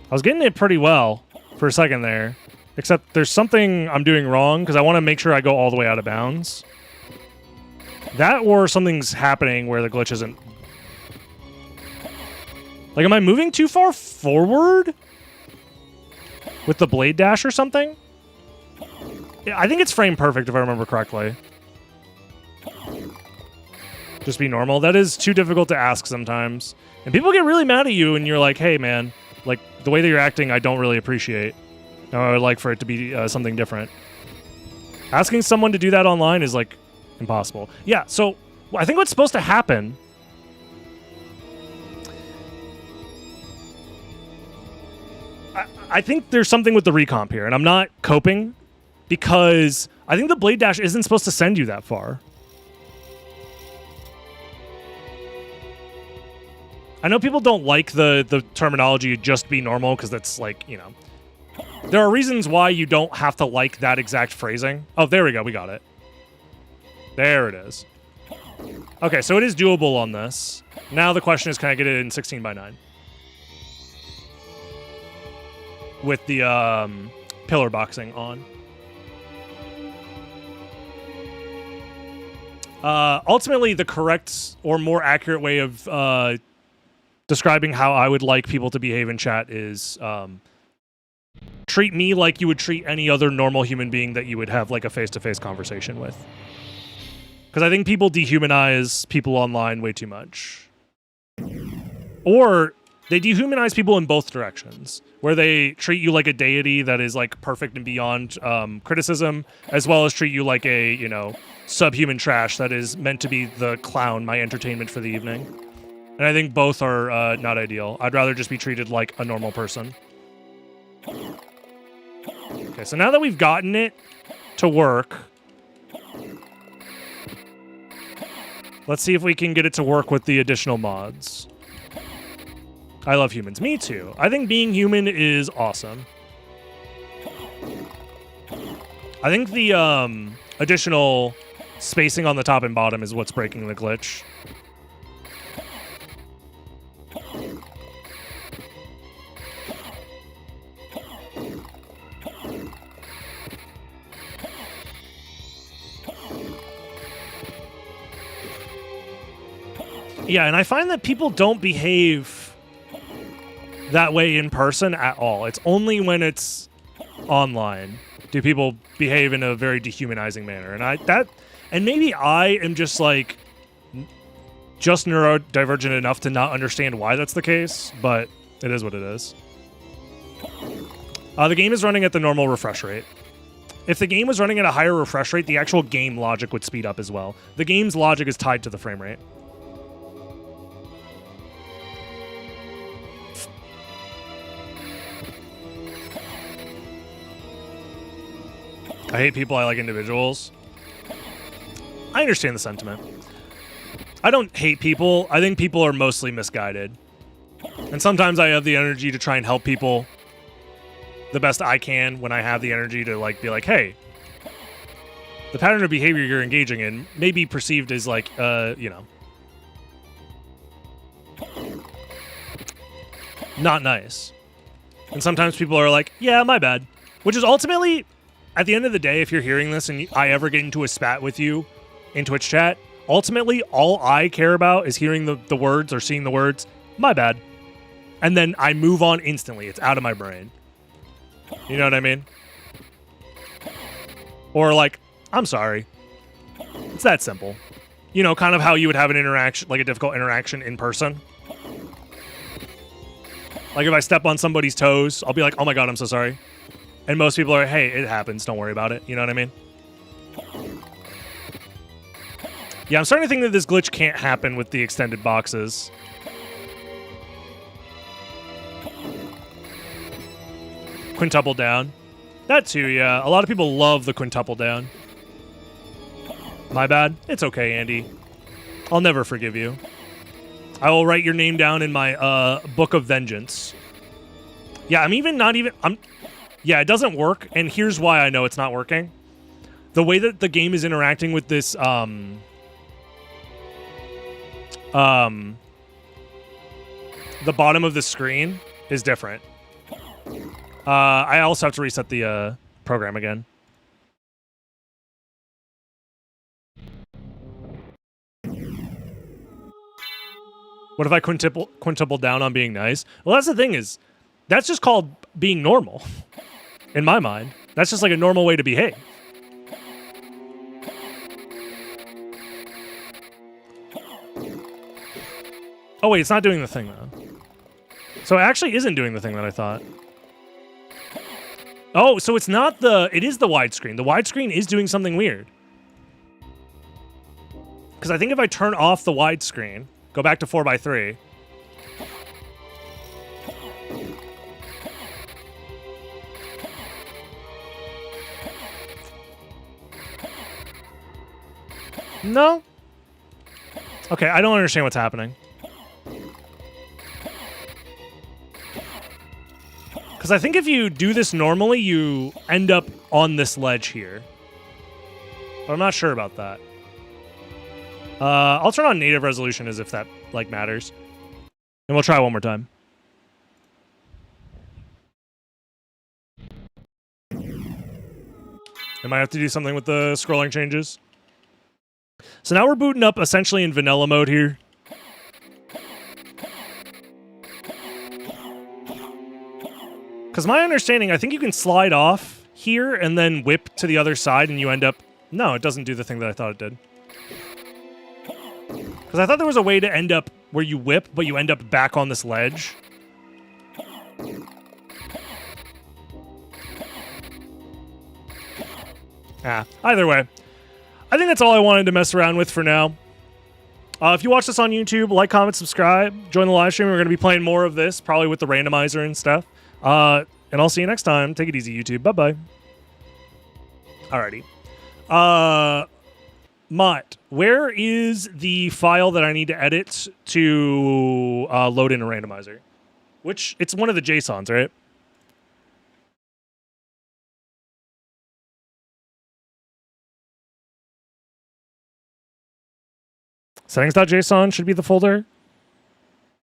I was getting it pretty well for a second there. Except there's something I'm doing wrong because I want to make sure I go all the way out of bounds. That or something's happening where the glitch isn't... Like, am I moving too far forward? With the blade dash or something? Yeah, I think it's frame perfect if I remember correctly. Just be normal. That is too difficult to ask sometimes. And people get really mad at you and you're like, hey, man, like, the way that you're acting, I don't really appreciate. I would like for it to be something different. Asking someone to do that online is, like, impossible. Yeah, so I think what's supposed to happen... I think there's something with the recomp here, and I'm not coping because I think the blade dash isn't supposed to send you that far. I know people don't like the terminology just be normal because that's like, you know. There are reasons why you don't have to like that exact phrasing. Oh, there we go. We got it. There it is. Okay, so it is doable on this. Now the question is, can I get it in 16:9? With the pillar boxing on. Ultimately, the correct or more accurate way of describing how I would like people to behave in chat is treat me like you would treat any other normal human being that you would have like a face-to-face conversation with. Because I think people dehumanize people online way too much. Or they dehumanize people in both directions, where they treat you like a deity that is like perfect and beyond criticism, as well as treat you like a, you know, subhuman trash that is meant to be the clown, my entertainment for the evening. And I think both are not ideal. I'd rather just be treated like a normal person. Okay, so now that we've gotten it to work, let's see if we can get it to work with the additional mods. I love humans. Me too. I think being human is awesome. I think the additional spacing on the top and bottom is what's breaking the glitch. Yeah, and I find that people don't behave that way in person at all. It's only when it's online do people behave in a very dehumanizing manner. And maybe I am just like just neurodivergent enough to not understand why that's the case, but it is what it is. The game is running at the normal refresh rate. If the game was running at a higher refresh rate, the actual game logic would speed up as well. The game's logic is tied to the frame rate. I hate people, I like individuals. I understand the sentiment. I don't hate people. I think people are mostly misguided. And sometimes I have the energy to try and help people the best I can when I have the energy to like be like, hey, the pattern of behavior you're engaging in may be perceived as like, you know, not nice. And sometimes people are like, yeah, my bad. Which is ultimately, at the end of the day, if you're hearing this and I ever get into a spat with you in Twitch chat, ultimately all I care about is hearing the words or seeing the words, my bad. And then I move on instantly. It's out of my brain. You know what I mean? Or like, I'm sorry. It's that simple. You know, kind of how you would have an interaction, like a difficult interaction in person. Like if I step on somebody's toes, I'll be like, oh my God, I'm so sorry. And most people are, hey, it happens. Don't worry about it. You know what I mean? Yeah, I'm starting to think that this glitch can't happen with the extended boxes. Quintuple down. That too, yeah. A lot of people love the quintuple down. My bad. It's okay, Andy. I'll never forgive you. I will write your name down in my book of vengeance. Yeah, yeah, it doesn't work, and here's why I know it's not working. The way that the game is interacting with this, the bottom of the screen is different. I also have to reset the program again. What if I quintuple down on being nice? Well, that's the thing is, that's just called being normal. In my mind, that's just like a normal way to behave. Oh wait, it's not doing the thing though. So it actually isn't doing the thing that I thought. Oh, so it's not it is the widescreen. The widescreen is doing something weird. Because I think if I turn off the widescreen, go back to 4:3. No? Okay, I don't understand what's happening. Because I think if you do this normally, you end up on this ledge here. But I'm not sure about that. I'll turn on native resolution as if that, like, matters. And we'll try one more time. I might have to do something with the scrolling changes. So now we're booting up essentially in vanilla mode here. Because my understanding, I think you can slide off here and then whip to the other side and you end up... No, it doesn't do the thing that I thought it did. Because I thought there was a way to end up where you whip, but you end up back on this ledge. Either way. I think that's all I wanted to mess around with for now. If you watch this on YouTube, like, comment, subscribe, join the live stream. We're going to be playing more of this, probably with the randomizer and stuff. And I'll see you next time. Take it easy, YouTube. Bye-bye. Alrighty. Mott, where is the file that I need to edit to load in a randomizer? It's one of the JSONs, right? Settings.json should be the folder.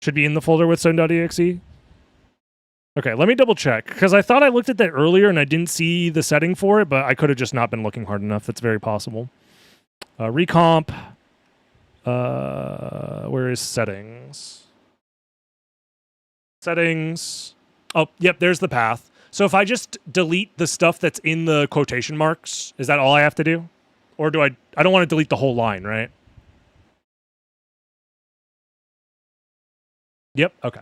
Should be in the folder with SotN.exe. Okay, let me double check, because I thought I looked at that earlier and I didn't see the setting for it, but I could have just not been looking hard enough. That's very possible. Recomp. Where is settings? Settings. Oh, yep, there's the path. So if I just delete the stuff that's in the quotation marks, is that all I have to do? Or do I don't want to delete the whole line, right? Yep, okay.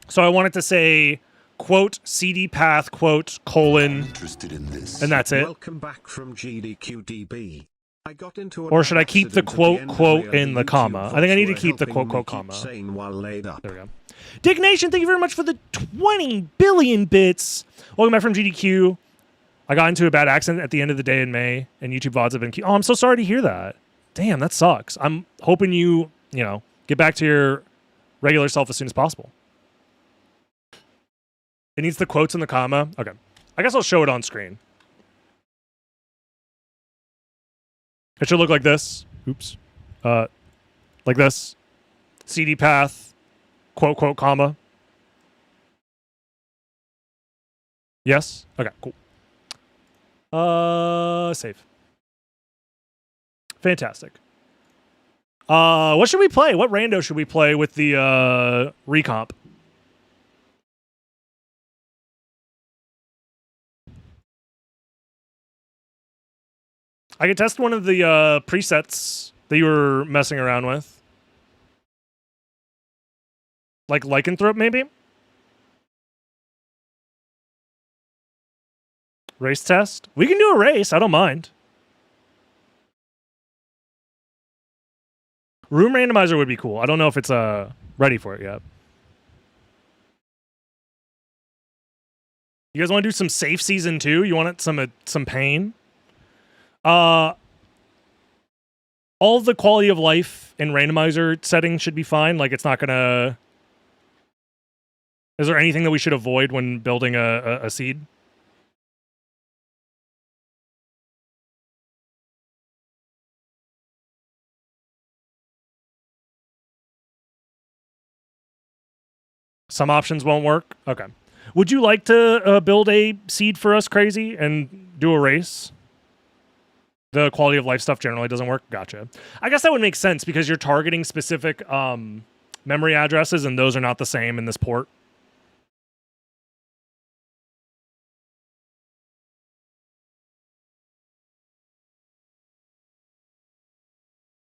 So I want it to say, quote, CD path, quote, colon, Interested in this. and that's it. Welcome back from GDQDB. I got into Or should I keep the quote, quote in the comma? I think I need to keep the quote, quote, comma. While laid up. There we go. Dick Nation, thank you very much for the 20 billion bits. Welcome back from GDQ. I got into a bad accident at the end of the day in May, and YouTube VODs have been... Oh, I'm so sorry to hear that. Damn, that sucks. I'm hoping you get back to your regular self as soon as possible. It needs the quotes and the comma. Okay. I guess I'll show it on screen. It should look like this. Oops. Like this. CD path, quote, quote, comma. Yes? Okay, cool. Save. Fantastic. What should we play? What rando should we play with the recomp? I could test one of the presets that you were messing around with. Like lycanthrope, maybe? Race test? We can do a race. I don't mind. Room randomizer would be cool. I don't know if it's ready for it yet. You guys want to do some safe season 2? You want some pain? All the quality of life in randomizer settings should be fine. Like, it's not gonna... Is there anything that we should avoid when building a seed? Some options won't work? Okay. Would you like to build a seed for us, Crazy, and do a race? The quality of life stuff generally doesn't work? Gotcha. I guess that would make sense because you're targeting specific memory addresses, and those are not the same in this port.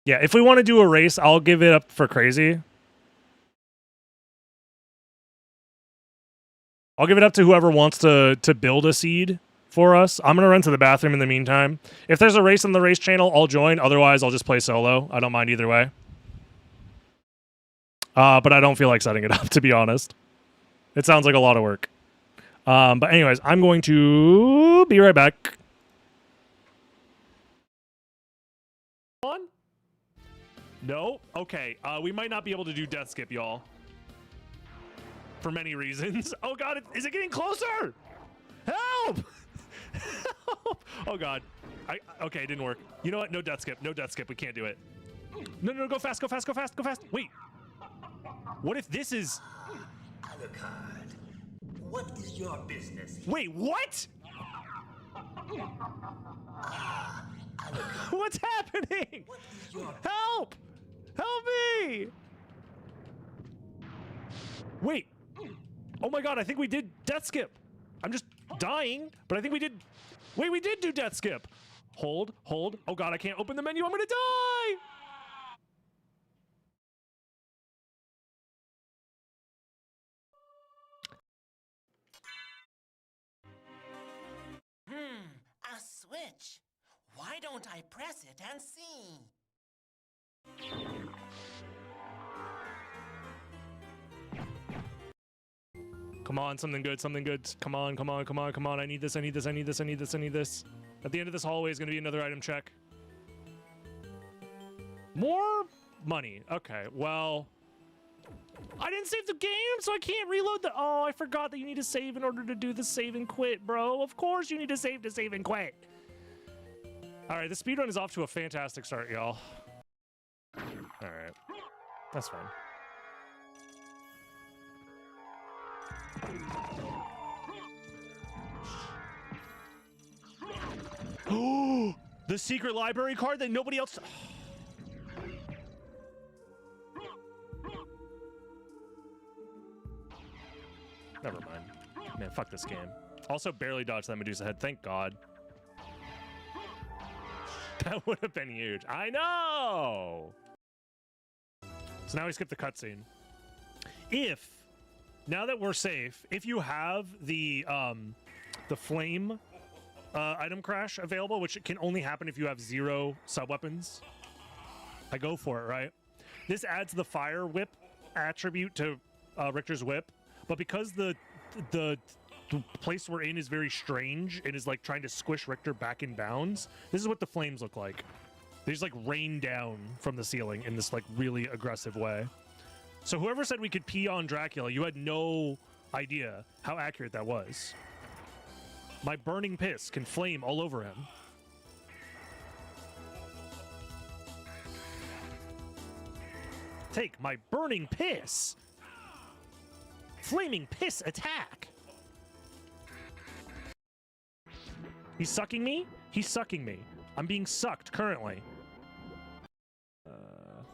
Yeah, if we want to do a race, I'll give it up for Crazy. I'll give it up to whoever wants to build a seed for us. I'm going to run to the bathroom in the meantime. If there's a race on the race channel, I'll join. Otherwise, I'll just play solo. I don't mind either way. But I don't feel like setting it up, to be honest. It sounds like a lot of work. But anyways, I'm going to be right back. On? No? Okay. We might not be able to do death skip, y'all. For many reasons. Oh god, is it getting closer? Help! Help! Oh god. Okay, it didn't work. You know what? No death skip. No death skip. We can't do it. No, go fast, go fast, go fast, go fast. Wait. What if this is... Alucard, what is your business? Wait, what? What's happening? What is your... Help! Help me! Wait. Oh my god, I think we did death skip. I'm just dying, but I think we did... Wait, we did do death skip. Hold. Oh god, I can't open the menu. I'm gonna die! A switch. Why don't I press it and see? Come on, something good, something good. Come on. I need this. At the end of this hallway is gonna be another item check. More money. Okay, well, I didn't save the game, so I can't reload the... Oh, I forgot that you need to save in order to do the save and quit, bro. Of course you need to save and quit. All right, the speedrun is off to a fantastic start, y'all. All right, that's fine. Oh, the secret library card that nobody else... Never mind. Man, fuck this game. Also, barely dodged that Medusa head. Thank God. That would have been huge. I know! So now we skip the cutscene. If, now that we're safe, if you have the flame item crash available, which can only happen if you have 0 sub-weapons, I go for it, right? This adds the fire whip attribute to Richter's whip. But because the place we're in is very strange and is like trying to squish Richter back in bounds, this is what the flames look like. They just like rain down from the ceiling in this like really aggressive way. So whoever said we could pee on Dracula, you had no idea how accurate that was. My burning piss can flame all over him. Take my burning piss. Flaming piss attack. He's sucking me? He's sucking me. I'm being sucked currently.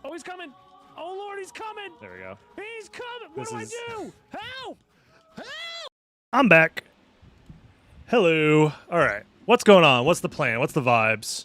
Oh, he's coming. Oh, Lord, he's coming. There we go. He's coming. What do I do? Help! Help! I'm back. Hello. All right. What's going on? What's the plan? What's the vibes?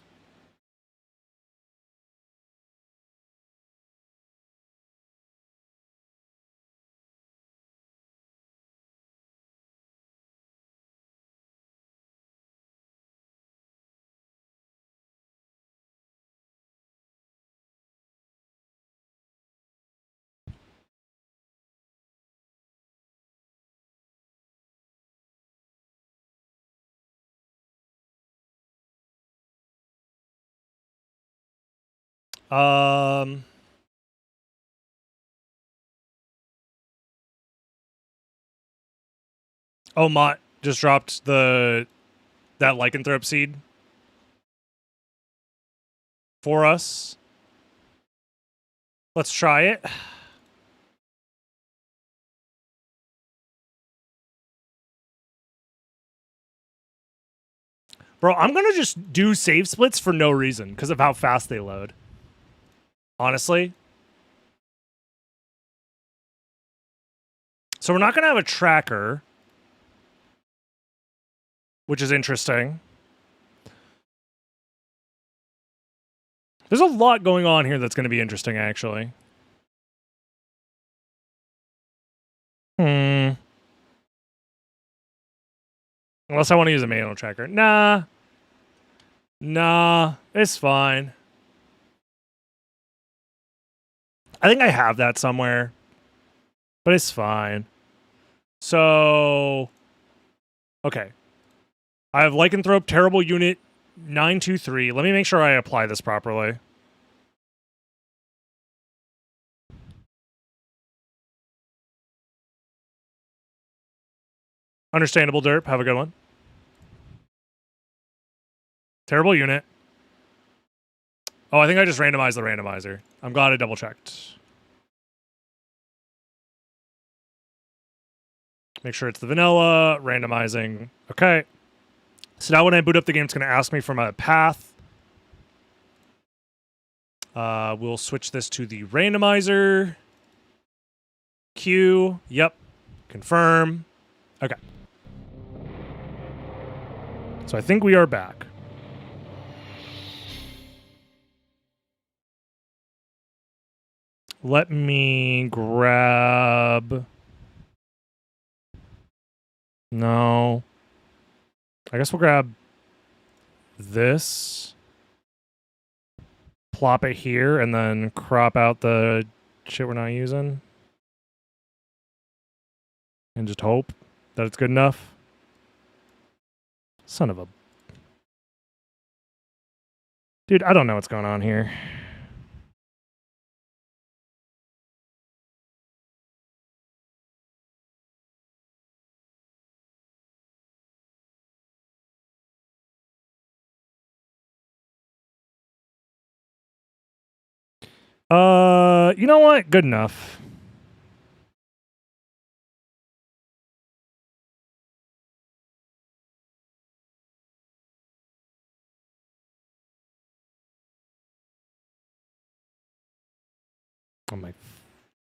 Oh, Mott just dropped that lycanthrope seed for us. Let's try it. Bro, I'm gonna just do save splits for no reason because of how fast they load. Honestly. So we're not gonna have a tracker, which is interesting. There's a lot going on here that's going to be interesting, actually. Unless I want to use a manual tracker. Nah, it's fine. I think I have that somewhere, but it's fine. So, okay. I have Lycanthrope, Terrible Unit, 923. Let me make sure I apply this properly. Understandable, Derp. Have a good one. Terrible Unit. Oh, I think I just randomized the randomizer. I'm glad I double-checked. Make sure it's the vanilla, randomizing. Okay. So now when I boot up the game, it's going to ask me for my path. We'll switch this to the randomizer. Q. Yep. Confirm. Okay. So I think we are back. Let me grab... No. I guess we'll grab this. Plop it here, and then crop out the shit we're not using. And just hope that it's good enough. Son of a... Dude, I don't know what's going on here. You know what? Good enough. Oh my...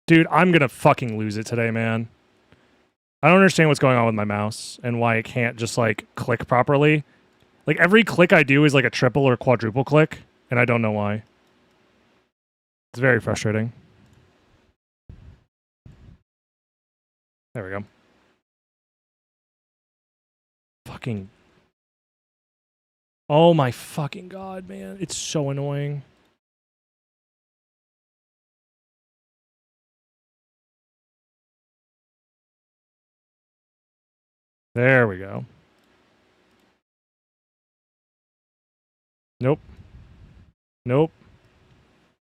Dude, I'm gonna fucking lose it today, man. I don't understand what's going on with my mouse and why it can't just, like, click properly. Like, every click I do is, like, a triple or quadruple click, and I don't know why. It's very frustrating. There we go. Fucking... Oh my fucking god, man. It's so annoying. There we go. Nope. Nope.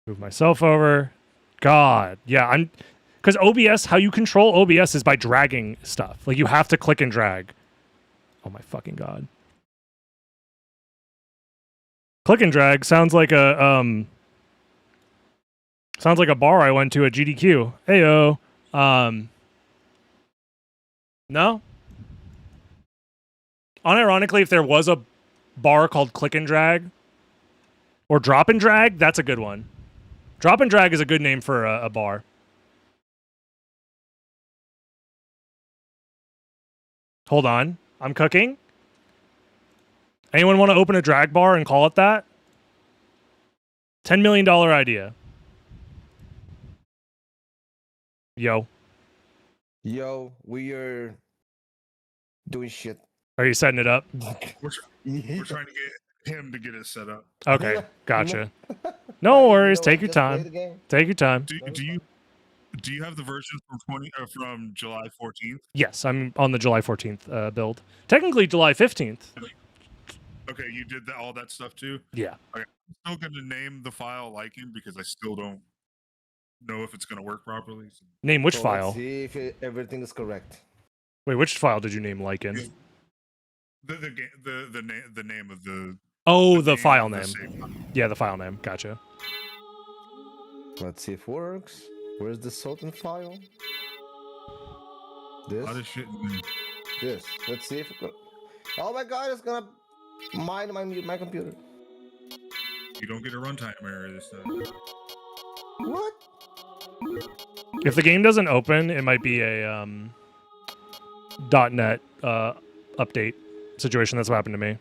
Move myself over. God. Yeah, I'm... Because OBS, how you control OBS is by dragging stuff. Like, you have to click and drag. Oh my fucking god. Click and drag sounds like a, Sounds like a bar I went to at GDQ. Heyo. No? Unironically, if there was a bar called Click and Drag or Drop and Drag, that's a good one. Drop and Drag is a good name for a bar. Hold on. I'm cooking. Anyone want to open a drag bar and call it that? $10 million idea. Yo. Yo, we are doing shit. Are you setting it up? We're trying to get him to get it set up. Okay, gotcha. No worries. Take your time. Take your time. Do you have the version from July 14th? Yes, I'm on the July 14th build. Technically July 15th. Okay, you did all that stuff too? Yeah. Okay. I'm still going to name the file Lycan because I still don't know if it's going to work properly. So. Name which file? Let's see if everything is correct. Wait, which file did you name Lycan? The name of the... Oh, the file name. Yeah, the file name. Gotcha. Let's see if it works. Where's the SotN file? This? A lot of shit in there. This. Let's see if it goes. Oh my god, it's gonna mine my computer. You don't get a runtime error this time. What? If the game doesn't open, it might be a .NET update situation. That's what happened to me.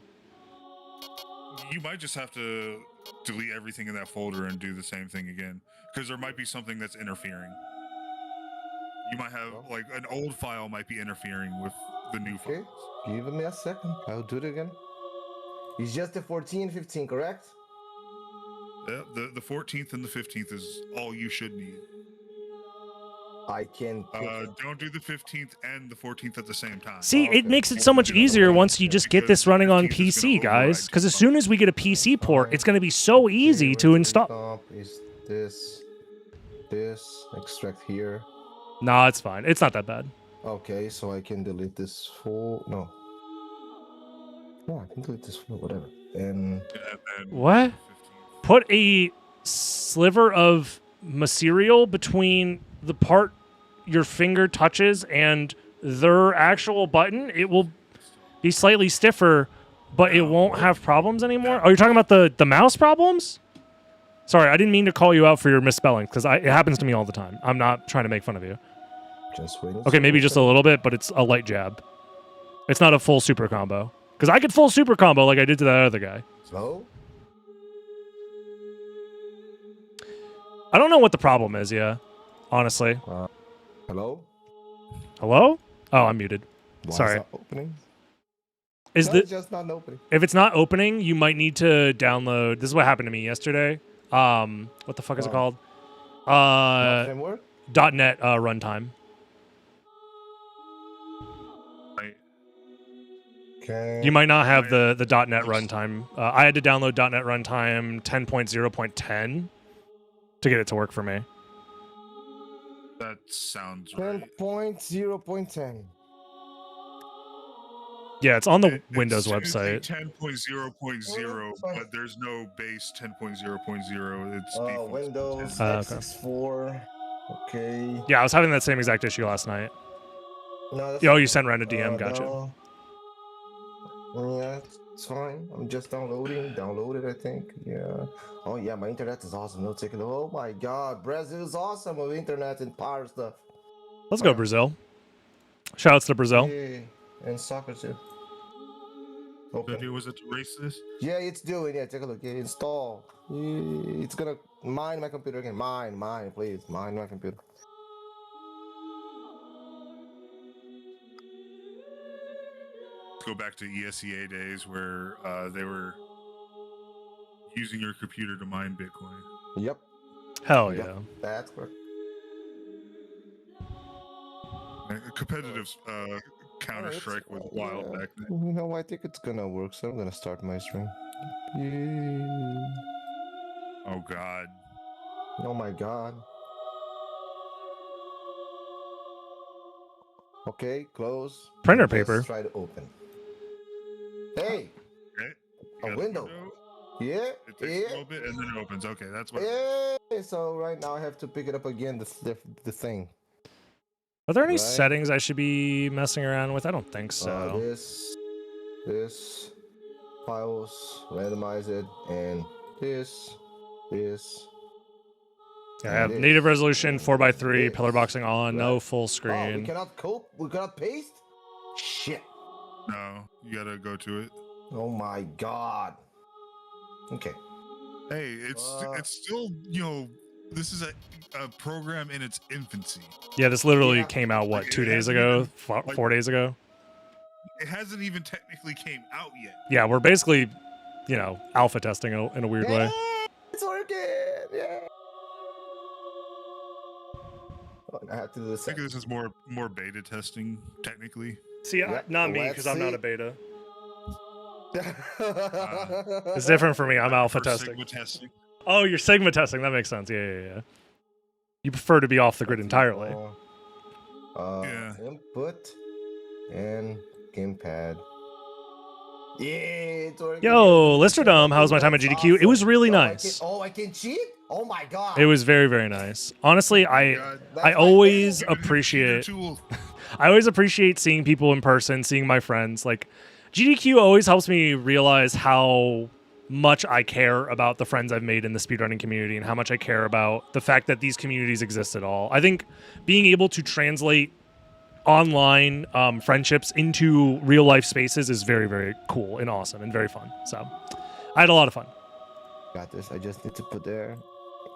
You might just have to delete everything in that folder and do the same thing again, because there might be something that's interfering. You might have, like, an old file might be interfering with the new file. Okay, give me a second. I'll do it again. It's just the 14 and 15, correct? Yeah, the 14th and the 15th is all you should need. I can... don't do the 15th and the 14th at the same time. See, it makes it so much easier once you just get this running on PC, guys. Because as soon as we get a PC port, it's going to be so easy to install. Is this extract here? Nah, it's fine. It's not that bad. Okay, so I can delete this full... No, I can delete this full, whatever. And what? Put a sliver of material between the part your finger touches and their actual button. It will be slightly stiffer, but it won't have problems anymore. Oh, you're talking about the mouse problems? Sorry, I didn't mean to call you out for your misspelling, because it happens to me all the time. I'm not trying to make fun of you. Just wait. Okay, maybe just a little bit, but it's a light jab. It's not a full super combo. Because I could full super combo like I did to that other guy. So? I don't know what the problem is. Yeah, honestly. Hello? Hello? Oh, I'm muted. Why Sorry. Is not opening? Is No, the it's just not opening. If it's not opening, you might need to download. This is what happened to me yesterday. What the fuck is it called? Framework? .NET runtime. Okay. You might not have the .NET runtime. I had to download .NET runtime 10.0.10 to get it to work for me. That sounds right. 10.0.10. Yeah, it's on the Windows It's website. 10.0.0, but there's no base 10.0.0. It's default. Windows 10. Okay. x64. Okay. Yeah, I was having that same exact issue last night. No, that's Oh, you sent Ren a DM. Gotcha. no. Yeah, it's fine. I'm just downloading. Downloaded, I think. Yeah. Oh yeah, my internet is awesome. No take it. Oh my God, Brazil is awesome with internet and power stuff. Let's go, Brazil. Shoutouts to Brazil. Yeah, and soccer too. Okay. Was it racist? Yeah, it's doing. Yeah, take a look. Yeah, install. Yeah, it's gonna mine my computer again. Mine, please. Mine my computer. Go back to ESEA days where they were using your computer to mine Bitcoin. Yep. Hell Yep, yeah. that's correct. Competitive Counter-Strike was wild back then. You know, I think it's gonna work, so I'm gonna start my stream. Yeah. Oh God. Oh my God. Okay, close. Printer Just paper. Try to open. Hey, Okay. a window. Yeah. It takes a little bit and then it opens. Okay, that's what. Yeah. So right now I have to pick it up again. The thing. Are there any Right. settings I should be messing around with? I don't think so. This files, randomize it, and this. Yeah, I have native resolution 4:3, pillar boxing on, no full Oh, we screen. cannot cope. We cannot paste. Shit. No, you gotta go to it. Oh my God. Okay. Hey, it's still, you know, this is a program in its infancy. Yeah, this literally came out, what, 2 days ago? 4 days ago? It hasn't even technically came out yet. Yeah, we're basically, you know, alpha testing in a weird way. It's working. Yeah. Oh, I have to do this. I think this is more beta testing, technically. See, not me, because I'm not a beta. It's It's different for me. I'm alpha Or testing. Sigma testing. Oh, you're Sigma testing. That makes sense. Yeah. You prefer to be off the grid entirely. Yeah. Input and gamepad. Yeah, it's working. Yo, Listerdom, how was my time at GDQ? It was really nice. I can cheat? Oh my God. It was very, very nice. Honestly, I always appreciate I always appreciate seeing people in person, seeing my friends. Like GDQ always helps me realize how much I care about the friends I've made in the speedrunning community and how much I care about the fact that these communities exist at all. I think being able to translate online friendships into real life spaces is very, very cool and awesome and very fun. So I had a lot of fun. Got this. I just need to put there.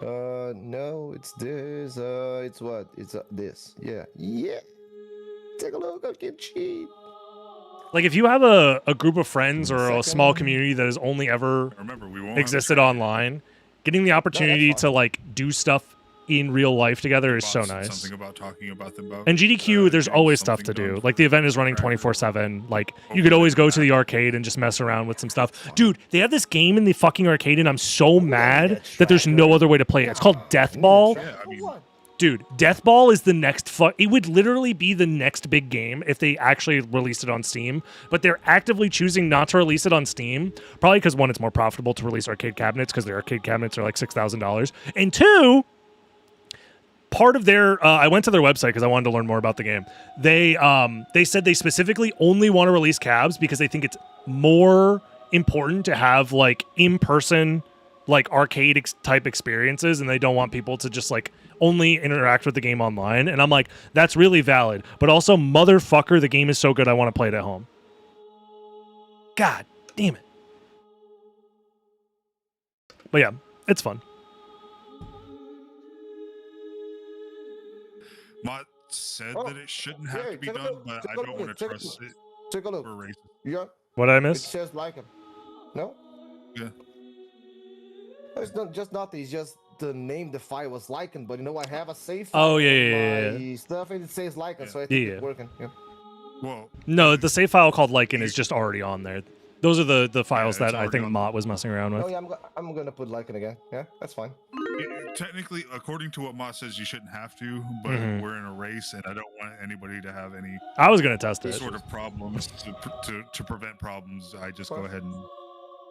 No, it's this. It's what? It's this. Yeah. Take a look. I can cheat. Like if you have a group of friends or a small community that has only ever existed online, getting the opportunity to like do stuff in real life together is so nice. Something about talking about them. And GDQ, there's always stuff to do. Like the event is running 24/7. Like you could always go to the arcade and just mess around with some stuff. Dude, they have this game in the fucking arcade, and I'm so mad that there's no other way to play it. It's called Death Ball. Dude, Death Ball is the next it would literally be the next big game if they actually released it on Steam, but they're actively choosing not to release it on Steam, probably because one, it's more profitable to release arcade cabinets because their arcade cabinets are like $6,000, and two, part of their I went to their website because I wanted to learn more about the game. They said they specifically only want to release cabs because they think it's more important to have like in-person like arcade type experiences, and they don't want people to just like only interact with the game online. And I'm like, that's really valid, but also motherfucker, the game is so good I want to play it at home. God damn it. But yeah, it's fun. Mott said that it shouldn't have to be done, but I don't want to trust it. Take a look. For races. Yeah. What did I It miss? says like him. No? Yeah. It's not just nothing. It's just the name the file was likened, but I have a save Oh, file. yeah. My stuff and it says likened, so I think Yeah. it's working. Yeah. Well, No, the save file called Lycan is just already on there. Those are the files Yeah, that it's I already think on Mott was messing around with. Oh yeah, I'm gonna put likened again. Yeah, that's fine. technically, according to what Mott says, you shouldn't have to, but we're in a race, and I don't want anybody to have any. I was gonna test it. Sort of problems to prevent problems. I just go ahead and.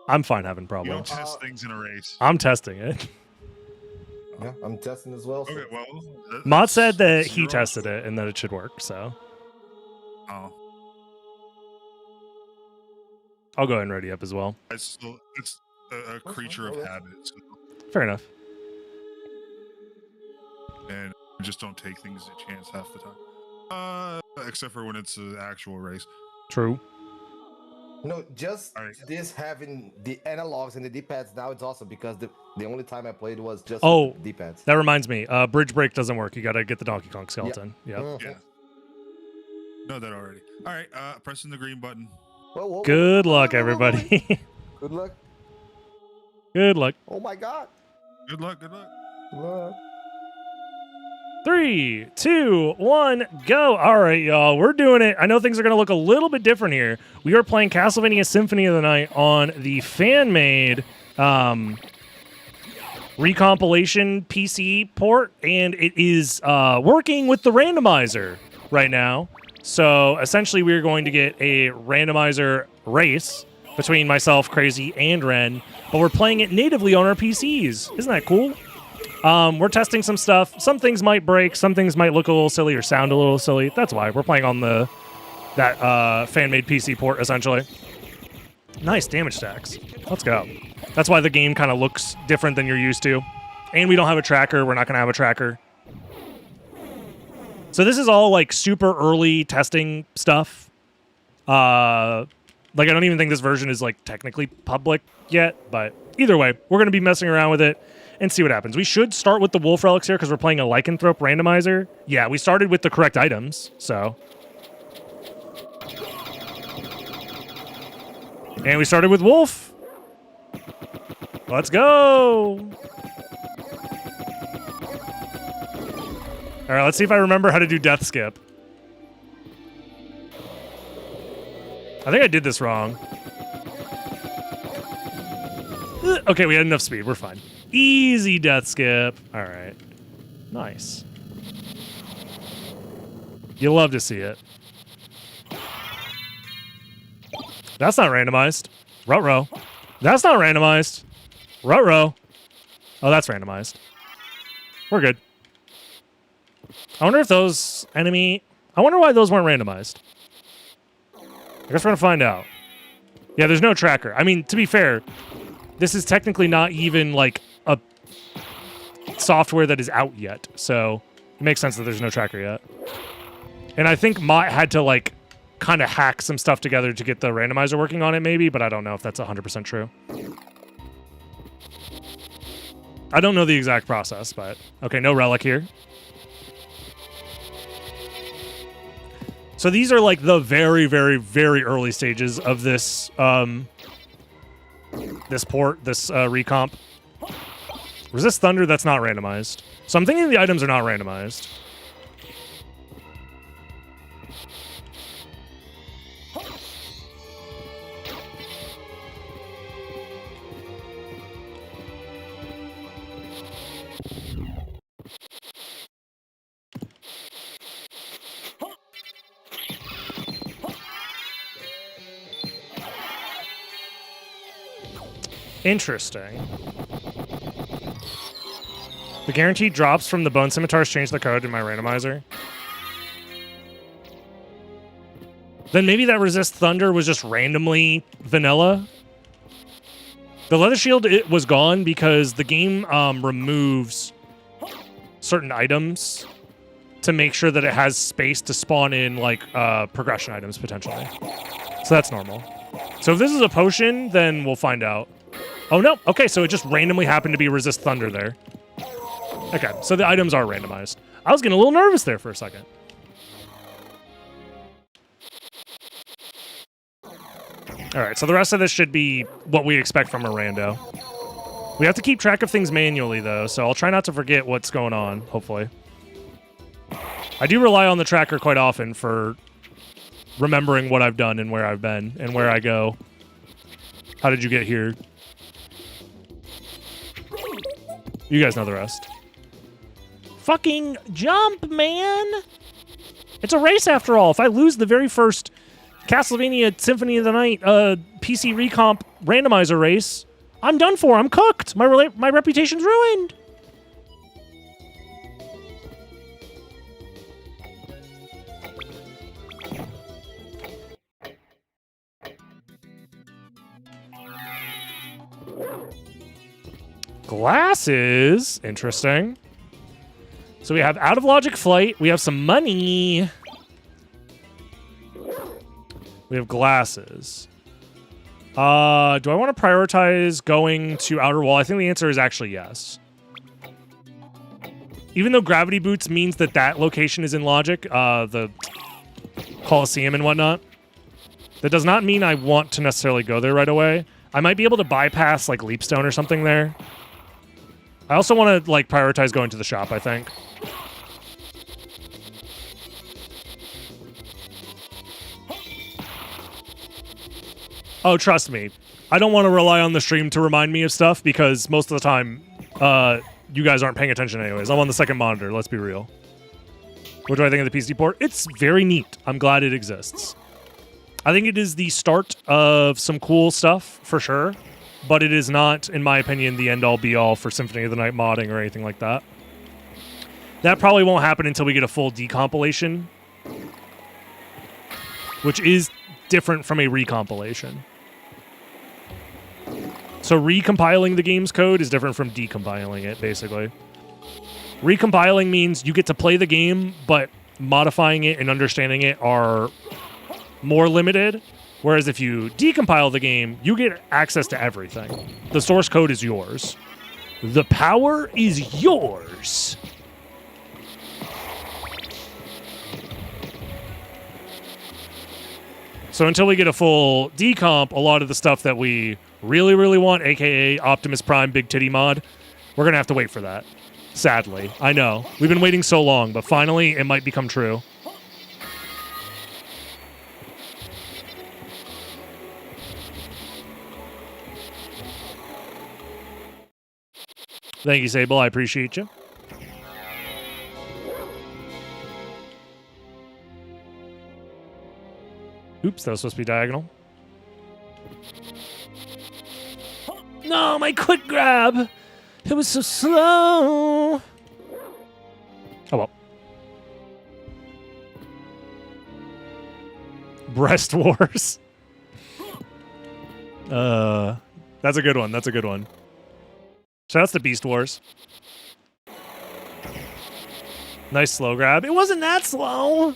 I'm fine having You problems. don't test things in a race. I'm testing it. Yeah, I'm testing as well. So. Okay, well. Mott said that he tested it and that it should work, so. Oh. I'll go ahead and ready up as well. It's a creature of habit. So. Fair enough. And I just don't take things as a chance half the time. Except for when it's an actual race. True. No, just this having the analogs and the D-pads now it's awesome because the only time I played was just D-pads. That reminds me. Bridge break doesn't work. You gotta get the Donkey Kong skeleton. Yep. Yeah. Know that already. All right, pressing the green button. Whoa, Good luck, everybody. Good luck. Good luck. Oh my God. Good luck. Good luck. Good luck. 3, 2, 1, go. All right, y'all. We're doing it. I know things are going to look a little bit different here. We are playing Castlevania Symphony of the Night on the fan-made recompilation PC port, and it is working with the randomizer right now. So essentially, we're going to get a randomizer race between myself, Crazy, and Ren, but we're playing it natively on our PCs. Isn't that cool? We're testing some stuff. Some things might break. Some things might look a little silly or sound a little silly. That's why we're playing on that fan-made PC port, essentially. Nice damage stacks. Let's go. That's why the game kind of looks different than you're used to. And we don't have a tracker. We're not going to have a tracker. So this is all like super early testing stuff. I don't even think this version is like technically public yet, but either way, we're going to be messing around with it and see what happens. We should start with the Wolf Relics here because we're playing a Lycanthrope randomizer. Yeah, we started with the correct items, so. And we started with Wolf. Let's go. All right, let's see if I remember how to do Death Skip. I think I did this wrong. Okay, we had enough speed. We're fine. Easy Death Skip. All right. Nice. You love to see it. That's not randomized. Ruh-roh. That's not randomized. Ruh-roh. Oh, that's randomized. We're good. I wonder if those enemy... I wonder why those weren't randomized. I guess we're going to find out. Yeah, there's no tracker. I mean, to be fair, this is technically not even like a software that is out yet. So it makes sense that there's no tracker yet. And I think Mott had to like kind of hack some stuff together to get the randomizer working on it maybe, but I don't know if that's 100% true. I don't know the exact process, but okay, no relic here. So these are like the very, very, very early stages of this this port, this recomp. Resist Thunder, that's not randomized. So I'm thinking the items are not randomized. Interesting. The guaranteed drops from the Bone Scimitars change the code in my randomizer. Then maybe that Resist Thunder was just randomly vanilla. The Leather Shield, it was gone because the game removes certain items to make sure that it has space to spawn in like progression items potentially. So that's normal. So if this is a potion, then we'll find out. Oh, no. Okay, so it just randomly happened to be Resist Thunder there. Okay, so the items are randomized. I was getting a little nervous there for a second. All right, so the rest of this should be what we expect from a rando. We have to keep track of things manually, though, so I'll try not to forget what's going on, hopefully. I do rely on the tracker quite often for remembering what I've done and where I've been and where I go. How did you get here? You guys know the rest. Fucking jump, man! It's a race after all. If I lose the very first Castlevania Symphony of the Night PC Recomp randomizer race, I'm done for. I'm cooked. My reputation's ruined. Glasses. Interesting. So we have Out of Logic Flight. We have some money. We have glasses. Do I want to prioritize going to Outer Wall? I think the answer is actually yes. Even though Gravity Boots means that that location is in Logic, the Coliseum and whatnot, that does not mean I want to necessarily go there right away. I might be able to bypass, like, Leapstone or something there. I also want to, like, prioritize going to the shop, I think. Oh, trust me. I don't want to rely on the stream to remind me of stuff because most of the time, you guys aren't paying attention anyways. I'm on the second monitor, let's be real. What do I think of the PC port? It's very neat. I'm glad it exists. I think it is the start of some cool stuff, for sure. But it is not, in my opinion, the end-all, be-all for Symphony of the Night modding or anything like that. That probably won't happen until we get a full decompilation, which is different from a recompilation. So recompiling the game's code is different from decompiling it, basically. Recompiling means you get to play the game, but modifying it and understanding it are more limited. Whereas if you decompile the game, you get access to everything. The source code is yours. The power is yours. So until we get a full decomp, a lot of the stuff that we really, really want, aka Optimus Prime Big Titty mod, we're going to have to wait for that. Sadly. I know. We've been waiting so long, but finally it might become true. Thank you, Sable. I appreciate you. Oops, that was supposed to be diagonal. No, my quick grab! It was so slow! Oh well. Breast Wars. That's a good one. That's a good one. Shouts to Beast Wars. Nice slow grab. It wasn't that slow.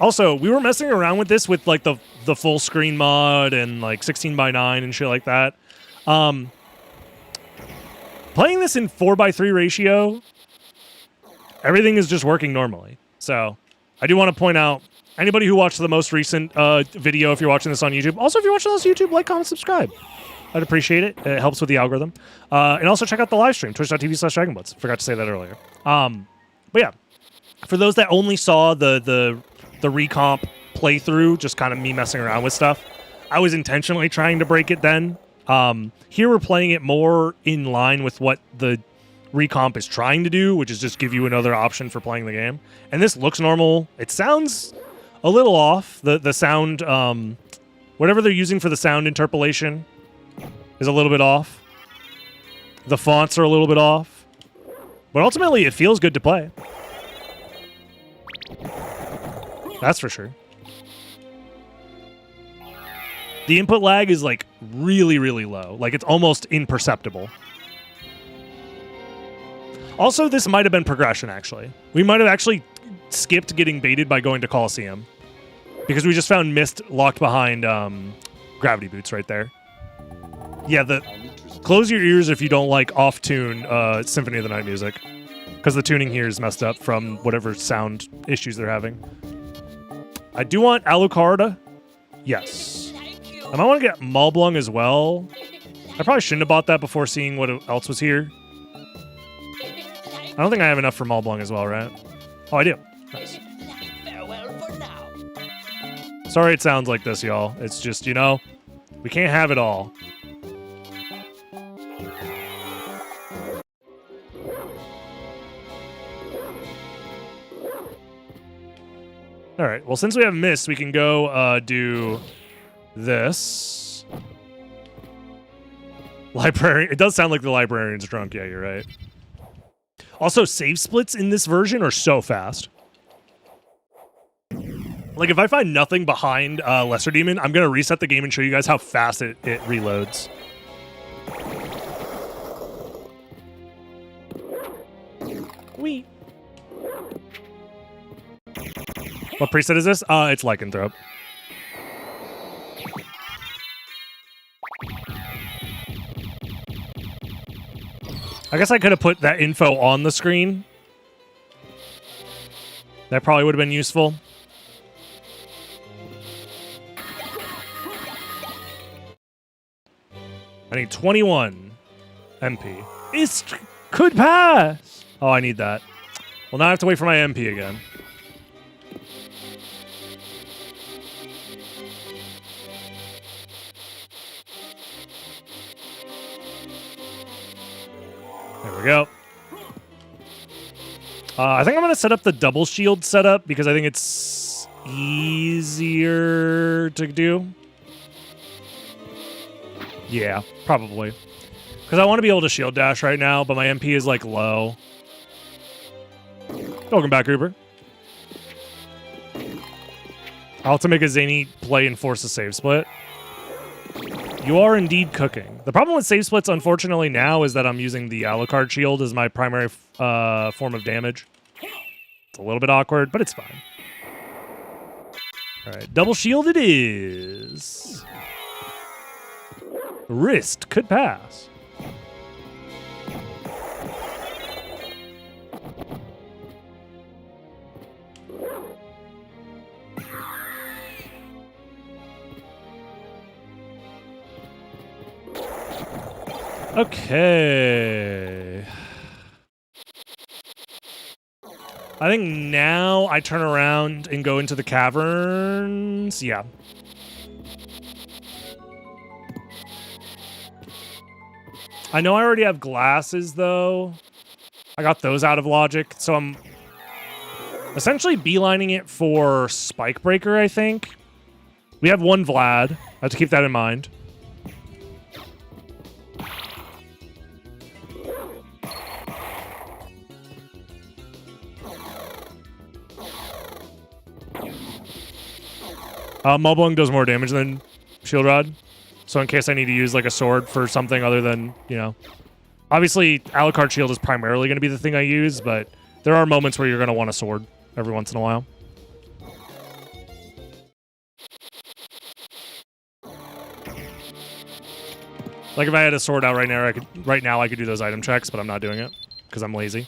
Also, we were messing around with this with like the full screen mod and like 16:9 and shit like that. Playing this in 4:3 ratio, everything is just working normally. So I do want to point out anybody who watched the most recent video, if you're watching this on YouTube. Also, if you're watching this on YouTube, like, comment, subscribe. I'd appreciate it. It helps with the algorithm. And also check out the live stream, twitch.tv/DragonBlitz. Forgot to say that earlier. But yeah, for those that only saw the recomp playthrough, just kind of me messing around with stuff, I was intentionally trying to break it then. Here we're playing it more in line with what the recomp is trying to do, which is just give you another option for playing the game. And this looks normal. It sounds a little off. The sound, whatever they're using for the sound interpolation is a little bit off. The fonts are a little bit off. But ultimately, it feels good to play. That's for sure. The input lag is like really, really low. Like it's almost imperceptible. Also, this might have been progression, actually. We might have actually skipped getting baited by going to Coliseum. Because we just found Mist locked behind Gravity Boots right there. Yeah, close your ears if you don't like off-tune Symphony of the Night music. because the tuning here is messed up from whatever sound issues they're having. I do want Alucard. Yes. I might want to get Mablung as well. I probably shouldn't have bought that before seeing what else was here. I don't think I have enough for Mablung as well, right? Oh, I do. Nice. Sorry it sounds like this, y'all. It's just, you know, we can't have it all. All right. Well, since we have Mist, we can go do this. Librarian. It does sound like the librarian's drunk. Yeah, you're right. Also, save splits in this version are so fast. Like, if I find nothing behind Lesser Demon, I'm going to reset the game and show you guys how fast it reloads. Wee. What preset is this? It's Lycanthrope. I guess I could have put that info on the screen. That probably would have been useful. I need 21 MP. It could pass! Oh, I need that. Well, now I have to wait for my MP again. There we go. I think I'm going to set up the double shield setup because I think it's easier to do. Yeah, probably. Because I want to be able to shield dash right now, but my MP is, like, low. Welcome back, Uber. I'll have to make a zany play and force a save split. You are indeed cooking. The problem with save splits, unfortunately, now is that I'm using the Alucard shield as my primary form of damage. It's a little bit awkward, but it's fine. All right, double shield it is. Wrist could pass. Okay. I think now I turn around and go into the caverns. Yeah. I know I already have glasses, though. I got those out of logic, so I'm essentially beelining it for Spike Breaker, I think. We have one Vlad. I have to keep that in mind. Mablung does more damage than Shield Rod. So in case I need to use like a sword for something other than, you know. Obviously, Alucard Shield is primarily going to be the thing I use, but there are moments where you're going to want a sword every once in a while. Like if I had a sword out right now, I could do those item checks, but I'm not doing it because I'm lazy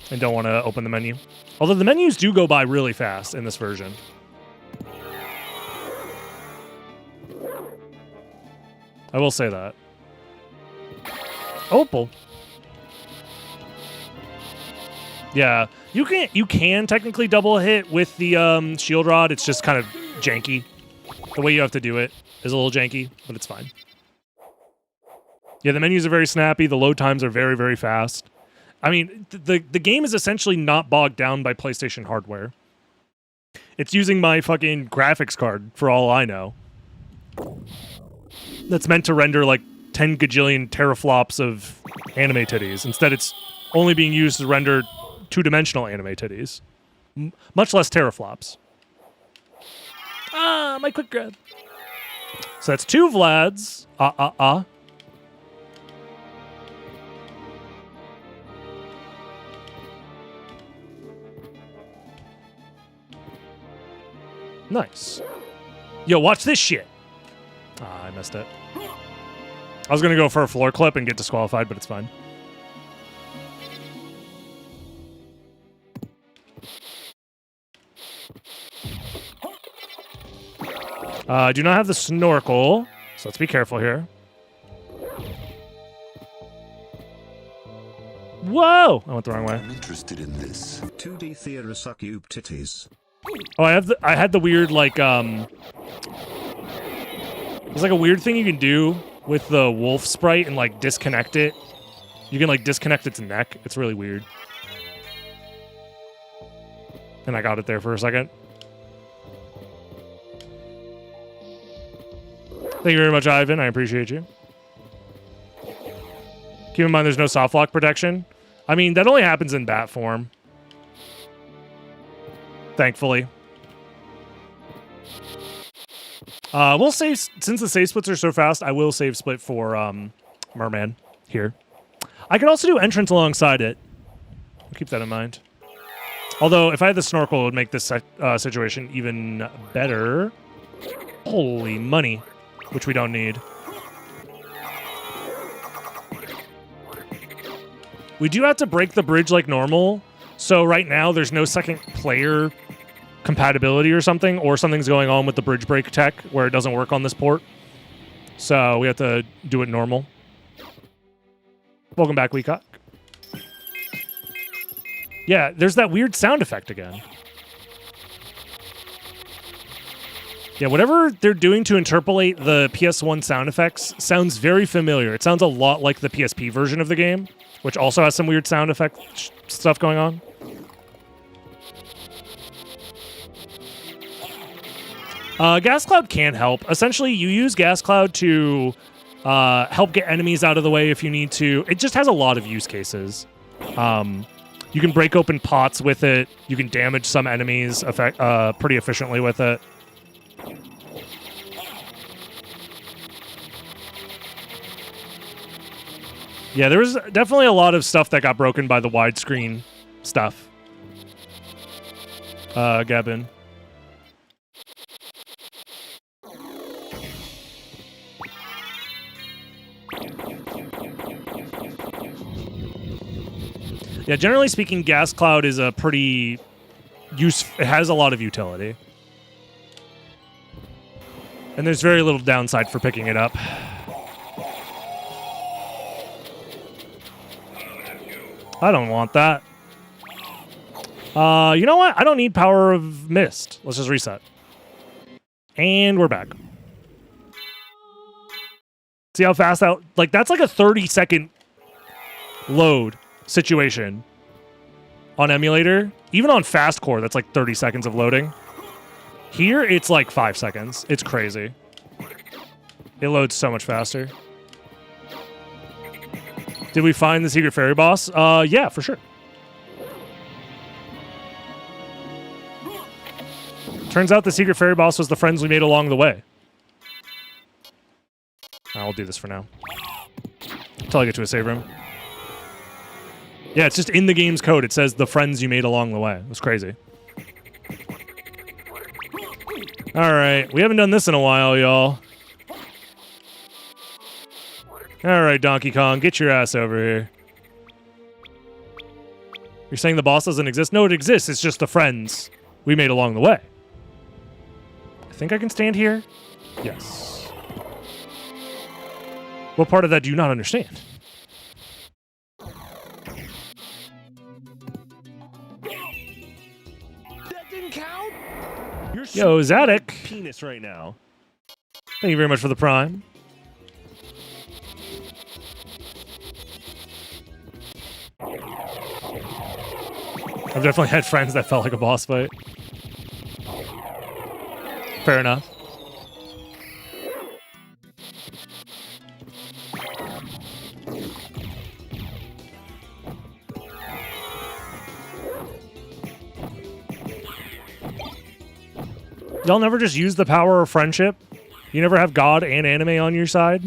and don't want to open the menu. Although the menus do go by really fast in this version. I will say that. Opal. Yeah, you can technically double hit with the shield rod. It's just kind of janky. The way you have to do it is a little janky, but it's fine. Yeah, the menus are very snappy. The load times are very, very fast. I mean, the game is essentially not bogged down by PlayStation hardware. It's using my fucking graphics card for all I know. That's meant to render like 10 gajillion teraflops of anime titties. Instead, it's only being used to render two-dimensional anime titties. Much less teraflops. Ah, my quick grab. So that's two Vlads. Nice. Yo, watch this shit. Ah, I missed it. I was going to go for a floor clip and get disqualified, but it's fine. I do not have the snorkel, so let's be careful here. Whoa! I went the wrong way. I'm interested in this. 2D Theorosacube titties. Oh, I had the weird, like, there's like a weird thing you can do with the wolf sprite and, like, disconnect it. You can, like, disconnect its neck. It's really weird. And I got it there for a second. Thank you very much, Ivan. I appreciate you. Keep in mind there's no soft lock protection. I mean, that only happens in bat form. Thankfully. We'll save, since the save splits are so fast, I will save split for Merman here. I could also do entrance alongside it. I'll keep that in mind. Although, if I had the snorkel, it would make this situation even better. Holy money. Which we don't need. We do have to break the bridge like normal. So right now, there's no second player compatibility or something, or something's going on with the bridge break tech where it doesn't work on this port. So we have to do it normal. Welcome back, Weecock. Yeah, there's that weird sound effect again. Yeah, whatever they're doing to interpolate the PS1 sound effects sounds very familiar. It sounds a lot like the PSP version of the game, which also has some weird sound effect stuff going on. Gas Cloud can help. Essentially, you use Gas Cloud to help get enemies out of the way if you need to. It just has a lot of use cases. You can break open pots with it. You can damage some enemies pretty efficiently with it. Yeah, there was definitely a lot of stuff that got broken by the widescreen stuff. Gavin. Yeah, generally speaking, Gas Cloud is a pretty it has a lot of utility. And there's very little downside for picking it up. I don't want that. You know what? I don't need Power of Mist. Let's just reset. And we're back. See how fast that... Like, that's like a 30-second load situation on emulator. Even on fast core, that's like 30 seconds of loading. Here, it's like 5 seconds. It's crazy. It loads so much faster. Did we find the secret fairy boss? Yeah, for sure. Turns out the secret fairy boss was the friends we made along the way. I'll do this for now. Until I get to a save room. Yeah, it's just in the game's code. It says the friends you made along the way. It was crazy. All right. We haven't done this in a while, y'all. All right, Donkey Kong, get your ass over here. You're saying the boss doesn't exist? No, it exists. It's just the friends we made along the way. I think I can stand here. Yes. What part of that do you not understand? That didn't count. You're Yo, Zadok. Penis right now. Thank you very much for the prime. I've definitely had friends that felt like a boss fight. Fair enough. Y'all never just use the power of friendship? You never have God and anime on your side?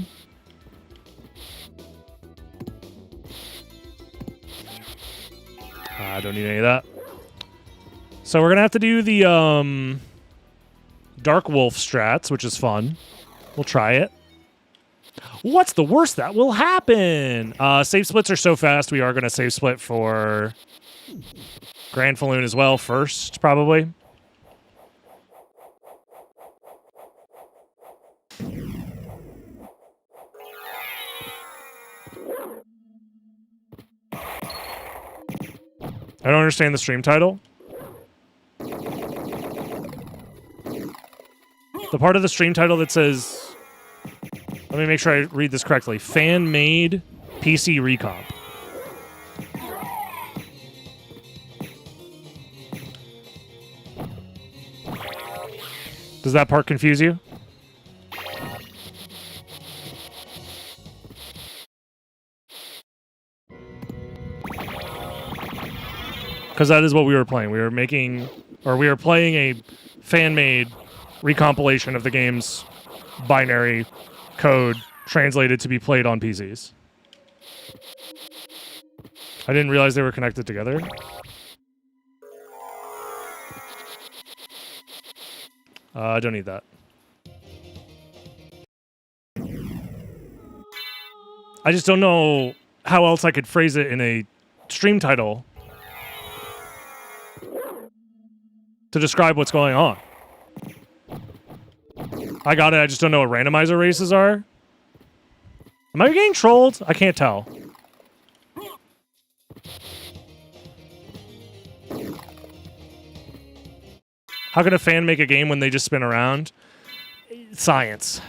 I don't need any of that. So we're going to have to do the Dark Wolf strats, which is fun. We'll try it. What's the worst that will happen? Save splits are so fast, we are going to save split for Grand Falloon as well first, probably. I don't understand the stream title. The part of the stream title that says, let me make sure I read this correctly, fan-made PC Recomp. Does that part confuse you? Because that is what we were playing. We were making, or we were playing a fan-made recompilation of the game's binary code translated to be played on PCs. I didn't realize they were connected together. I don't need that. I just don't know how else I could phrase it in a stream title to describe what's going on. I got it, I just don't know what randomizer races are. Am I getting trolled? I can't tell. How can a fan make a game when they just spin around? Science.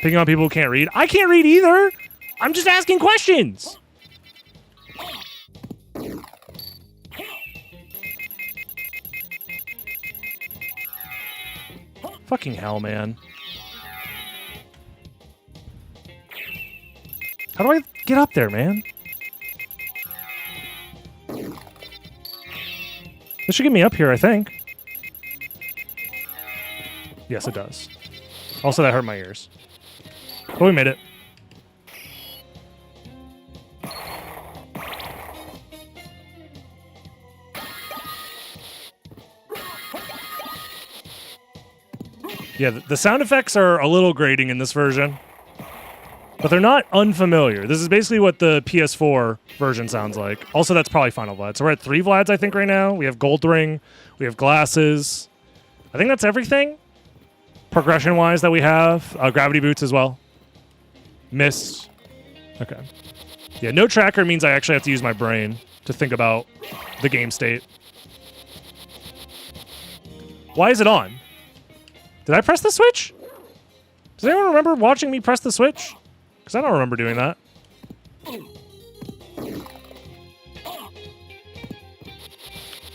Picking on people who can't read. I can't read either. I'm just asking questions. Fucking hell, man. How do I get up there, man? This should get me up here, I think. Yes, it does. Also, that hurt my ears. Oh, we made it. Yeah, the sound effects are a little grating in this version, but they're not unfamiliar. This is basically what the PS4 version sounds like. Also, that's probably Final Vlad. So we're at 3 Vlads, I think, right now. We have Gold Ring. We have Glasses. I think that's everything, progression-wise, that we have. Gravity Boots as well. Mist. Okay. Yeah, no tracker means I actually have to use my brain to think about the game state. Why is it on? Did I press the switch? Does anyone remember watching me press the switch? Because I don't remember doing that.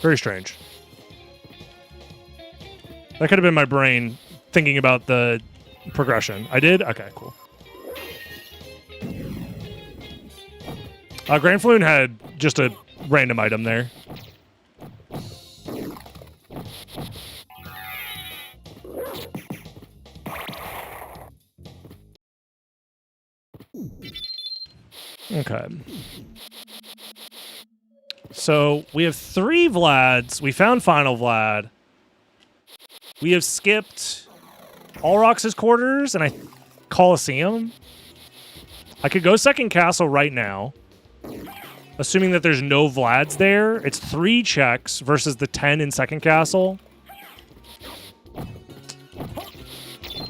Very strange. That could have been my brain thinking about the progression. I did? Okay, cool. Grand Falloon had just a random item there. Okay. So we have 3 Vlads. We found Final Vlad. We have skipped Alrox's quarters and Coliseum. I could go second castle right now, assuming that there's no Vlads there. It's 3 checks versus the 10 in second castle.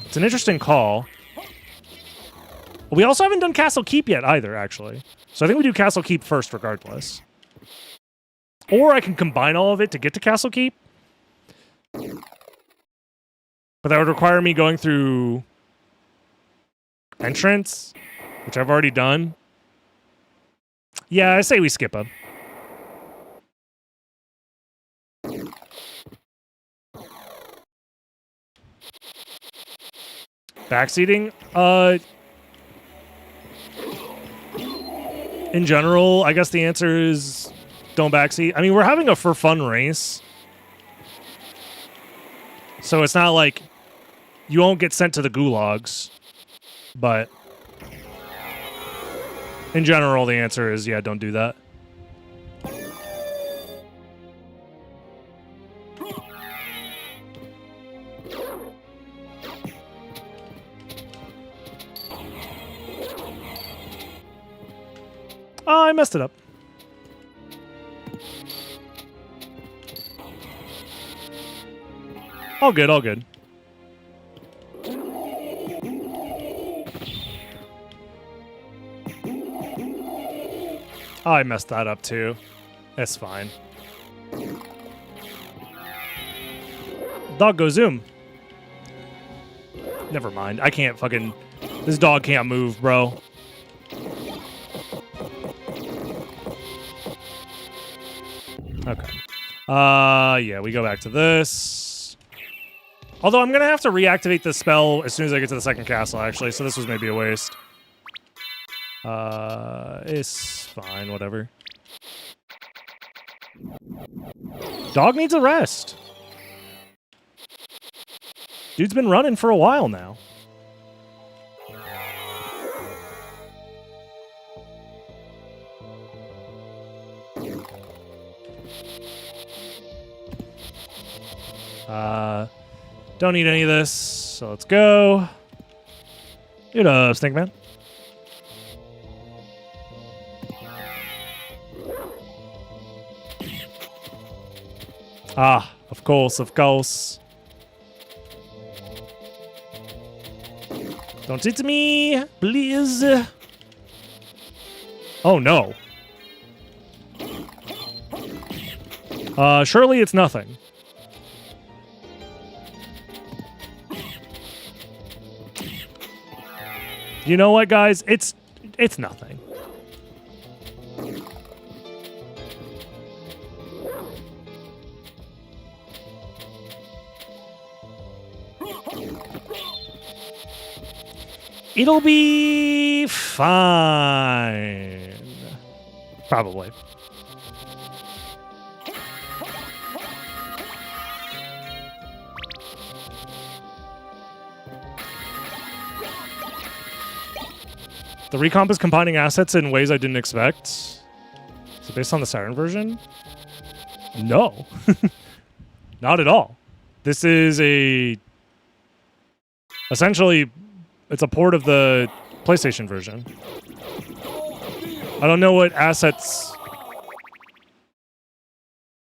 It's an interesting call. We also haven't done Castle Keep yet either, actually. So I think we do Castle Keep first regardless. Or I can combine all of it to get to Castle Keep. But that would require me going through Entrance, which I've already done. Yeah, I say we skip him. Backseating? In general, I guess the answer is don't backseat. I mean, we're having a for fun race. So it's not like you won't get sent to the gulags. But in general, the answer is, yeah, don't do that. Oh, I messed it up. All good, all good. Oh, I messed that up too. It's fine. Dog go zoom. Never mind. I can't fucking... This dog can't move, bro. Okay. Yeah, we go back to this. Although I'm gonna have to reactivate this spell as soon as I get to the second castle, actually, so this was maybe a waste. It's fine, whatever. Dog needs a rest. Dude's been running for a while now. Don't need any of this, so let's go. Dude, Stink Man. Ah, of course, of course. Don't hit me, please. Oh, no. Surely it's nothing. You know what, guys? It's nothing. It'll be fine. Probably. The Recomp is combining assets in ways I didn't expect. Is it based on the Saturn version? No. Not at all. This is essentially, it's a port of the PlayStation version. I don't know what assets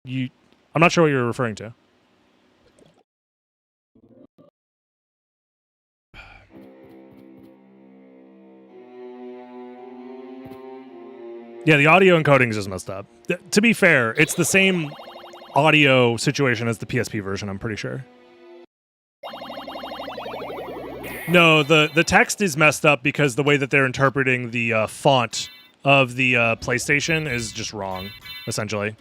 I'm not sure what you're referring to. Yeah, the audio encoding is just messed up. To be fair, it's the same audio situation as the PSP version, I'm pretty sure. No, the text is messed up because the way that they're interpreting the font of the PlayStation is just wrong, essentially.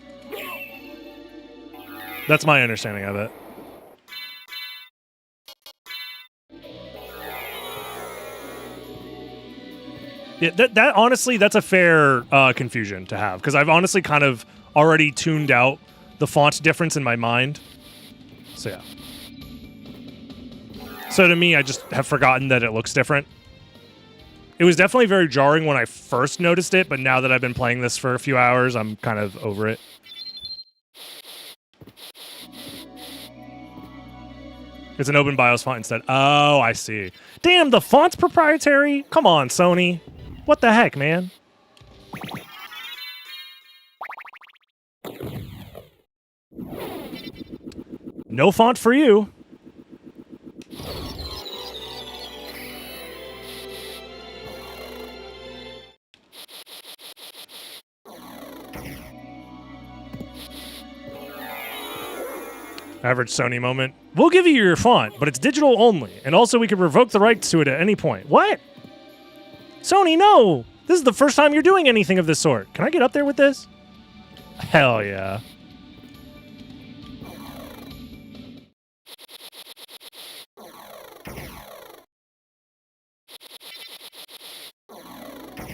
That's my understanding of it. Yeah, that honestly, that's a fair confusion to have, because I've honestly kind of already tuned out the font difference in my mind. So yeah. So to me, I just have forgotten that it looks different. It was definitely very jarring when I first noticed it, but now that I've been playing this for a few hours, I'm kind of over it. It's an open BIOS font instead. Oh, I see. Damn, the font's proprietary? Come on, Sony. What the heck, man? No font for you. Average Sony moment. We'll give you your font, but it's digital only. And also we can revoke the rights to it at any point. What? Sony, no! This is the first time you're doing anything of this sort. Can I get up there with this? Hell yeah.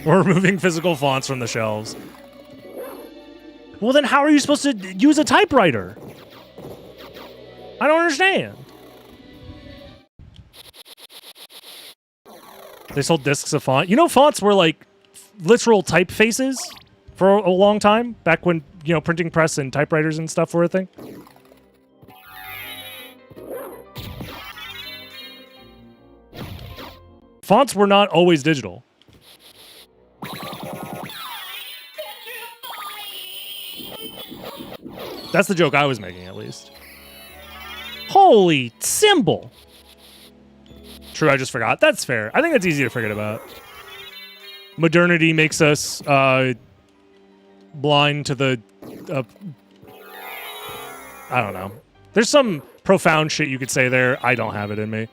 We're removing physical fonts from the shelves. Well, then how are you supposed to use a typewriter? I don't understand. They sold discs of font. You know, fonts were like literal typefaces for a long time, back when, you know, printing press and typewriters and stuff were a thing. Fonts were not always digital. That's the joke I was making, at least. Holy symbol. True, I just forgot. That's fair. I think that's easy to forget about. Modernity makes us blind to the... I don't know. There's some profound shit you could say there. I don't have it in me.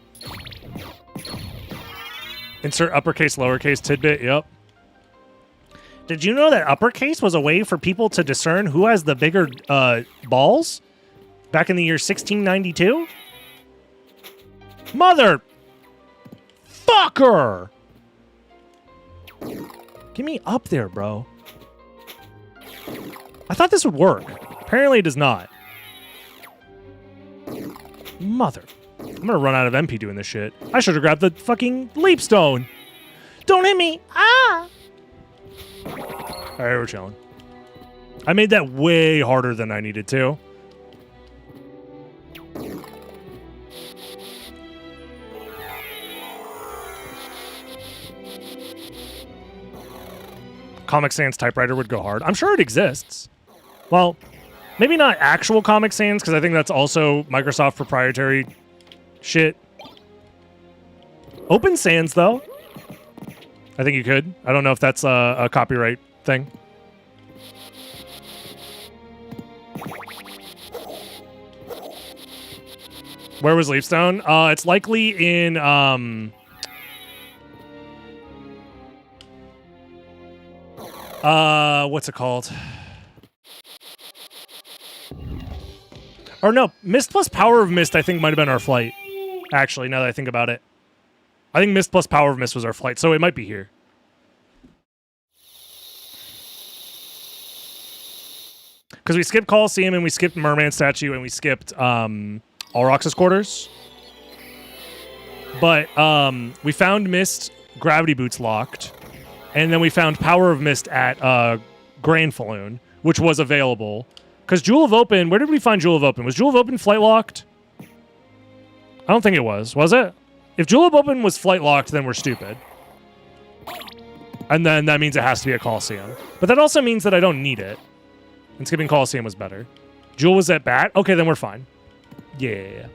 Insert uppercase, lowercase tidbit. Yep. Did you know that uppercase was a way for people to discern who has the bigger balls? Back in the year 1692? Mother... fucker! Get me up there, bro. I thought this would work. Apparently it does not. Mother. I'm gonna run out of MP doing this shit. I should have grabbed the fucking leap stone. Don't hit me! Ah! Alright, we're chilling. I made that way harder than I needed to. Comic Sans typewriter would go hard. I'm sure it exists. Well, maybe not actual Comic Sans, because I think that's also Microsoft proprietary shit. Open Sans, though. I think you could. I don't know if that's a copyright thing. Where was Leapstone? It's likely in... what's it called? Or no, Mist plus Power of Mist I think might have been our flight. Actually, now that I think about it. I think Mist plus Power of Mist was our flight, so it might be here. Because we skipped Coliseum and we skipped Merman Statue and we skipped Alrox's Quarters. But we found Mist Gravity Boots locked. And then we found Power of Mist at Grand Falloon, which was available. Because Jewel of Open, where did we find Jewel of Open? Was Jewel of Open flight locked? I don't think it was it? If Jewel of Open was flight locked, then we're stupid. And then that means it has to be a Coliseum. But that also means that I don't need it. And skipping Coliseum was better. Jewel was at bat? Okay, then we're fine. Yeah.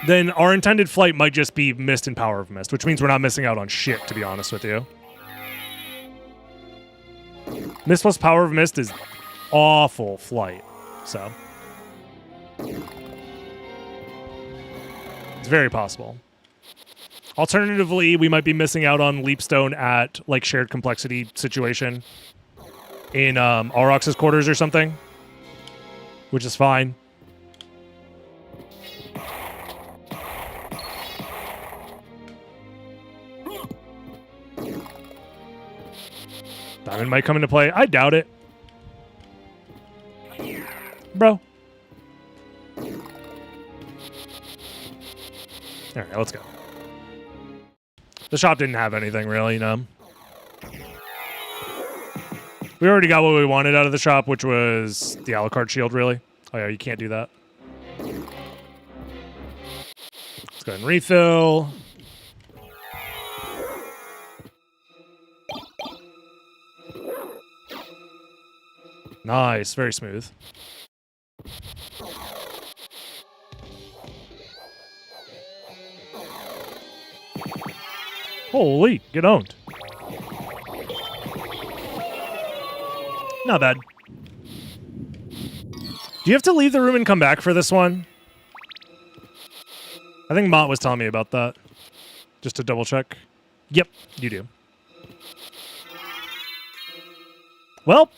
Then our intended flight might just be Mist and Power of Mist, which means we're not missing out on shit, to be honest with you. Mist plus Power of Mist is awful flight, so. It's very possible. Alternatively, we might be missing out on Leapstone at, like, shared complexity situation in Alrox's Quarters or something, which is fine. Diamond might come into play. I doubt it. Bro. All right, let's go. The shop didn't have anything, really, no. We already got what we wanted out of the shop, which was the Alucard shield, really. Oh, yeah, you can't do that. Let's go ahead and refill. Nice, very smooth. Holy, get owned. Not bad. Do you have to leave the room and come back for this one? I think Mott was telling me about that. Just to double check. Yep, you do. Well,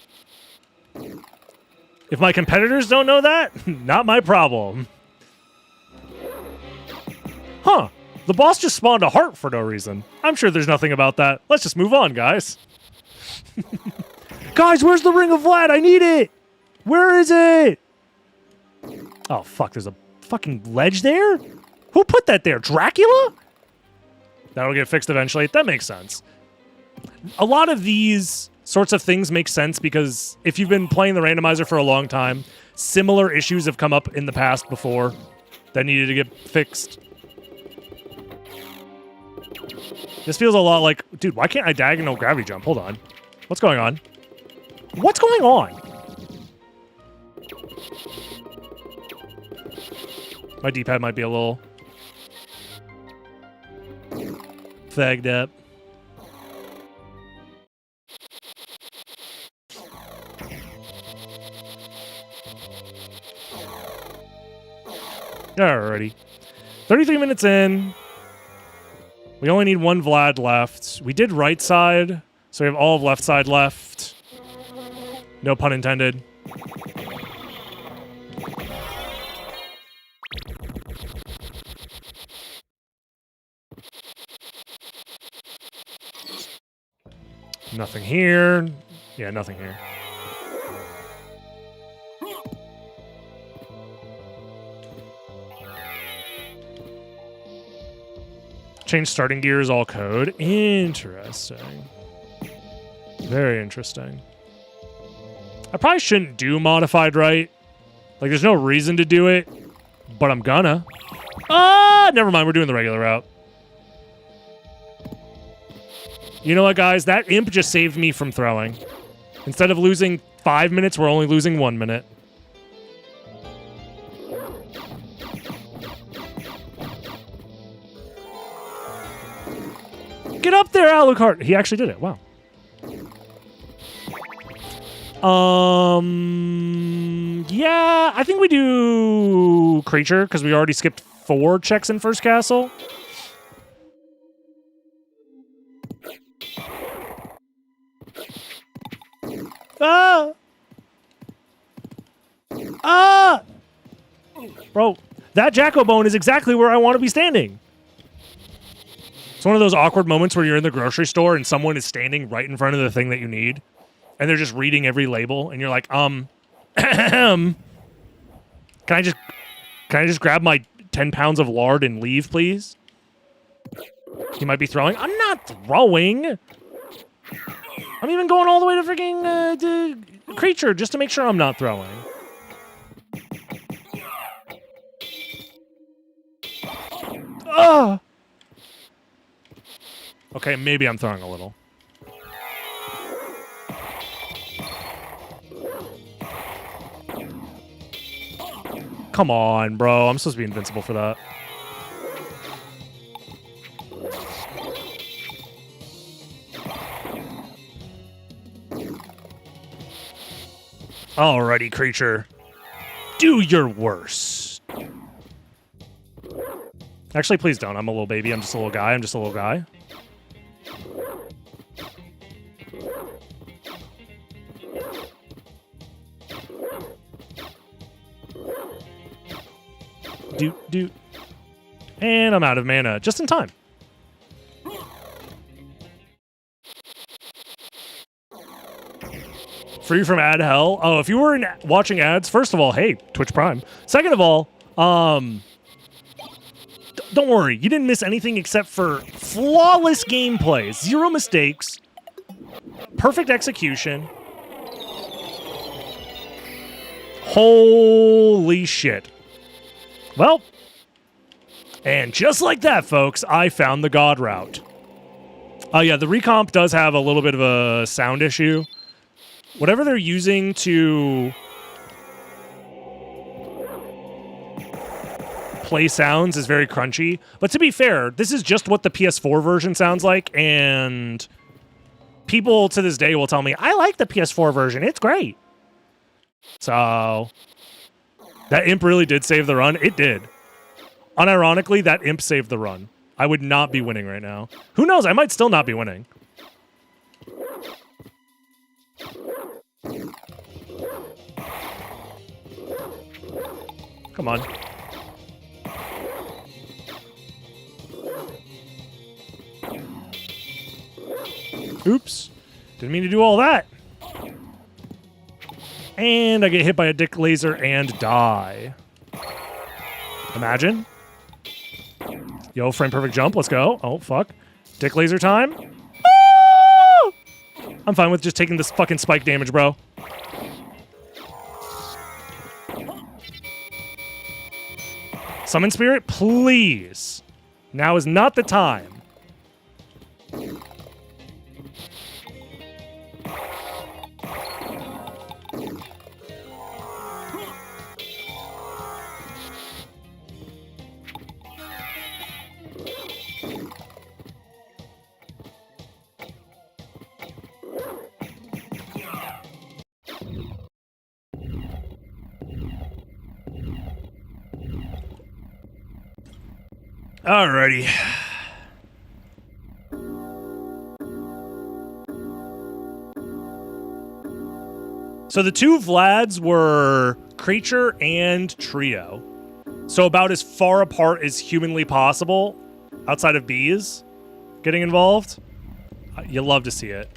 if my competitors don't know that, not my problem. Huh. The boss just spawned a heart for no reason. I'm sure there's nothing about that. Let's just move on, guys. Guys, where's the Ring of Vlad? I need it! Where is it? Oh, fuck. There's a fucking ledge there? Who put that there? Dracula? That'll get fixed eventually. That makes sense. A lot of these sorts of things make sense because if you've been playing the randomizer for a long time, similar issues have come up in the past before that needed to get fixed. This feels a lot like... Dude, why can't I diagonal gravity jump? Hold on. What's going on? What's going on? My D-pad might be a little fagged up. Alrighty. 33 minutes in. We only need one Vlad left. We did right side, so we have all of left side left. No pun intended. Nothing here. Yeah, nothing here. Change starting gears, all code. Interesting. Very interesting. I probably shouldn't do modified right. Like, there's no reason to do it, but I'm gonna. Ah, never mind. We're doing the regular route. You know what, guys? That imp just saved me from throwing. Instead of losing 5 minutes, we're only losing 1 minute. Get up there, Alucard! He actually did it. Wow. Yeah, I think we do creature because we already skipped 4 checks in first castle. Ah! Ah! Bro, that Jacko-bone is exactly where I want to be standing. It's one of those awkward moments where you're in the grocery store and someone is standing right in front of the thing that you need, and they're just reading every label, and you're like, can I just grab my 10 pounds of lard and leave, please? He might be throwing. I'm not throwing. I'm even going all the way to freaking creature just to make sure I'm not throwing. Ah! Okay, maybe I'm throwing a little. Come on, bro. I'm supposed to be invincible for that. Alrighty, creature. Do your worst. Actually, please don't. I'm a little baby. I'm just a little guy. I'm just a little guy. Doot. And I'm out of mana. Just in time. Free from ad hell. Oh, if you were watching ads, first of all, hey, Twitch Prime. Second of all, don't worry. You didn't miss anything except for flawless gameplay. 0 mistakes. Perfect execution. Holy shit. Well, and just like that, folks, I found the God route. Yeah, the Recomp does have a little bit of a sound issue. Whatever they're using to play sounds is very crunchy. But to be fair, this is just what the PS4 version sounds like, and people to this day will tell me, I like the PS4 version. It's great. So that imp really did save the run. It did. Unironically, that imp saved the run. I would not be winning right now. Who knows? I might still not be winning. Come on. Oops. Didn't mean to do all that. And I get hit by a dick laser and die. Imagine. Yo, frame perfect jump. Let's go. Oh, fuck. Dick laser time. Ah! I'm fine with just taking this fucking spike damage, bro. Summon Spirit, please. Now is not the time. Alrighty. So the two Vlads were creature and trio. So about as far apart as humanly possible, outside of bees getting involved. You love to see it.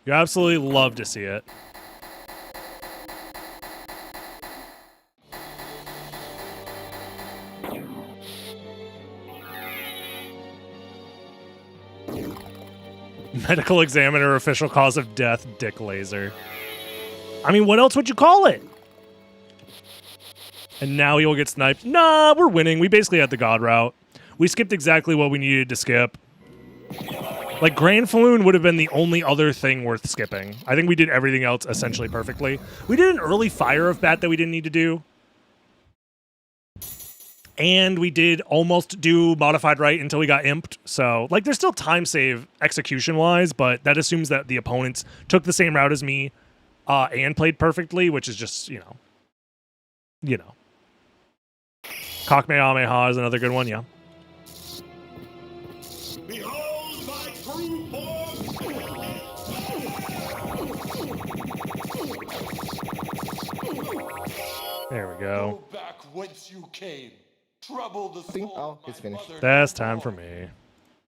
You absolutely love to see it. Medical examiner, official cause of death, dick laser. I mean, what else would you call it? And now he will get sniped. Nah, we're winning. We basically had the god route. We skipped exactly what we needed to skip. Like, Grand Falloon would have been the only other thing worth skipping. I think we did everything else essentially perfectly. We did an early fire of bat that we didn't need to do. And we did almost do modified right until we got imped. So, like, there's still time save execution-wise, but that assumes that the opponents took the same route as me and played perfectly, which is just, you know. Kamehameha is another good one, yeah. Behold my true form! There we go. Go back whence you came. Trouble the soul. Oh, it's finished. That's time for me.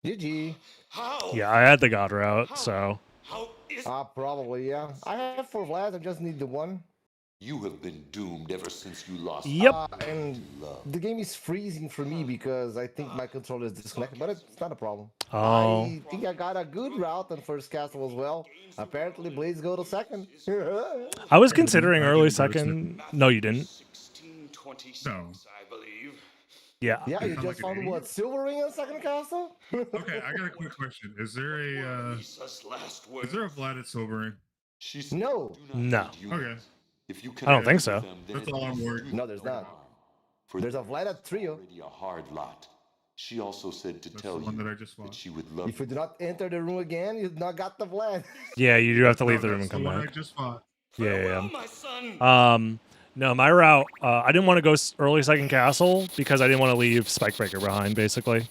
GG. How? Yeah, I had the god route, so. How is Probably, yeah. I have 4 Vlad, I just need the one. You have been doomed ever since you lost. Yep. And the game is freezing for me because I think my controller is disconnected, but it's not a problem. Oh. I think I got a good route on first castle as well. Apparently, Blades go to second. I was considering early second. No, you didn't. No. I believe. Yeah. Yeah, you just found what, silver ring on second castle? Okay, I got a quick question. Is there a Vlad at Silvering? No. No. Okay. If you I don't think so. That's all I'm worried. No, there's not. There's a Vlad at trio. A hard lot. She also said to tell the one you that I just fought. she would love If you do not enter the room again, you've not got the Vlad. Yeah, you do have to leave the room and That's come the one back. I just fought. Yeah. No, my route, I didn't want to go early second castle because I didn't want to leave Spikebreaker behind, basically.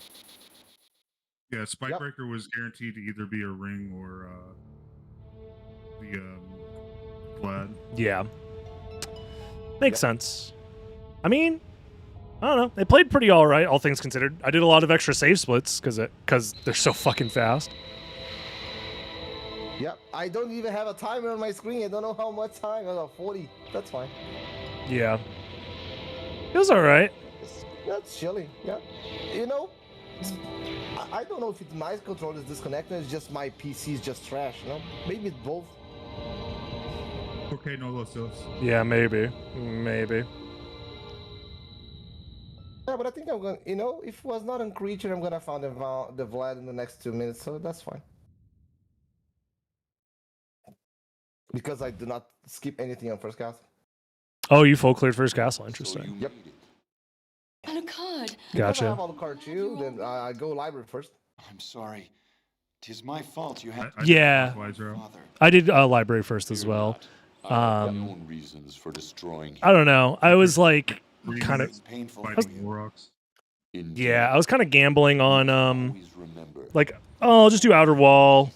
Yeah, Spikebreaker was guaranteed to either be a ring or the Vlad. Yeah. Makes sense. I mean, I don't know. They played pretty all right, all things considered. I did a lot of extra save splits because they're so fucking fast. Yep, I don't even have a timer on my screen. I don't know how much time. I got 40. That's fine. Yeah. It was all right. That's chilly. Yeah. You know, I don't know if it's my controller is disconnected. It's just my PC is just trash. You know, maybe it's both. Okay, no los dos. Yeah, maybe. Maybe. Yeah, but I think I'm going to, you know, if it was not on creature, I'm going to find the Vlad in the next 2 minutes, so that's fine. Because I do not skip anything on first cast. Oh, you full cleared first castle. Interesting. Yep. Alucard. Gotcha. I have Alucard too, then I go library first. I'm sorry. 'Tis my fault. You had. Yeah. I did library first as well. own reasons for destroying. I don't know. I was like kind of. Indeed. Yeah, I was kind of gambling on like, oh, I'll just do outer wall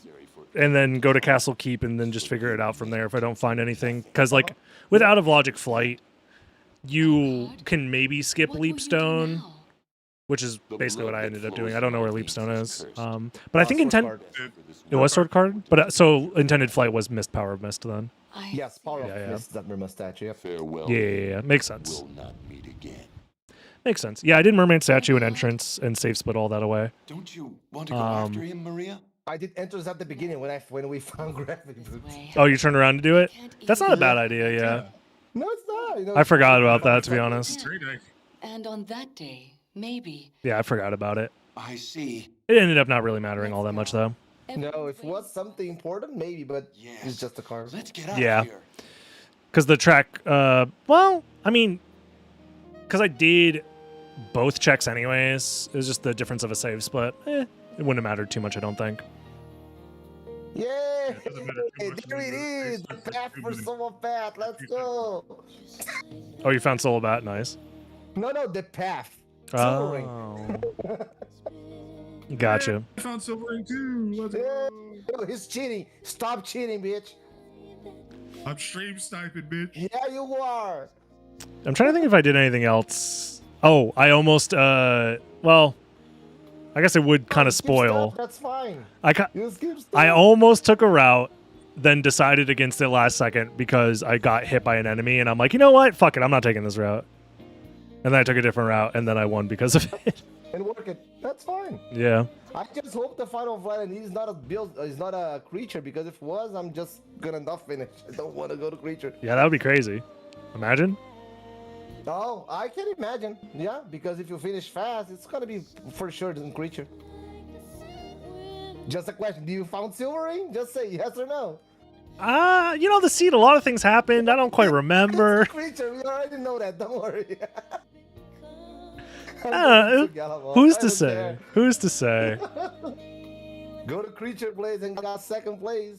and then go to Castle Keep and then just figure it out from there if I don't find anything. Because like with Out of Logic Flight, you can maybe skip Leapstone, which is basically what I ended up doing. I don't know where Leapstone is, but I think it was Sword Card. But so intended flight was Mist, Power of Mist then. Yes, Power of Mist, that Merman statue. Farewell. Yeah, makes sense. Will not meet again. Makes sense. Yeah, I did Mermaid Statue and Entrance and save split all that away. Don't you want to go after him, Maria? I did Entrance at the beginning when we found Gravity Boots. Oh, you turned around to do it? That's not a bad idea, yeah. No, it's not. You know, I forgot about that, to be honest. And on that day, maybe. Yeah, I forgot about it. I see. It ended up not really mattering all that much, though. No, if it was something important, maybe, but it's just a card. Let's get out Yeah. of here. Because the track, well, I mean, because I did both checks anyways. It was just the difference of a save split. It wouldn't have mattered too much, I don't think. Yeah, there it is. The path for Soul Path. Let's go. Oh, you found Soul Bat. Nice. No, the path. Silver ring. Oh. Gotcha. I found silver ring too. Let's Yeah, go. yo, he's cheating. Stop cheating, bitch. I'm stream sniping, bitch. Yeah, you are. I'm trying to think if I did anything else. Oh, I almost well, I guess it would kind of Skip spoil. stuff, that's fine. You skip stuff. I almost took a route, then decided against it last second because I got hit by an enemy, and I'm like, you know what? Fuck it, I'm not taking this route. And then I took a different route, and then I won because of it. And work it. That's fine. Yeah. I just hope the final Vlad is not a build, is not a creature, because if it was, I'm just gonna not finish. I don't want to go to creature. Yeah, that would be crazy. Imagine. Oh, I can imagine. Yeah, because if you finish fast, it's gonna be for sure the creature. Just a question. Do you found silver ring? Just say yes or no. You know, the seed, a lot of things happened. I don't quite remember. It's a creature. We already know that. Don't worry. Who's to say? Who's to say? Go to creature place and got second place.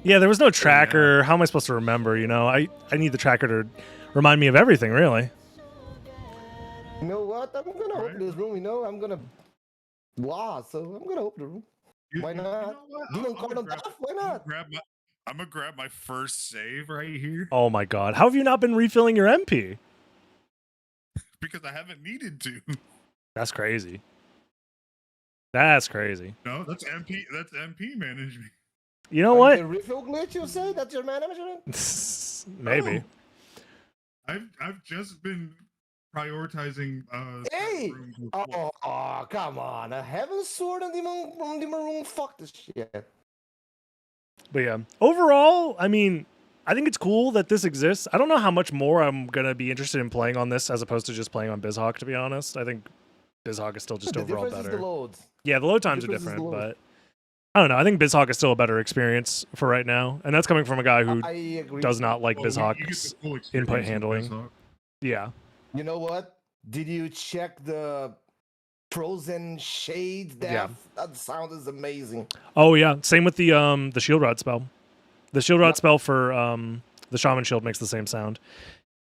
Yeah, there was no tracker. How am I supposed to remember? You know, I need the tracker to remind me of everything, really. You know what? I'm gonna open this room. You know, I'm gonna lost, so I'm gonna open the room. Why not? Why not? I'm gonna grab my first save right here Oh my god. How have you not been refilling your MP? because I haven't needed to. That's crazy. That's crazy. No, that's MP. That's MP management. You know what? The refill glitch, you say? That's your management? Maybe. I've just been prioritizing. Hey! Oh, come on! A heaven sword on the maroon. Fuck this shit. But yeah, overall, I mean, I think it's cool that this exists. I don't know how much more I'm gonna be interested in playing on this as opposed to just playing on BizHawk. To be honest, I think BizHawk is still just overall better. Is the loads. Yeah, the load times are different, but I don't know. I think BizHawk is still a better experience for right now, and that's coming from a guy who does not like BizHawk's input handling. Yeah. You know what? Did you check the frozen shades? That sound is amazing. Oh yeah, same with the shield rod spell. The shield rod spell for the shaman shield makes the same sound.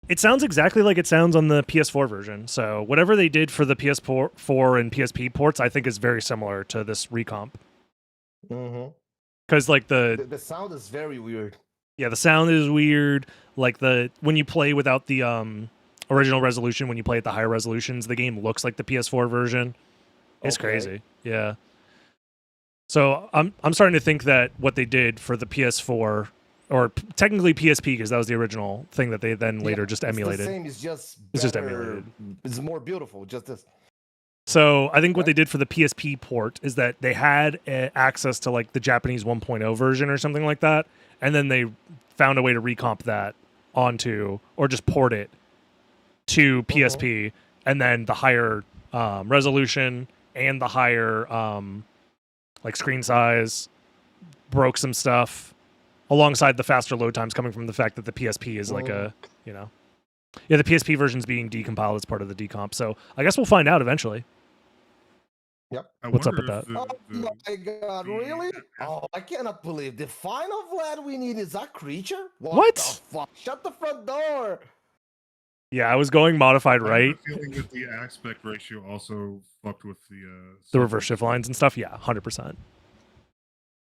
It sounds exactly like it sounds on the PS4 version. So whatever they did for the PS4 and PSP ports, I think is very similar to this recomp. Mm-hmm. Because like the sound is very weird. Yeah, the sound is weird. Like when you play without the original resolution, when you play at the higher resolutions, the game looks like the PS4 version. It's crazy. Yeah. So I'm starting to think that what they did for the PS4, or technically PSP, because that was the original thing that they then later just emulated. It's the same. It's just better. It's just emulated. It's more beautiful. Just this. So I think what they did for the PSP port is that they had access to like the Japanese 1.0 version or something like that, and then they found a way to recomp that onto, or just port it to PSP, and then the higher resolution and the higher like screen size broke some stuff, alongside the faster load times coming from the fact that the PSP is like the PSP version's being decompiled as part of the decomp. So I guess we'll find out eventually. Yep. What's up with that? Oh my god, really? Oh, I cannot believe the final Vlad we need is a creature? What? The fuck? Shut the front door! Yeah, I was going modified right. I have a feeling that the aspect ratio also fucked with the reverse shift lines and stuff. Yeah, 100%.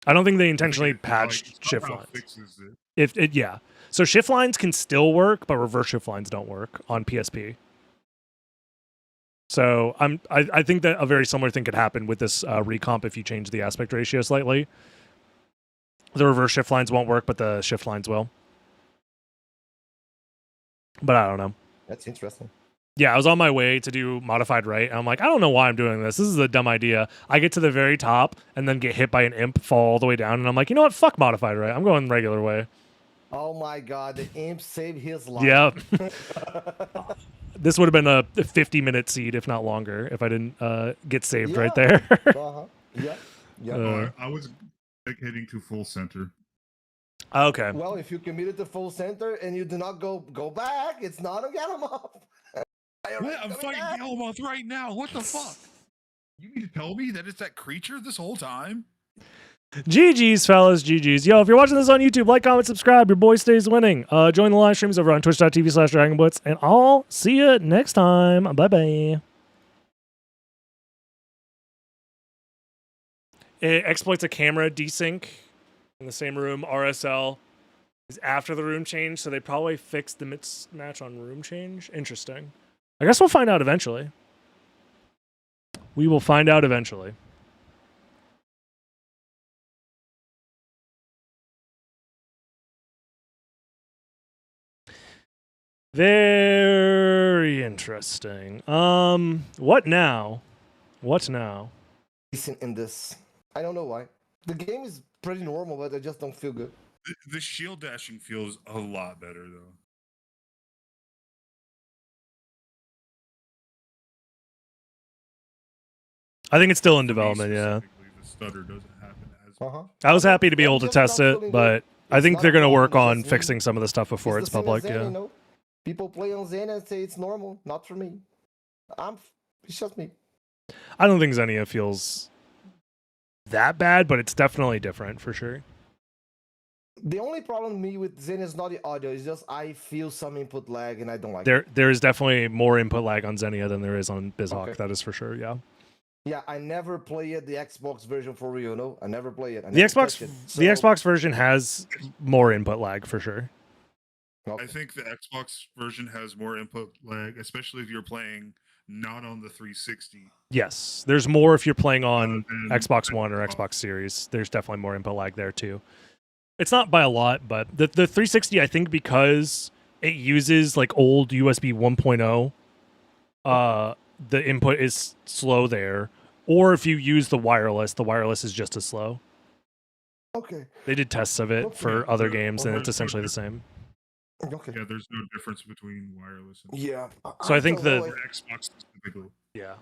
I don't think they intentionally patched shift lines. Fixes it. Yeah. So shift lines can still work, but reverse shift lines don't work on PSP. So I think that a very similar thing could happen with this recomp if you change the aspect ratio slightly. The reverse shift lines won't work, but the shift lines will. But I don't know. That's interesting. Yeah, I was on my way to do modified right, and I'm like, I don't know why I'm doing this. This is a dumb idea. I get to the very top and then get hit by an imp, fall all the way down, and I'm like, you know what? Fuck modified right. I'm going regular way. Oh my god, the imp saved his life. Yeah. This would have been a 50-minute seed, if not longer, if I didn't get saved right there. Yeah. I was hitting to full center. Okay. Well, if you committed to full center and you do not go back, it's not a Galamoth. I'm fighting Galamoth right now. What the fuck? You need to tell me that it's that creature this whole time? GG's, fellas. GG's. Yo, if you're watching this on YouTube, like, comment, subscribe. Your boy stays winning. Join the live streams over on twitch.tv/DragonBlitz, and I'll see you next time. Bye-bye. It exploits a camera desync in the same room. RSL is after the room change, so they probably fixed the mismatch on room change. Interesting. I guess we'll find out eventually. We will find out eventually. Very interesting. What now? What now? Decent in this. I don't know why. The game is pretty normal, but I just don't feel good. The shield dashing feels a lot better though. I think it's still in development, yeah. The stutter doesn't happen as I was happy to be able to test it, but I think they're going to work on fixing some of the stuff before it's public, Zen, yeah. You know? People play on Zen and say it's normal. Not for me. It's just me. I don't think Xenia feels that bad, but it's definitely different for sure. The only problem with me with Zen is not the audio. It's just I feel some input lag and I don't like it. There is definitely more input lag on Xenia than there is on BizHawk. Okay. That is for sure, yeah. Yeah, I never played the Xbox version for real, no? I never played it. The Xbox version has more input lag for sure. Okay. I think the Xbox version has more input lag, especially if you're playing not on the 360. Yes, there's more if you're playing on Xbox One or Xbox Series. There's definitely more input lag there too. It's not by a lot, but the 360, I think, because it uses like old USB 1.0, the input is slow there. Or if you use the wireless is just as slow. Okay. They did tests of it for other games, and it's essentially the same. Okay. Yeah, there's no difference between wireless and So I think the Xbox specifically. Yeah.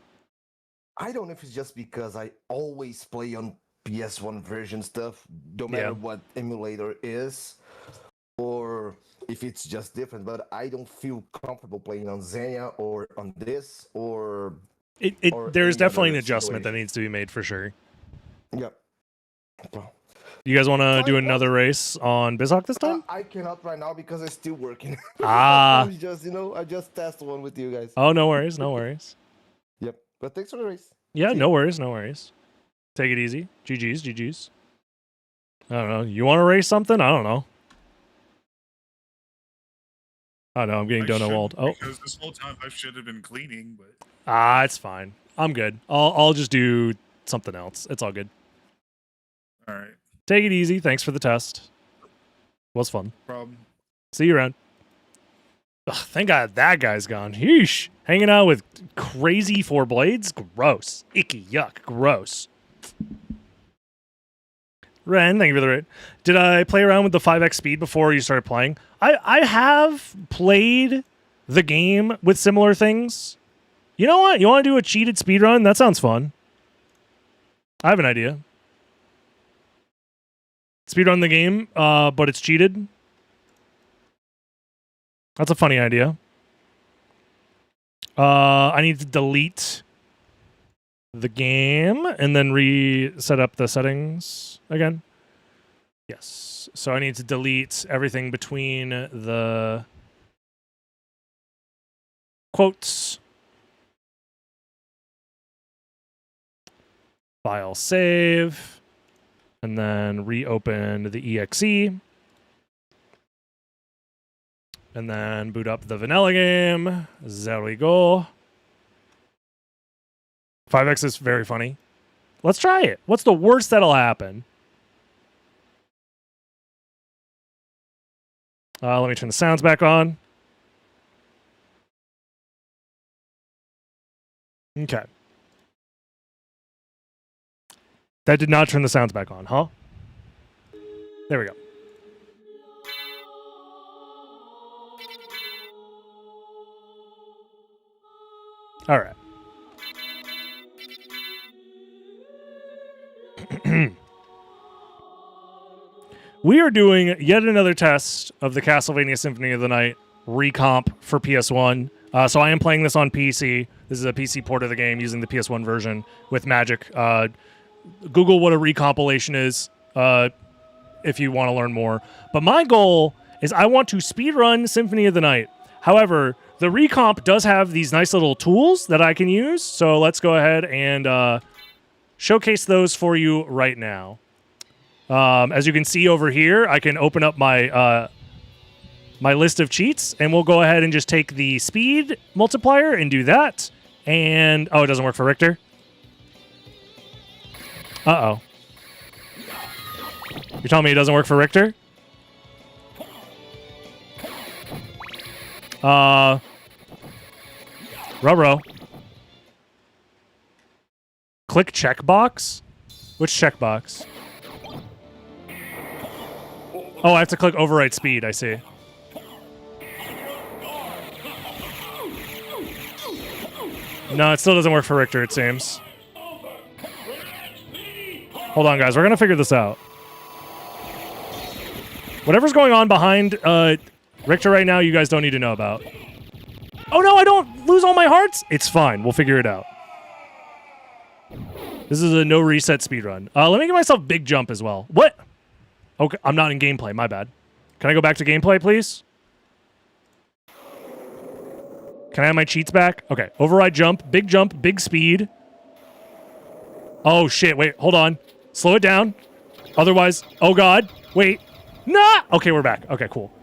I don't know if it's just because I always play on PS1 version stuff, no matter what emulator is, or if it's just different, but I don't feel comfortable playing on Xenia or on this or there's definitely an adjustment that needs to be made for sure. Yep. You guys want to do another race on BizHawk this time? I cannot right now because I'm still working. I'm just, I just test one with you guys. Oh, no worries, no worries. Yep. But thanks for the race. Yeah, no worries, no worries. Take it easy. GG's. I don't know. You want to race something? I don't know. I know, I'm getting donut walled. Oh. Because this whole time I should have been cleaning, but it's fine. I'm good. I'll just do something else. It's all good. All right. Take it easy. Thanks for the test. Was fun. Problem. See you around. Ugh, thank God that guy's gone. Yeesh. Hanging out with crazy four blades? Gross. Icky. Yuck. Gross. Ren, thank you for the raid. Did I play around with the 5x speed before you started playing? I have played the game with similar things. You know what? You want to do a cheated speed run? That sounds fun. I have an idea. Speedrun the game, but it's cheated. That's a funny idea. I need to delete the game and then reset up the settings again. Yes. So I need to delete everything between the quotes. File save. And then reopen the exe. And then boot up the vanilla game. There we go. 5x is very funny. Let's try it. What's the worst that'll happen? Let me turn the sounds back on. Okay. That did not turn the sounds back on, huh? There we go. All right. We are doing yet another test of the Castlevania Symphony of the Night recomp for PS1. So I am playing this on PC. This is a PC port of the game using the PS1 version with Magic. Google what a recompilation is. if you want to learn more. But my goal is I want to speedrun Symphony of the Night. However, the Recomp does have these nice little tools that I can use. So let's go ahead and showcase those for you right now. As you can see over here, I can open up my my list of cheats, and we'll go ahead and just take the speed multiplier and do that. And, oh, it doesn't work for Richter? Uh-oh. You're telling me it doesn't work for Richter? Ruh-roh. Click checkbox? Which checkbox? Oh, I have to click override speed, I see. No, it still doesn't work for Richter, it seems. Hold on, guys. We're going to figure this out. Whatever's going on behind Richter right now, you guys don't need to know about. Oh, no, I don't lose all my hearts? It's fine. We'll figure it out. This is a no reset speedrun. Let me give myself big jump as well. What? Okay, I'm not in gameplay. My bad. Can I go back to gameplay, please? Can I have my cheats back? Okay. Override jump, big speed. Oh, shit. Wait, hold on. Slow it down. Otherwise, oh, God. Wait. Nah. Okay, we're back. Okay, cool.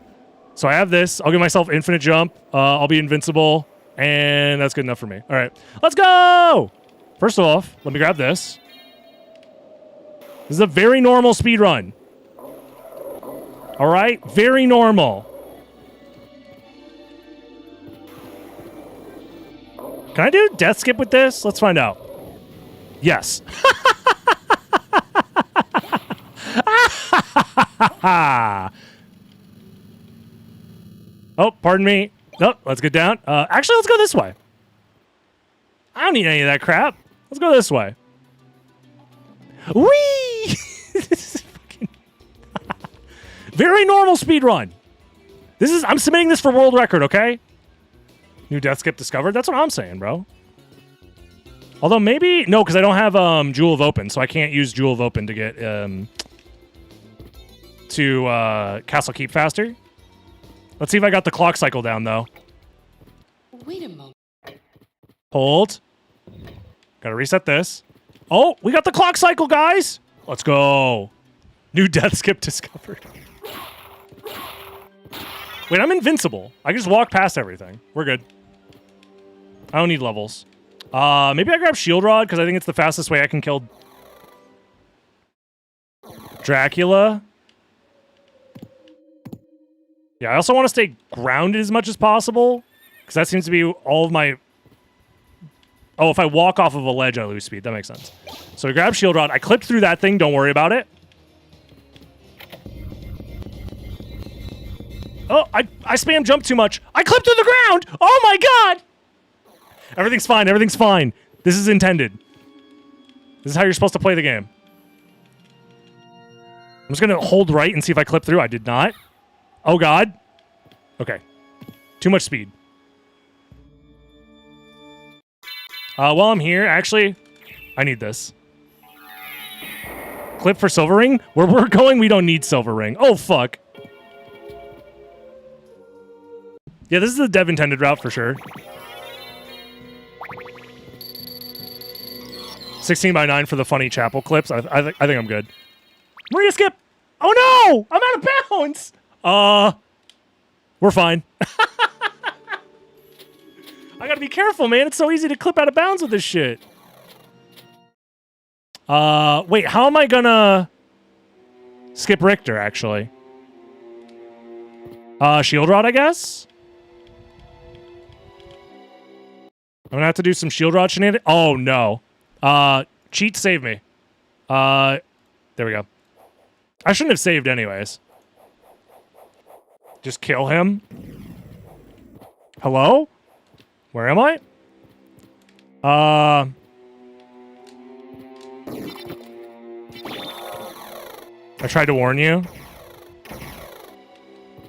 So I have this. I'll give myself infinite jump. I'll be invincible. And that's good enough for me. All right. Let's go. First off, let me grab this. This is a very normal speed run. All right? Very normal. Can I do death skip with this? Let's find out. Yes. Oh, pardon me. Nope, let's get down. Actually, let's go this way. I don't need any of that crap. Let's go this way. Whee! This is fucking very normal speed run. I'm submitting this for world record, okay? New death skip discovered? That's what I'm saying, bro. Although maybe... No, because I don't have Jewel of Open, so I can't use Jewel of Open to get to Castle Keep faster. Let's see if I got the clock cycle down, though. Wait a moment. Hold. Gotta reset this. Oh, we got the clock cycle, guys! Let's go. New death skip discovered. Wait, I'm invincible. I can just walk past everything. We're good. I don't need levels. Maybe I grab Shield Rod, because I think it's the fastest way I can kill Dracula. Yeah, I also want to stay grounded as much as possible, because that seems to be all of my... Oh, if I walk off of a ledge, I lose speed. That makes sense. So I grab Shield Rod. I clipped through that thing. Don't worry about it. Oh, I spam jump too much. I clipped through the ground! Oh my god! Everything's fine. Everything's fine. This is intended. This is how you're supposed to play the game. I'm just going to hold right and see if I clip through. I did not. Oh, God. Okay. Too much speed. While I'm here, actually, I need this. Clip for Silver Ring? Where we're going, we don't need Silver Ring. Oh, fuck. Yeah, this is the dev intended route for sure. 16:9 for the funny chapel clips. I think I'm good. Maria skip! Oh no! I'm out of bounds! We're fine. I gotta be careful, man. It's so easy to clip out of bounds with this shit. Wait, how am I gonna skip Richter, actually? Shield Rod, I guess? I'm gonna have to do some Shield Rod shenanigans. Oh, no. Cheat, save me. There we go. I shouldn't have saved anyways. Just kill him. Hello? Where am I? I tried to warn you.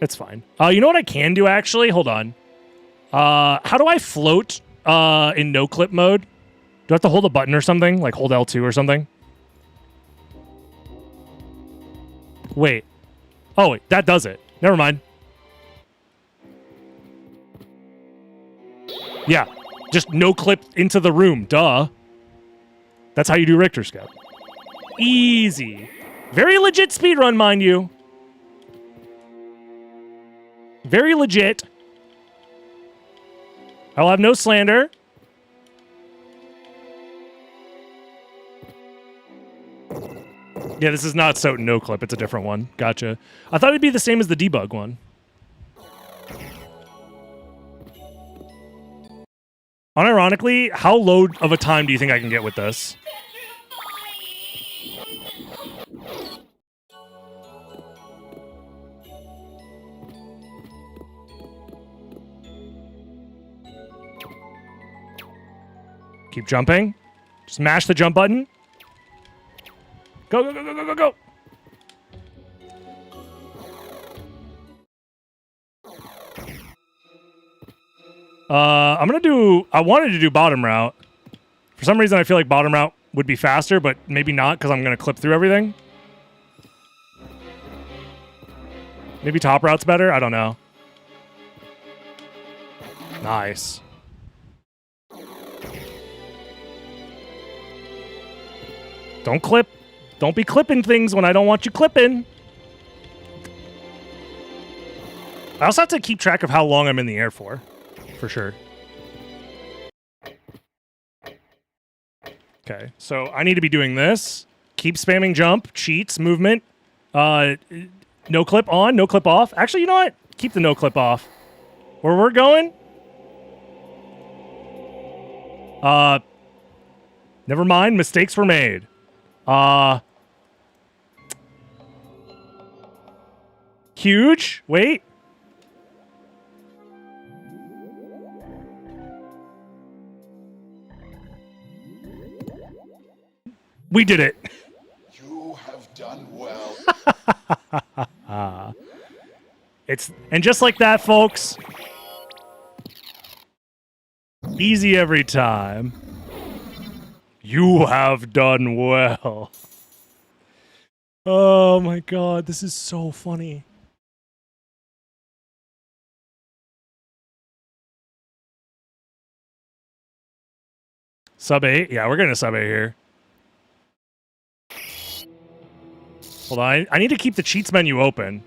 It's fine. You know what I can do, actually? Hold on. How do I float in no-clip mode? Do I have to hold a button or something? Like hold L2 or something? Wait. Oh, wait. That does it. Never mind. Yeah. Just no clip into the room. Duh. That's how you do Richter Scout. Easy. Very legit speedrun, mind you. Very legit. I'll have no slander. Yeah, this is not SotN no clip. It's a different one. Gotcha. I thought it'd be the same as the debug one. Unironically, how low of a time do you think I can get with this? Keep jumping. Just mash the jump button. Go, go, go, go, go, go, go. I wanted to do bottom route. For some reason, I feel like bottom route would be faster, but maybe not because I'm going to clip through everything. Maybe top route's better? I don't know. Nice. Don't clip. Don't be clipping things when I don't want you clipping. I also have to keep track of how long I'm in the air for sure. Okay, so I need to be doing this. Keep spamming jump, cheats, movement. No clip on, no clip off. Actually, you know what? Keep the no clip off. Where we're going? Never mind, mistakes were made. Huge. Wait. We did it. You have done well. And just like that, folks. Easy every time. You have done well. Oh my god, this is so funny. Sub 8? Yeah, we're gonna sub 8 here. Hold on, I need to keep the cheats menu open.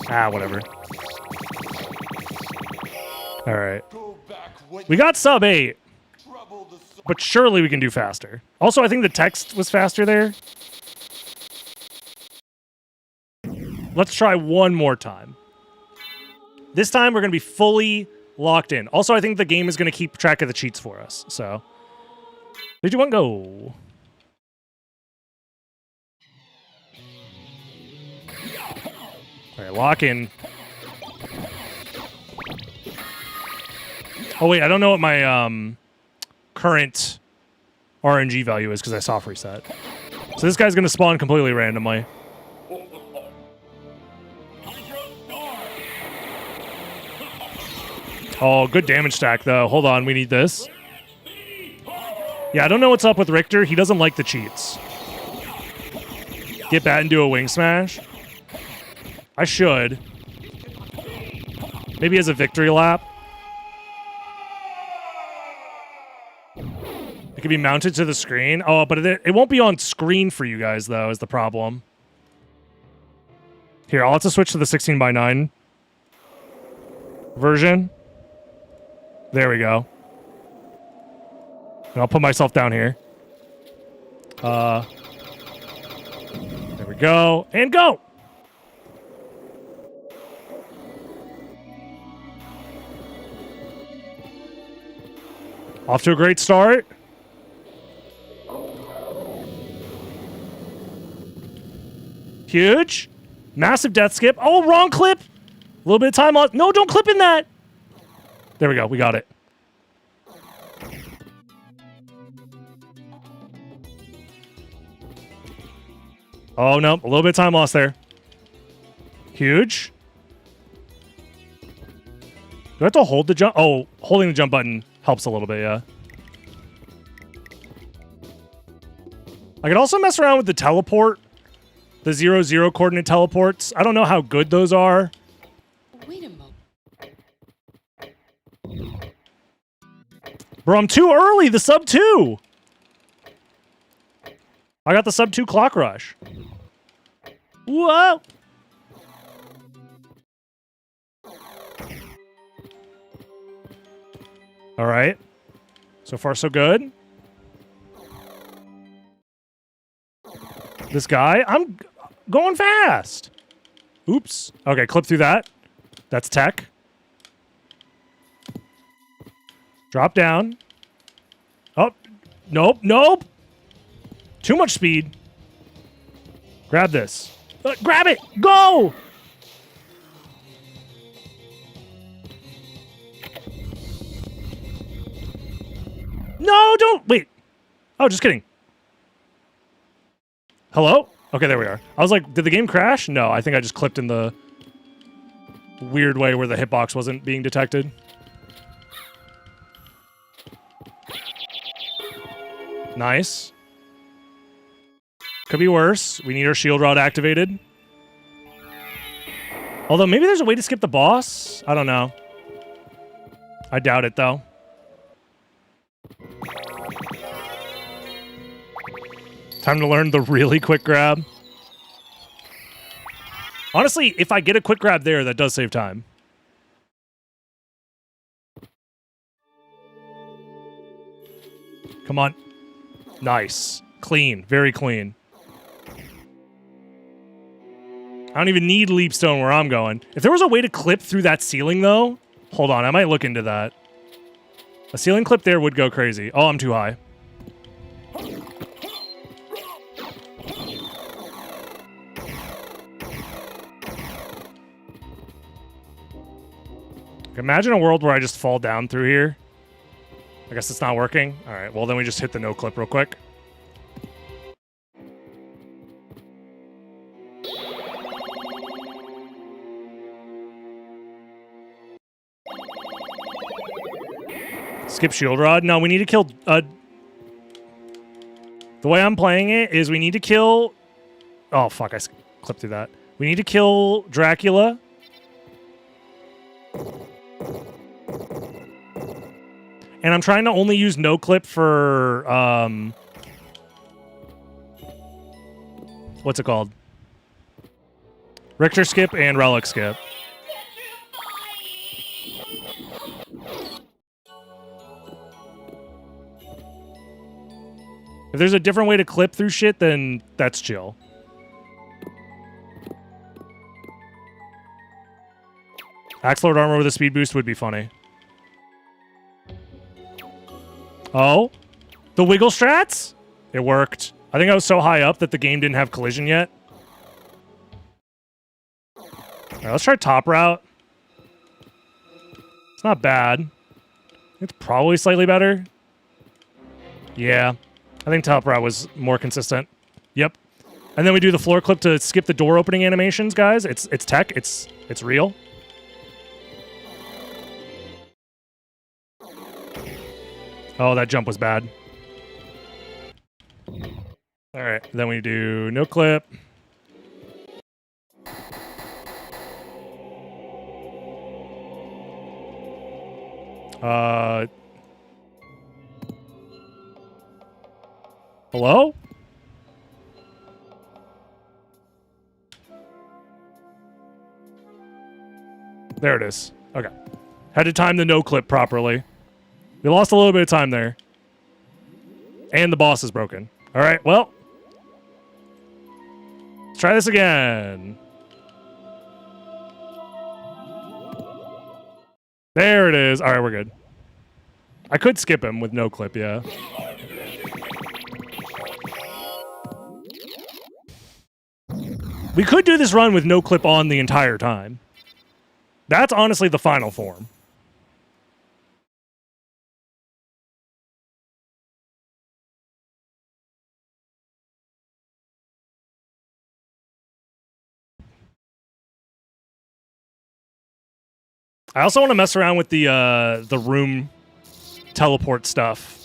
Ah, whatever. All right. We got sub 8, but surely we can do faster. Also, I think the text was faster there. Let's try one more time. This time, we're going to be fully locked in. Also, I think the game is going to keep track of the cheats for us. So, 3, 2, 1, go. All right, lock in. Oh, wait, I don't know what my current RNG value is because I soft reset. So this guy's going to spawn completely randomly. Oh, good damage stack, though. Hold on, we need this. Yeah, I don't know what's up with Richter. He doesn't like the cheats. Get bat and do a wing smash. I should. Maybe as a victory lap. It could be mounted to the screen. Oh, but it won't be on screen for you guys, though, is the problem. Here, I'll have to switch to the 16:9 version. There we go. And I'll put myself down here. There we go. And go! Off to a great start. Huge. Massive death skip. Oh, wrong clip. A little bit of time lost. No, don't clip in that. There we go. We got it. Oh, no. A little bit of time lost there. Huge. Do I have to hold the jump? Oh, holding the jump button helps a little bit, yeah. I could also mess around with the teleport. The 0-0 coordinate teleports. I don't know how good those are. Wait a moment. Bro, I'm too early. The sub 2. I got the sub 2 clock rush. Whoa. All right. So far, so good. This guy, I'm going fast. Oops. Okay, clip through that. That's tech. Drop down. Oh, nope, nope. Too much speed. Grab this. Grab it. Go. No, don't. Wait. Oh, just kidding. Hello? Okay, there we are. I was like, did the game crash? No, I think I just clipped in the weird way where the hitbox wasn't being detected. Nice. Could be worse. We need our shield rod activated. Although maybe there's a way to skip the boss. I don't know. I doubt it, though. Time to learn the really quick grab. Honestly, if I get a quick grab there, that does save time. Come on. Nice. Clean. Very clean. I don't even need leap stone where I'm going. If there was a way to clip through that ceiling, though... Hold on, I might look into that. A ceiling clip there would go crazy. Oh, I'm too high. Imagine a world where I just fall down through here. I guess it's not working. All right, well, then we just hit the no clip real quick. Skip shield rod. No, we need to kill... the way I'm playing it is we need to kill... Oh, fuck, I clipped through that. We need to kill Dracula. And I'm trying to only use no clip for, what's it called? Richter skip and relic skip. If there's a different way to clip through shit, then that's chill. Axe Lord armor with a speed boost would be funny. Oh? The wiggle strats? It worked. I think I was so high up that the game didn't have collision yet. Alright, let's try top route. It's not bad. It's probably slightly better. Yeah. I think top route was more consistent. Yep. And then we do the floor clip to skip the door opening animations, guys. It's tech. It's real. Oh, that jump was bad. All right, then we do no clip. Hello? There it is. Okay. Had to time the no clip properly. We lost a little bit of time there. And the boss is broken. All right, well. Let's try this again. There it is. All right, we're good. I could skip him with no clip, yeah. We could do this run with no clip on the entire time. That's honestly the final form. I also want to mess around with the room teleport stuff.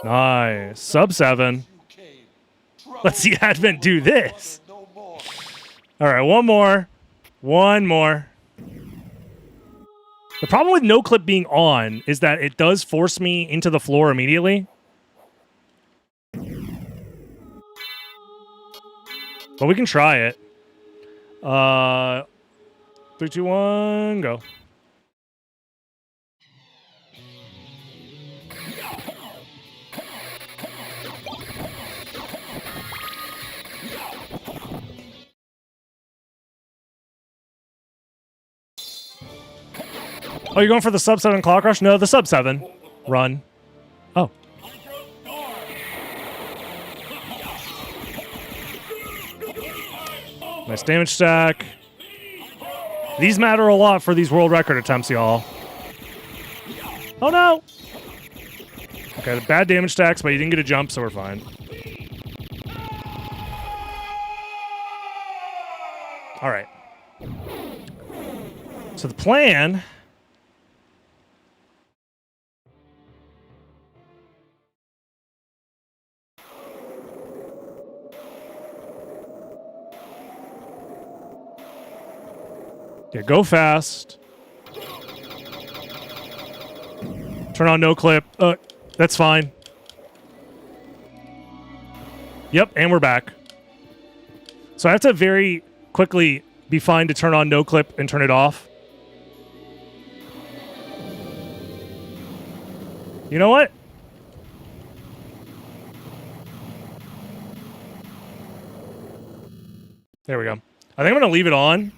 Nice. Sub 7. Let's see Advent do this. All right, one more. One more. The problem with no clip being on is that it does force me into the floor immediately. But we can try it. 3, 2, 1, go. Oh, you're going for the sub 7 clock rush? No, the sub 7. Run. Oh. Nice damage stack. These matter a lot for these world record attempts, y'all. Oh no! Okay, the bad damage stacks, but you didn't get a jump, so we're fine. All right. So the plan... Yeah, go fast. Turn on no clip. That's fine. Yep, and we're back. So I have to very quickly be fine to turn on no clip and turn it off. You know what? There we go. I think I'm going to leave it on.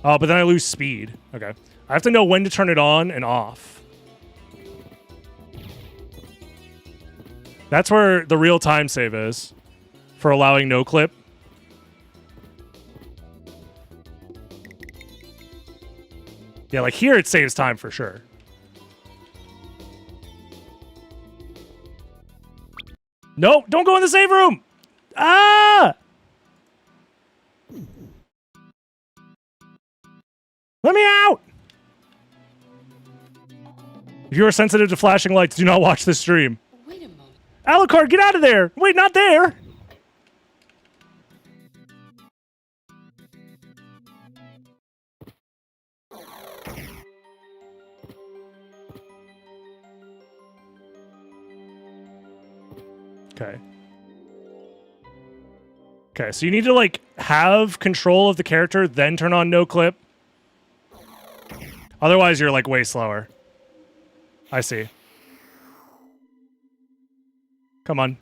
Oh, but then I lose speed. Okay. I have to know when to turn it on and off. That's where the real time save is for allowing no clip. Yeah, like here it saves time for sure. No, don't go in the save room! Ah! Let me out! If you are sensitive to flashing lights, do not watch this stream. Wait a moment. Alucard, get out of there! Wait, not there! Okay. Okay, so you need to, like, have control of the character, then turn on no clip. Otherwise, you're, like, way slower. I see. Come on.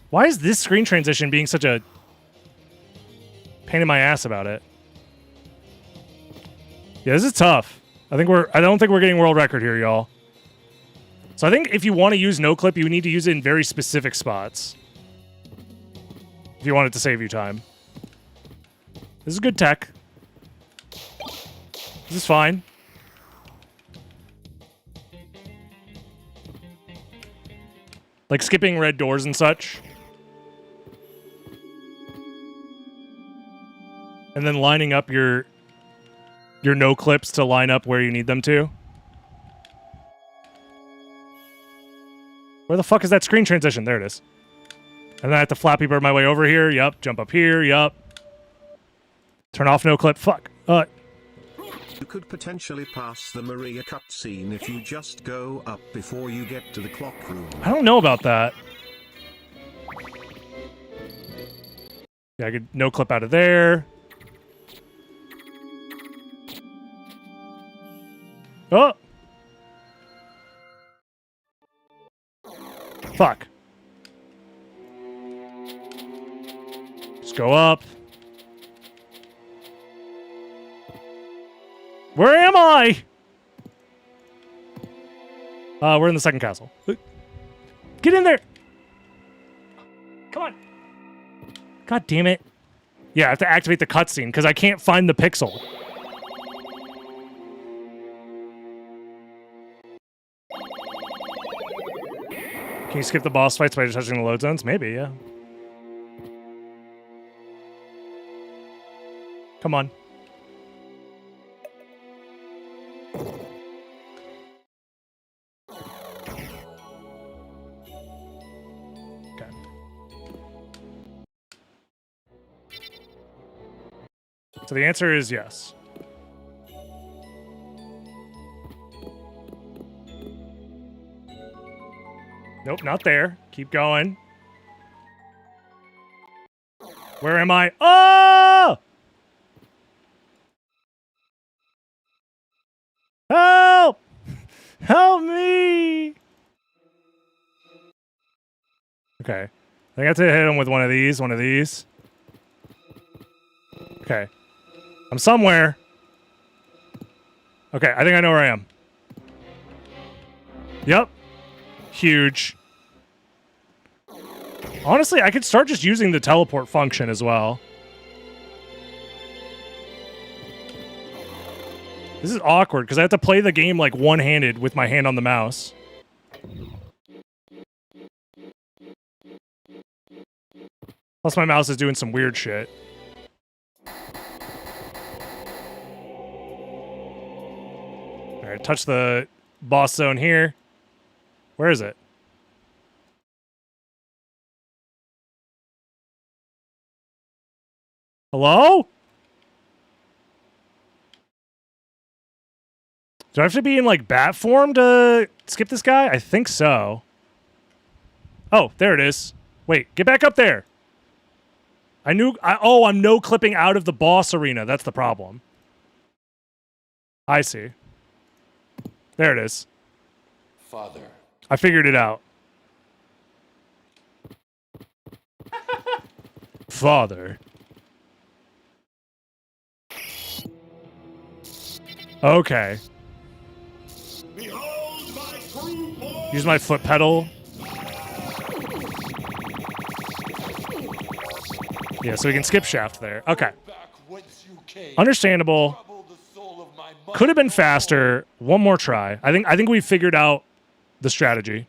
Why is this screen transition being such a pain in my ass about it? Yeah, this is tough. I don't think we're getting world record here, y'all. So I think if you want to use no clip, you need to use it in very specific spots. If you want it to save you time. This is good tech. This is fine. Like skipping red doors and such. And then lining up your no clips to line up where you need them to. Where the fuck is that screen transition? There it is. And then I have to Flappy Bird my way over here. Yup. Jump up here. Yup. Turn off no clip. Fuck. You could potentially pass the Maria cutscene if you just go up before you get to the clock room. I don't know about that. Yeah, I could no clip out of there. Oh! Fuck. Just go up. Where am I? We're in the second castle. Get in there! Come on! God damn it. Yeah, I have to activate the cutscene because I can't find the pixel. Can you skip the boss fights by just touching the load zones? Maybe, yeah. Come on. So the answer is yes. Nope, not there. Keep going. Where am I? Oh! Help! Help me! Okay. I think I have to hit him with one of these, Okay. I'm somewhere. Okay, I think I know where I am. Yep. Huge. Honestly, I could start just using the teleport function as well. This is awkward because I have to play the game like one-handed with my hand on the mouse. Plus my mouse is doing some weird shit. Alright, touch the boss zone here. Where is it? Hello? Do I have to be in like bat form to skip this guy? I think so. Oh, there it is. Wait, get back up there. I'm no clipping out of the boss arena. That's the problem. I see. There it is. Father. I figured it out. Father. Okay. Use my foot pedal. Yeah, so we can skip shaft there. Okay. Understandable. Could have been faster. One more try. I think we figured out the strategy.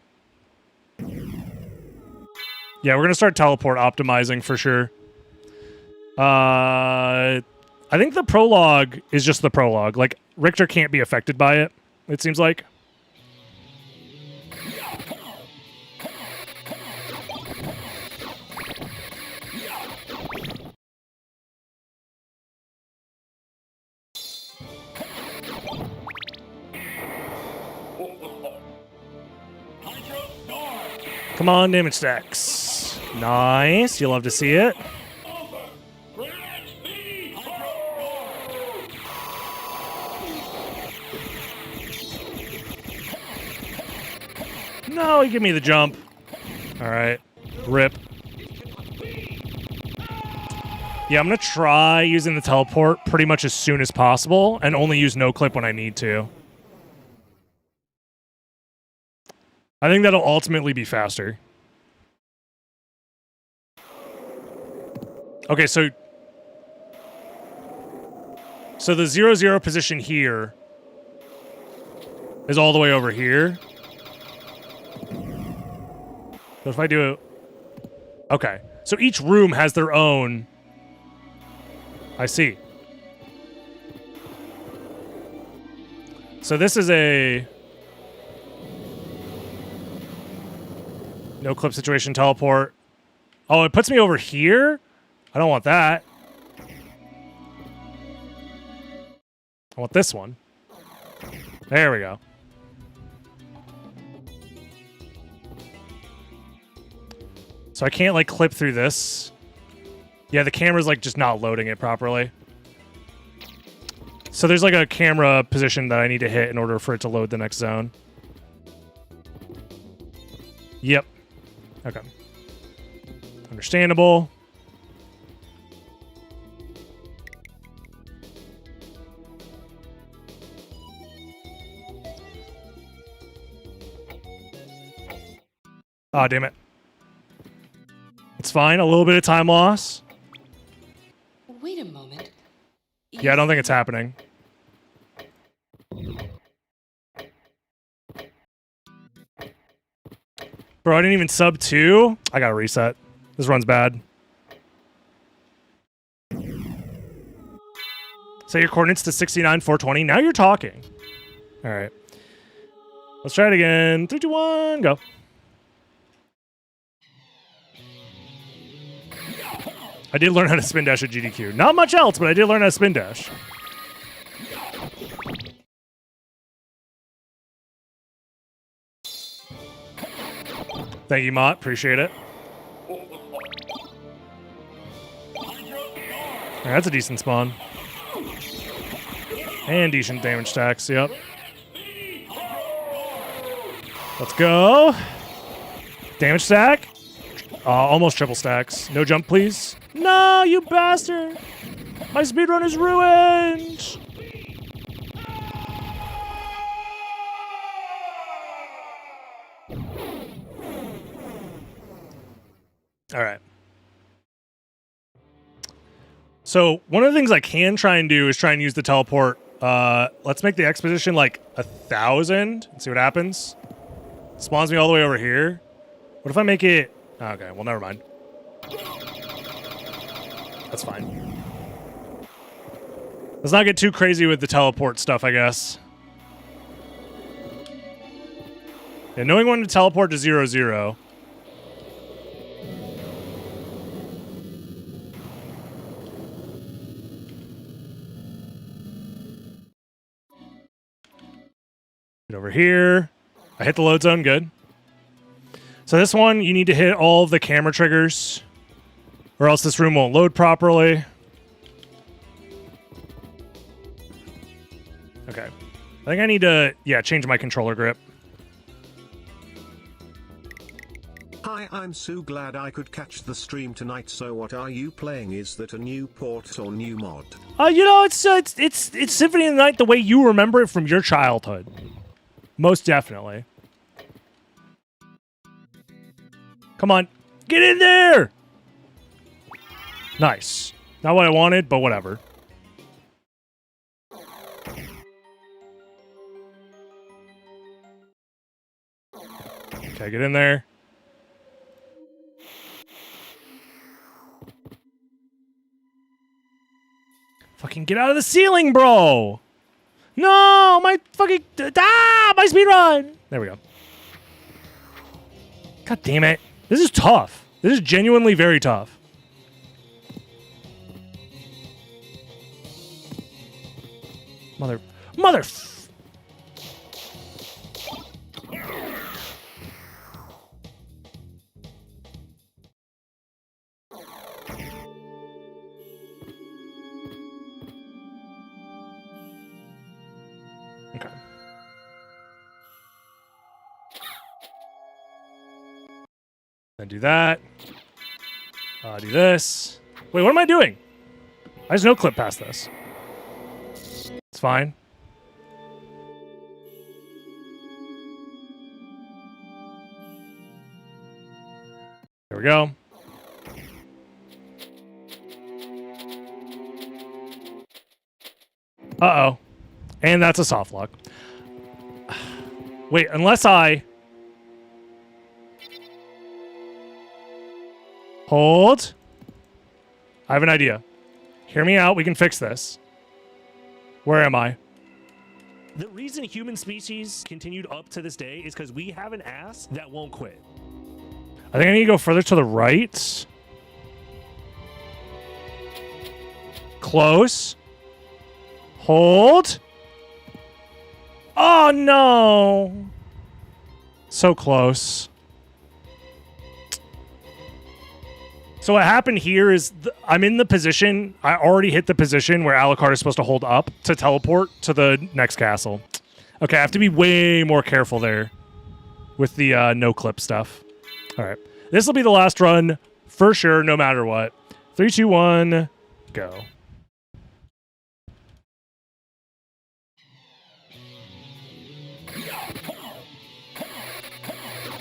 Yeah, we're gonna start teleport optimizing for sure. I think the prologue is just the prologue. Like, Richter can't be affected by it, it seems like. Come on, damage stacks. Nice. You'll love to see it. No, he gave me the jump. All right. Rip. Yeah, I'm going to try using the teleport pretty much as soon as possible and only use no clip when I need to. I think that'll ultimately be faster. Okay, so the 0-0 position here is all the way over here. So if I do it... Okay, so each room has their own... I see. So this is a... no clip situation teleport. Oh, it puts me over here? I don't want that. I want this one. There we go. So I can't like clip through this. Yeah, the camera's like just not loading it properly. So there's like a camera position that I need to hit in order for it to load the next zone. Yep. Okay. Understandable. Oh, damn it. It's fine. A little bit of time loss. Wait a moment. Yeah, I don't think it's happening. Bro, I didn't even sub 2. I gotta reset. This run's bad. Set your coordinates to 69, 420. Now you're talking. All right. Let's try it again. 3, 2, 1, go. I did learn how to spin dash at GDQ. Not much else, but I did learn how to spin dash. Thank you, Mott. Appreciate it. Right, that's a decent spawn. And decent damage stacks, yep. Let's go. Damage stack. Almost triple stacks. No jump, please. No, you bastard. My speedrun is ruined. All right. So one of the things I can try and do is try and use the teleport. Let's make the expedition like 1,000 and see what happens. Spawns me all the way over here. What if I make it... Okay, well, never mind. That's fine. Let's not get too crazy with the teleport stuff, I guess. Yeah, knowing when to teleport to 0-0. Get over here. I hit the load zone, good. So this one, you need to hit all of the camera triggers, or else this room won't load properly. Okay. I think I need to, change my controller grip. Hi, I'm so glad I could catch the stream tonight. So what are you playing? Is that a new port or new mod? You know, it's Symphony of the Night the way you remember it from your childhood. Most definitely. Come on. Get in there! Nice. Not what I wanted, but whatever. Okay, get in there. Fucking get out of the ceiling, bro! No! My fucking... my speedrun! There we go. God damn it. This is tough. This is genuinely very tough. Mother... Okay. Then do that. Do this. Wait, what am I doing? I just no-clip past this. It's fine. There we go. Uh-oh. And that's a soft lock. Wait, unless I... Hold. I have an idea. Hear me out. We can fix this. Where am I? The reason human species continued up to this day is because we have an ass that won't quit. I think I need to go further to the right. Close. Hold. Oh, no. So close. So what happened here is I'm in the position. I already hit the position where Alucard is supposed to hold up to teleport to the next castle. Okay, I have to be way more careful there with the no-clip stuff. All right. This will be the last run for sure, no matter what. 3, 2, 1, go.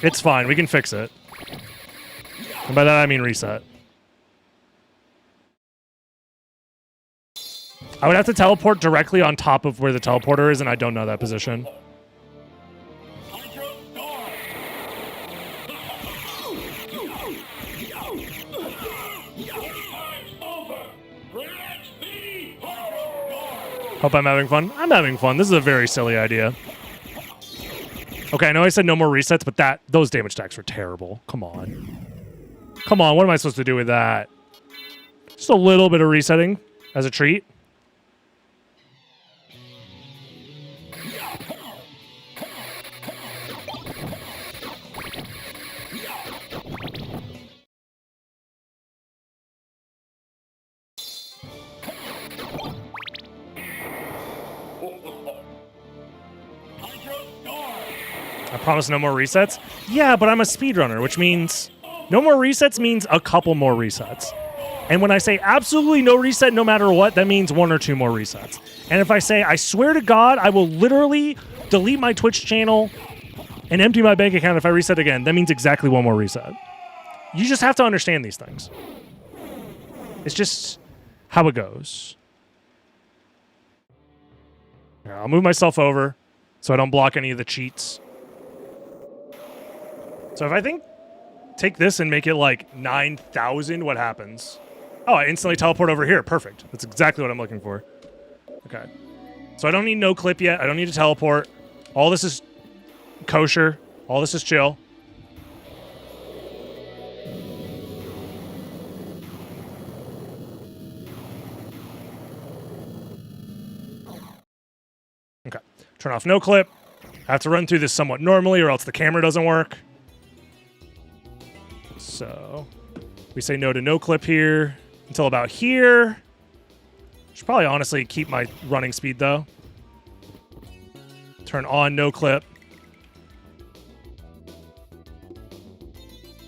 It's fine. We can fix it. And by that, I mean reset. I would have to teleport directly on top of where the teleporter is, and I don't know that position. Hope I'm having fun. I'm having fun. This is a very silly idea. Okay, I know I said no more resets, but those damage stacks were terrible. Come on. Come on, what am I supposed to do with that? Just a little bit of resetting as a treat. I promise no more resets? Yeah, but I'm a speedrunner, which means no more resets means a couple more resets. And when I say absolutely no reset no matter what, that means 1 or 2 more resets. And if I say, I swear to God, I will literally delete my Twitch channel and empty my bank account if I reset again, that means exactly 1 more reset. You just have to understand these things. It's just how it goes. Here, I'll move myself over so I don't block any of the cheats. So if I take this and make it like 9,000, what happens? Oh, I instantly teleport over here. Perfect. That's exactly what I'm looking for. Okay. So I don't need no clip yet. I don't need to teleport. All this is kosher. All this is chill. Okay. Turn off no clip. I have to run through this somewhat normally or else the camera doesn't work. So we say no to no clip here until about here. Should probably honestly keep my running speed though. Turn on no clip.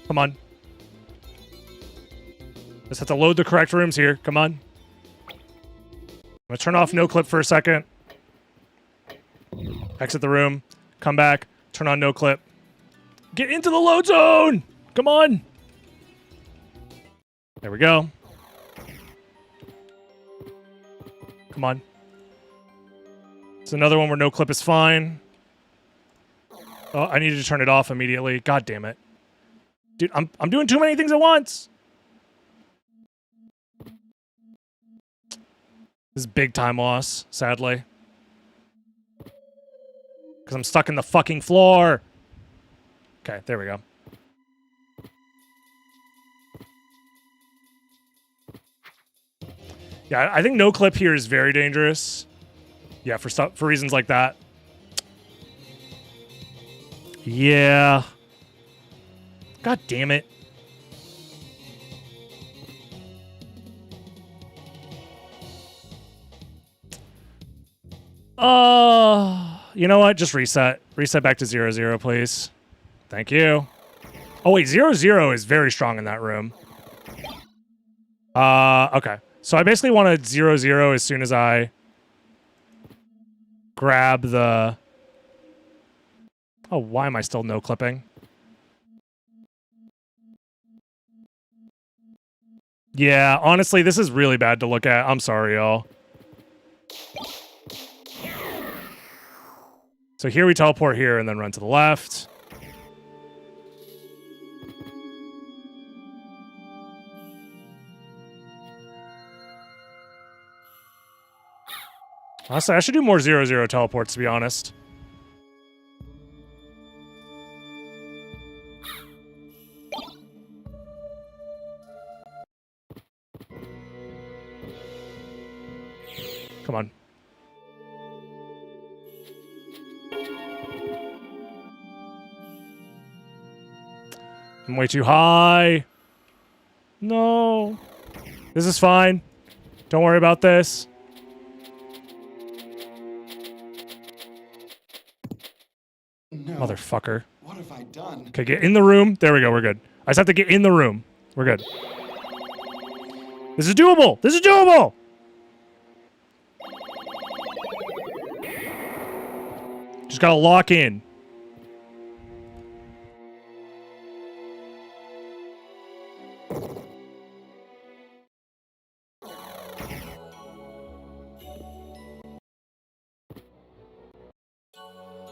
Come on. Just have to load the correct rooms here. Come on. I'm gonna turn off no clip for a second. Exit the room. Come back. Turn on no clip. Get into the load zone! Come on! There we go. Come on. It's another one where no clip is fine. Oh, I needed to turn it off immediately. God damn it. Dude, I'm doing too many things at once. This is big time loss, sadly. Because I'm stuck in the fucking floor. Okay, there we go. Yeah, I think no clip here is very dangerous. Yeah, for reasons like that. Yeah. God damn it. You know what? Just reset. Reset back to 0-0, please. Thank you. Oh, wait. 0-0 is very strong in that room. Okay. So I basically want to 0-0 as soon as I grab the... Oh, why am I still no clipping? Yeah, honestly, this is really bad to look at. I'm sorry, y'all. So here we teleport here and then run to the left. Honestly, I should do more 0-0 teleports, to be honest. Come on. I'm way too high. No. This is fine. Don't worry about this. No. Motherfucker. What have I done? Okay, get in the room. There we go. We're good. I just have to get in the room. We're good. This is doable. This is doable. Just gotta lock in.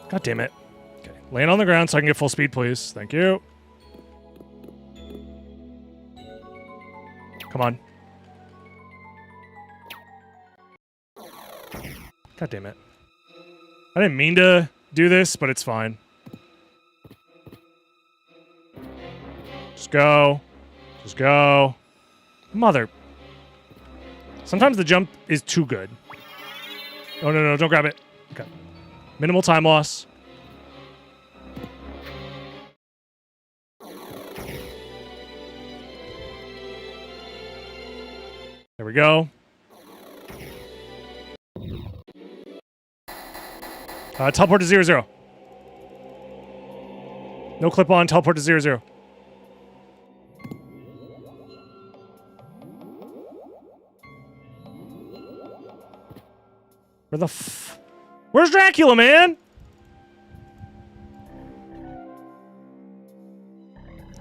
God damn it. Okay, land on the ground so I can get full speed, please. Thank you. Come on. God damn it. I didn't mean to do this, but it's fine. Just go. Just go. Mother. Sometimes the jump is too good. Oh, no, don't grab it. Okay. Minimal time loss. There we go. Teleport to 0-0. No clip on, teleport to 0-0. Where the Where's Dracula, man?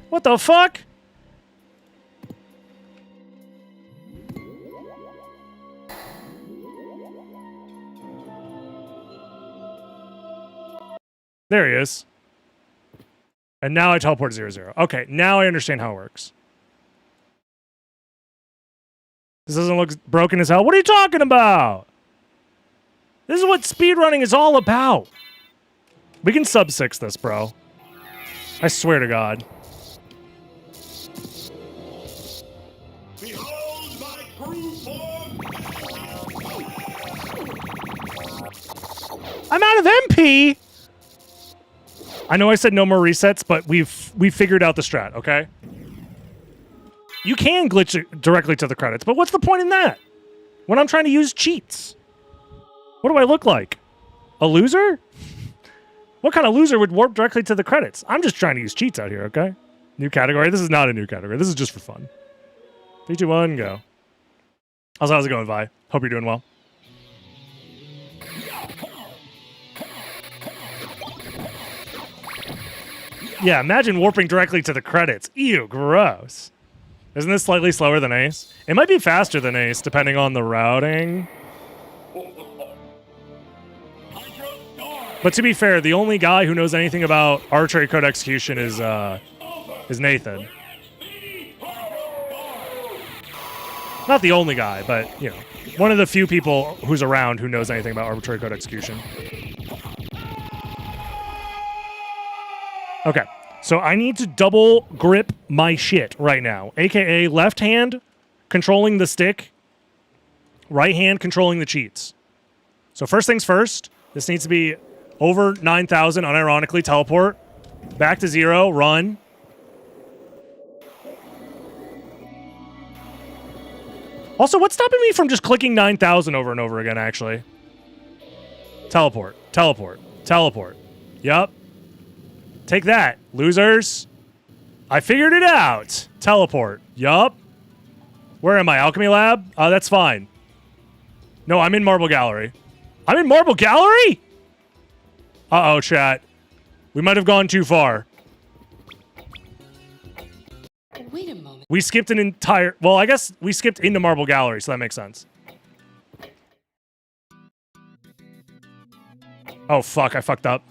What the fuck? There he is. And now I teleport 0-0. Okay, now I understand how it works. This doesn't look broken as hell. What are you talking about? This is what speedrunning is all about. We can sub 6 this, bro. I swear to God. Behold my true form! I'm out of MP! I know I said no more resets, but we've figured out the strat, okay? You can glitch it directly to the credits, but what's the point in that? When I'm trying to use cheats. What do I look like? A loser? What kind of loser would warp directly to the credits? I'm just trying to use cheats out here, okay? New category. This is not a new category. This is just for fun. 3, 2, 1, go. How's it going, Vi? Hope you're doing well. Yeah, imagine warping directly to the credits. Ew, gross. Isn't this slightly slower than Ace? It might be faster than Ace, depending on the routing. But to be fair, the only guy who knows anything about arbitrary code execution is Nathan. Not the only guy, but, you know, one of the few people who's around who knows anything about arbitrary code execution. Okay, so I need to double grip my shit right now, aka left hand controlling the stick, right hand controlling the cheats. So first things first, this needs to be over 9,000, unironically, teleport, back to 0, run. Also, what's stopping me from just clicking 9,000 over and over again, actually? Teleport, teleport, teleport. Yup. Take that, losers. I figured it out. Teleport. Yup. Where am I? Alchemy Lab? That's fine. No, I'm in Marble Gallery. I'm in Marble Gallery? Uh-oh, chat. We might have gone too far. Wait a moment. We skipped an entire... Well, I guess we skipped into Marble Gallery, so that makes sense. Oh, fuck. I fucked up.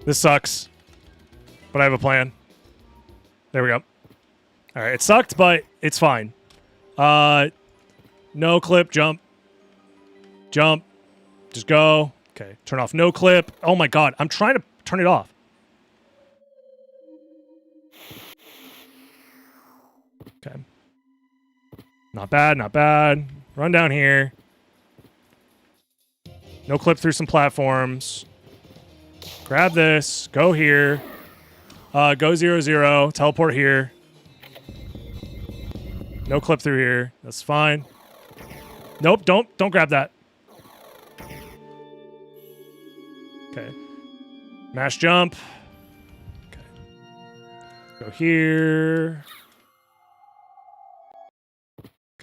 This sucks. But I have a plan. There we go. All right, it sucked, but it's fine. No clip, jump. Jump. Just go. Okay, turn off no clip. Oh my God, I'm trying to turn it off. Okay. Not bad, not bad. Run down here. No clip through some platforms. Grab this. Go here. Go 0-0. Teleport here. No clip through here. That's fine. Nope, don't grab that. Okay. Mash jump. Okay. Go here.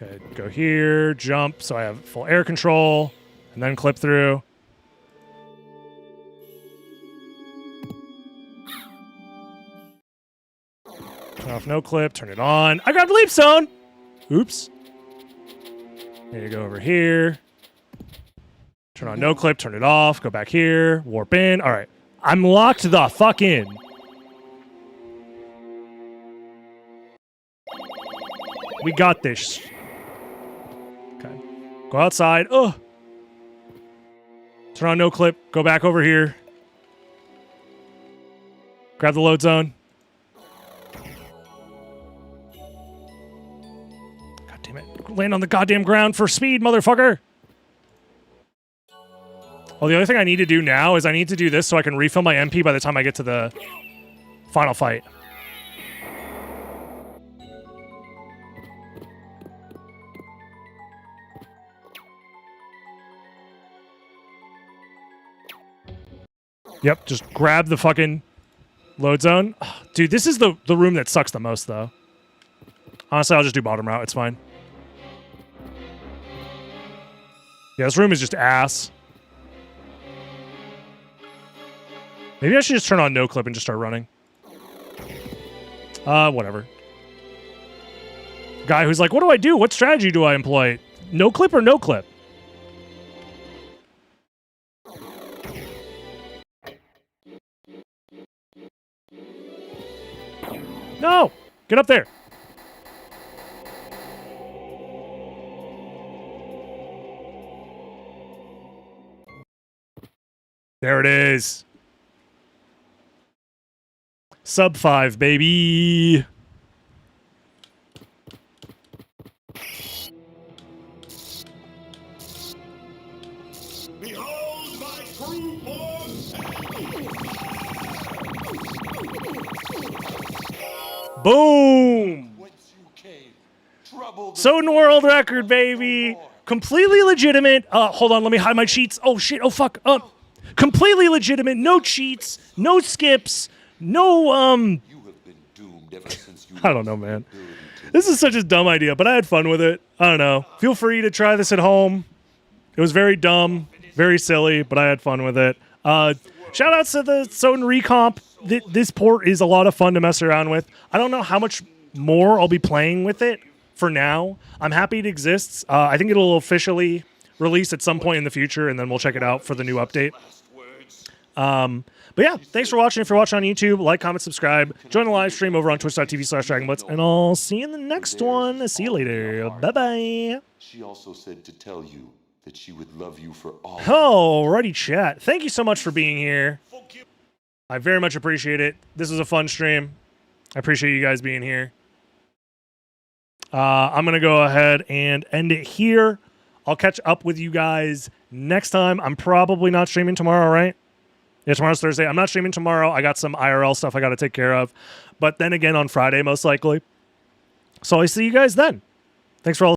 Okay, go here, jump, so I have full air control, and then clip through. Turn off no clip, turn it on. I grabbed leap zone! Oops. There you go over here. Turn on no clip, turn it off, go back here, warp in. All right, I'm locked the fuck in. We got this. Okay, go outside. Oh, turn on no clip, go back over here. Grab the load zone. Land on the goddamn ground for speed, motherfucker. Oh, the other thing I need to do now is I need to do this so I can refill my MP by the time I get to the final fight. Yep, just grab the fucking load zone. Dude, this is the room that sucks the most, though. Honestly, I'll just do bottom route. It's fine. Yeah, this room is just ass. Maybe I should just turn on no clip and just start running. Whatever. Guy who's like, what do I do? What strategy do I employ? No clip or no clip? No! Get up there! There it is. Sub 5, baby. Behold my true Boom! Whence you came, trouble the SotN world record, baby. Completely legitimate. Hold on, let me hide my cheats. Oh shit, oh fuck. Completely legitimate, no cheats, no skips, no You have been doomed ever since you I don't know, man. This is such a dumb idea, but I had fun with it. I don't know. Feel free to try this at home. It was very dumb, very silly, but I had fun with it. Shout outs to the SotN Recomp. This port is a lot of fun to mess around with. I don't know how much more I'll be playing with it for now. I'm happy it exists. I think it'll officially release at some point in the future, and then we'll check it out for the new update. But yeah, thanks for watching. If you're watching on YouTube, like, comment, subscribe. Join the live stream over on twitch.tv/DragonBlitz, and I'll see you in the next one. See you later. Bye-bye. She also said to tell you that she would love you for all. Alrighty, chat. Thank you so much for being here. I very much appreciate it. This was a fun stream. I appreciate you guys being here. I'm going to go ahead and end it here. I'll catch up with you guys next time. I'm probably not streaming tomorrow, right? Yeah, tomorrow's Thursday. I'm not streaming tomorrow. I got some IRL stuff I got to take care of. But then again on Friday, most likely. So I see you guys then. Thanks for all